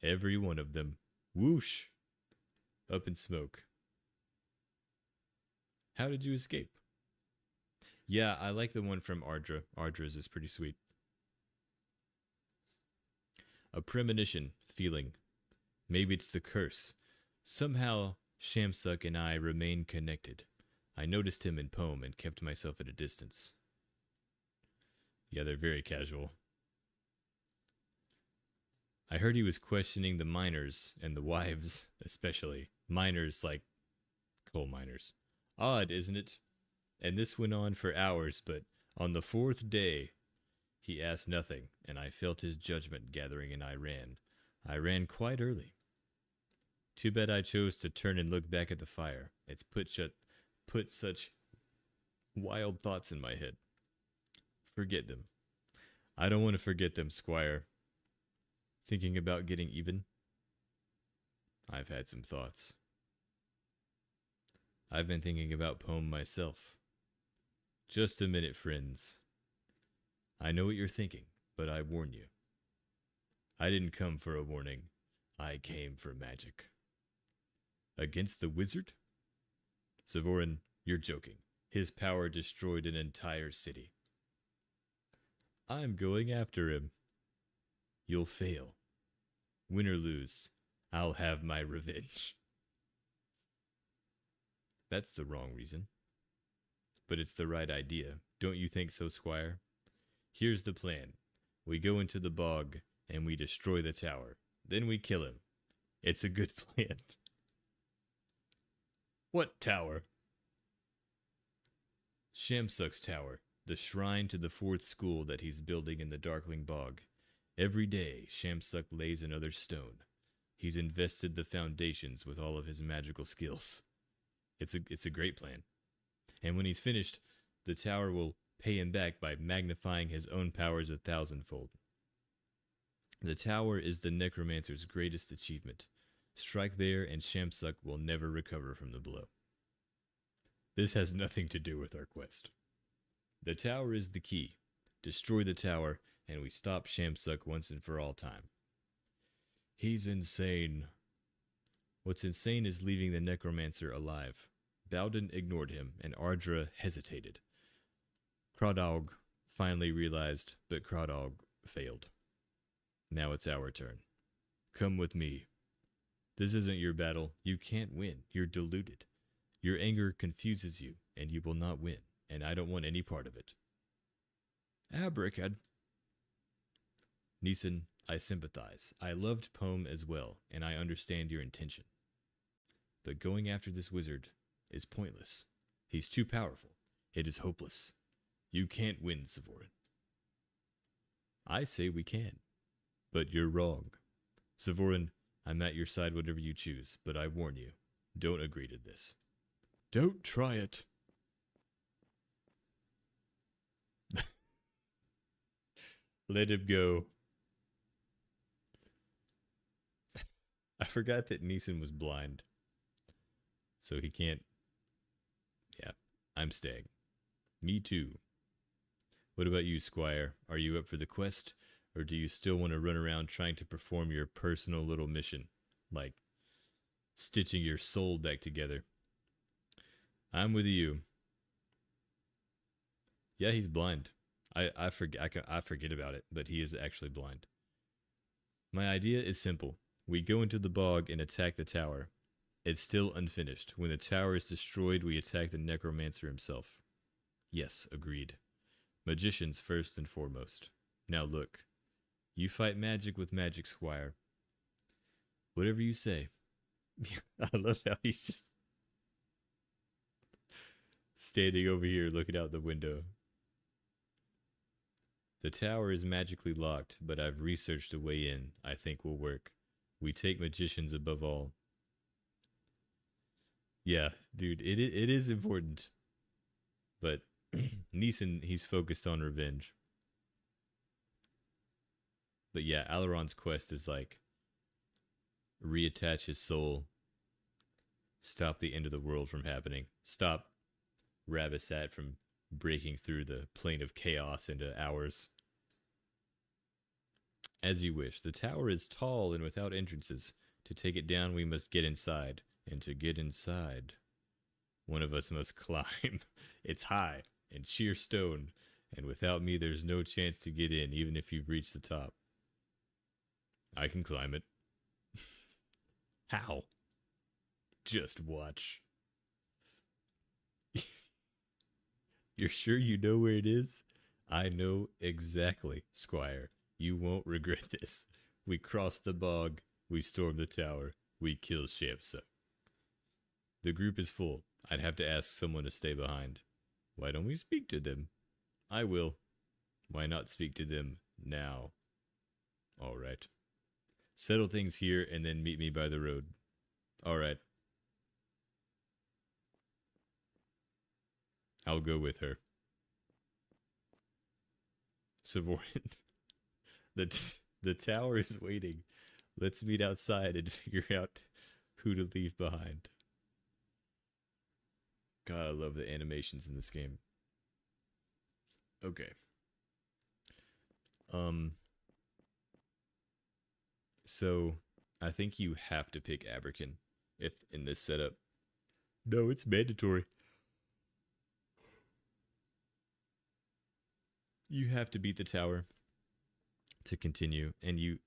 Speaker 1: Every one of them. Whoosh! Up in smoke. How did you escape? Yeah, I like the one from Ardra. Ardra's is pretty sweet. A premonition, feeling. Maybe it's the curse. Somehow, Shamsuck and I remain connected. I noticed him in Pome and kept myself at a distance. Yeah, they're very casual. I heard he was questioning the miners, and the wives, especially. Miners like coal miners. Odd, isn't it? And this went on for hours, but on the fourth day, he asked nothing, and I felt his judgment gathering, and I ran. I ran quite early. Too bad I chose to turn and look back at the fire. It's put such wild thoughts in my head. Forget them. I don't want to forget them, Squire. Thinking about getting even? I've had some thoughts. I've been thinking about Pome myself. Just a minute, friends. I know what you're thinking, but I warn you. I didn't come for a warning. I came for magic. Against the wizard? Sevoran, you're joking. His power destroyed an entire city. I'm going after him. You'll fail. Win or lose, I'll have my revenge. That's the wrong reason. But it's the right idea. Don't you think so, Squire? Here's the plan. We go into the bog, and we destroy the tower. Then we kill him. It's a good plan. What tower? Shamsuck's tower, the shrine to the fourth school that he's building in the Darkling Bog. Every day, Shamsuck lays another stone. He's invested the foundations with all of his magical skills. It's a great plan. And when he's finished, the tower will pay him back by magnifying his own powers 1,000-fold. The tower is the necromancer's greatest achievement. Strike there and Shamsuck will never recover from the blow. This has nothing to do with our quest. The tower is the key. Destroy the tower, and we stop Shamsuck once and for all time. He's insane. What's insane is leaving the necromancer alive. Bowden ignored him, and Ardra hesitated. Crawdog finally realized, but Crawdog failed. Now it's our turn. Come with me. This isn't your battle. You can't win. You're deluded. Your anger confuses you, and you will not win, and I don't want any part of it. Abracad. Neeson, I sympathize. I loved Pome as well, and I understand your intention. But going after this wizard is pointless. He's too powerful. It is hopeless. You can't win, Sevoran. I say we can. But you're wrong. Sevoran, I'm at your side whatever you choose, but I warn you, don't agree to this. Don't try it. Let him go. I forgot that Neeson was blind. So he can't... Yeah, I'm staying. Me too. What about you, Squire? Are you up for the quest? Or do you still want to run around trying to perform your personal little mission? Like, stitching your soul back together. I'm with you. Yeah, he's blind. I forget about it, but he is actually blind. My idea is simple. We go into the bog and attack the tower. It's still unfinished. When the tower is destroyed, we attack the necromancer himself. Yes, agreed. Magicians first and foremost. Now look. You fight magic with magic, Squire. Whatever you say. I love how he's just standing over here looking out the window. The tower is magically locked, but I've researched a way in I think will work. We take magicians above all. Yeah, dude, it is important. But Neeson, he's focused on revenge. But yeah, Alaron's quest is like reattach his soul, stop the end of the world from happening, stop Rabisat from breaking through the plane of chaos into ours. As you wish. The tower is tall and without entrances. To take it down, we must get inside. And to get inside, one of us must climb. It's high and sheer stone, and without me there's no chance to get in, even if you've reached the top. I can climb it. How? Just watch. You're sure you know where it is? I know exactly, Squire. You won't regret this. We cross the bog, we storm the tower, we kill Shamsa. The group is full. I'd have to ask someone to stay behind. Why don't we speak to them? I will. Why not speak to them now? All right. Settle things here and then meet me by the road. All right. I'll go with her. Sevoran. The tower is waiting. Let's meet outside and figure out who to leave behind. God, I love the animations in this game. Okay. So I think you have to pick Aberkin if in this setup. No, it's mandatory. You have to beat the tower to continue, and you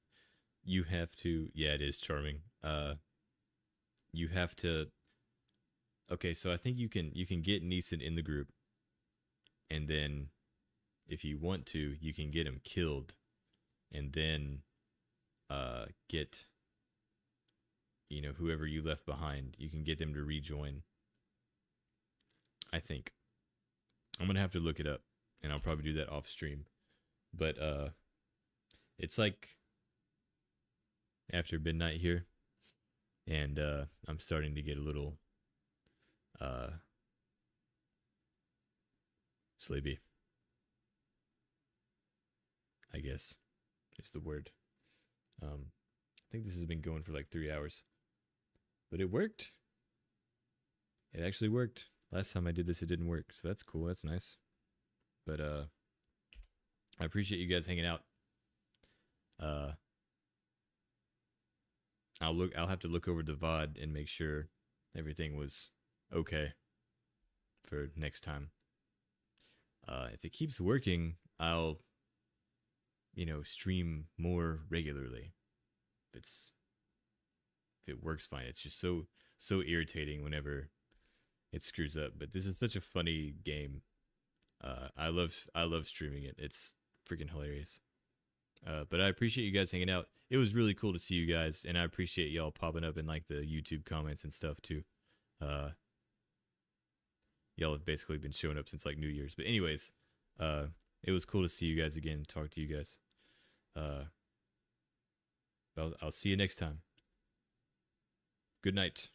Speaker 1: have to. Yeah, it is charming. You have to. Okay, so I think you can get Neeson in the group, and then if you want to, you can get him killed, and then get whoever you left behind. You can get them to rejoin. I think I'm gonna have to look it up, and I'll probably do that off stream. But it's like after midnight here, and I'm starting to get a little sleepy, I guess is the word. I think this has been going for like 3 hours, but it worked. It actually worked. Last time I did this, it didn't work, so that's cool. That's nice. But I appreciate you guys hanging out. I'll have to look over the VOD and make sure everything was okay for next time. If it keeps working, I'll stream more regularly. If it works fine. It's just so irritating whenever it screws up. But this is such a funny game. I love streaming it. It's freaking hilarious. But I appreciate you guys hanging out. It was really cool to see you guys, and I appreciate y'all popping up in like the YouTube comments and stuff too. y'all have basically been showing up since like New Year's. But anyways, it was cool to see you guys again, talk to you guys. I'll see you next time. Good night.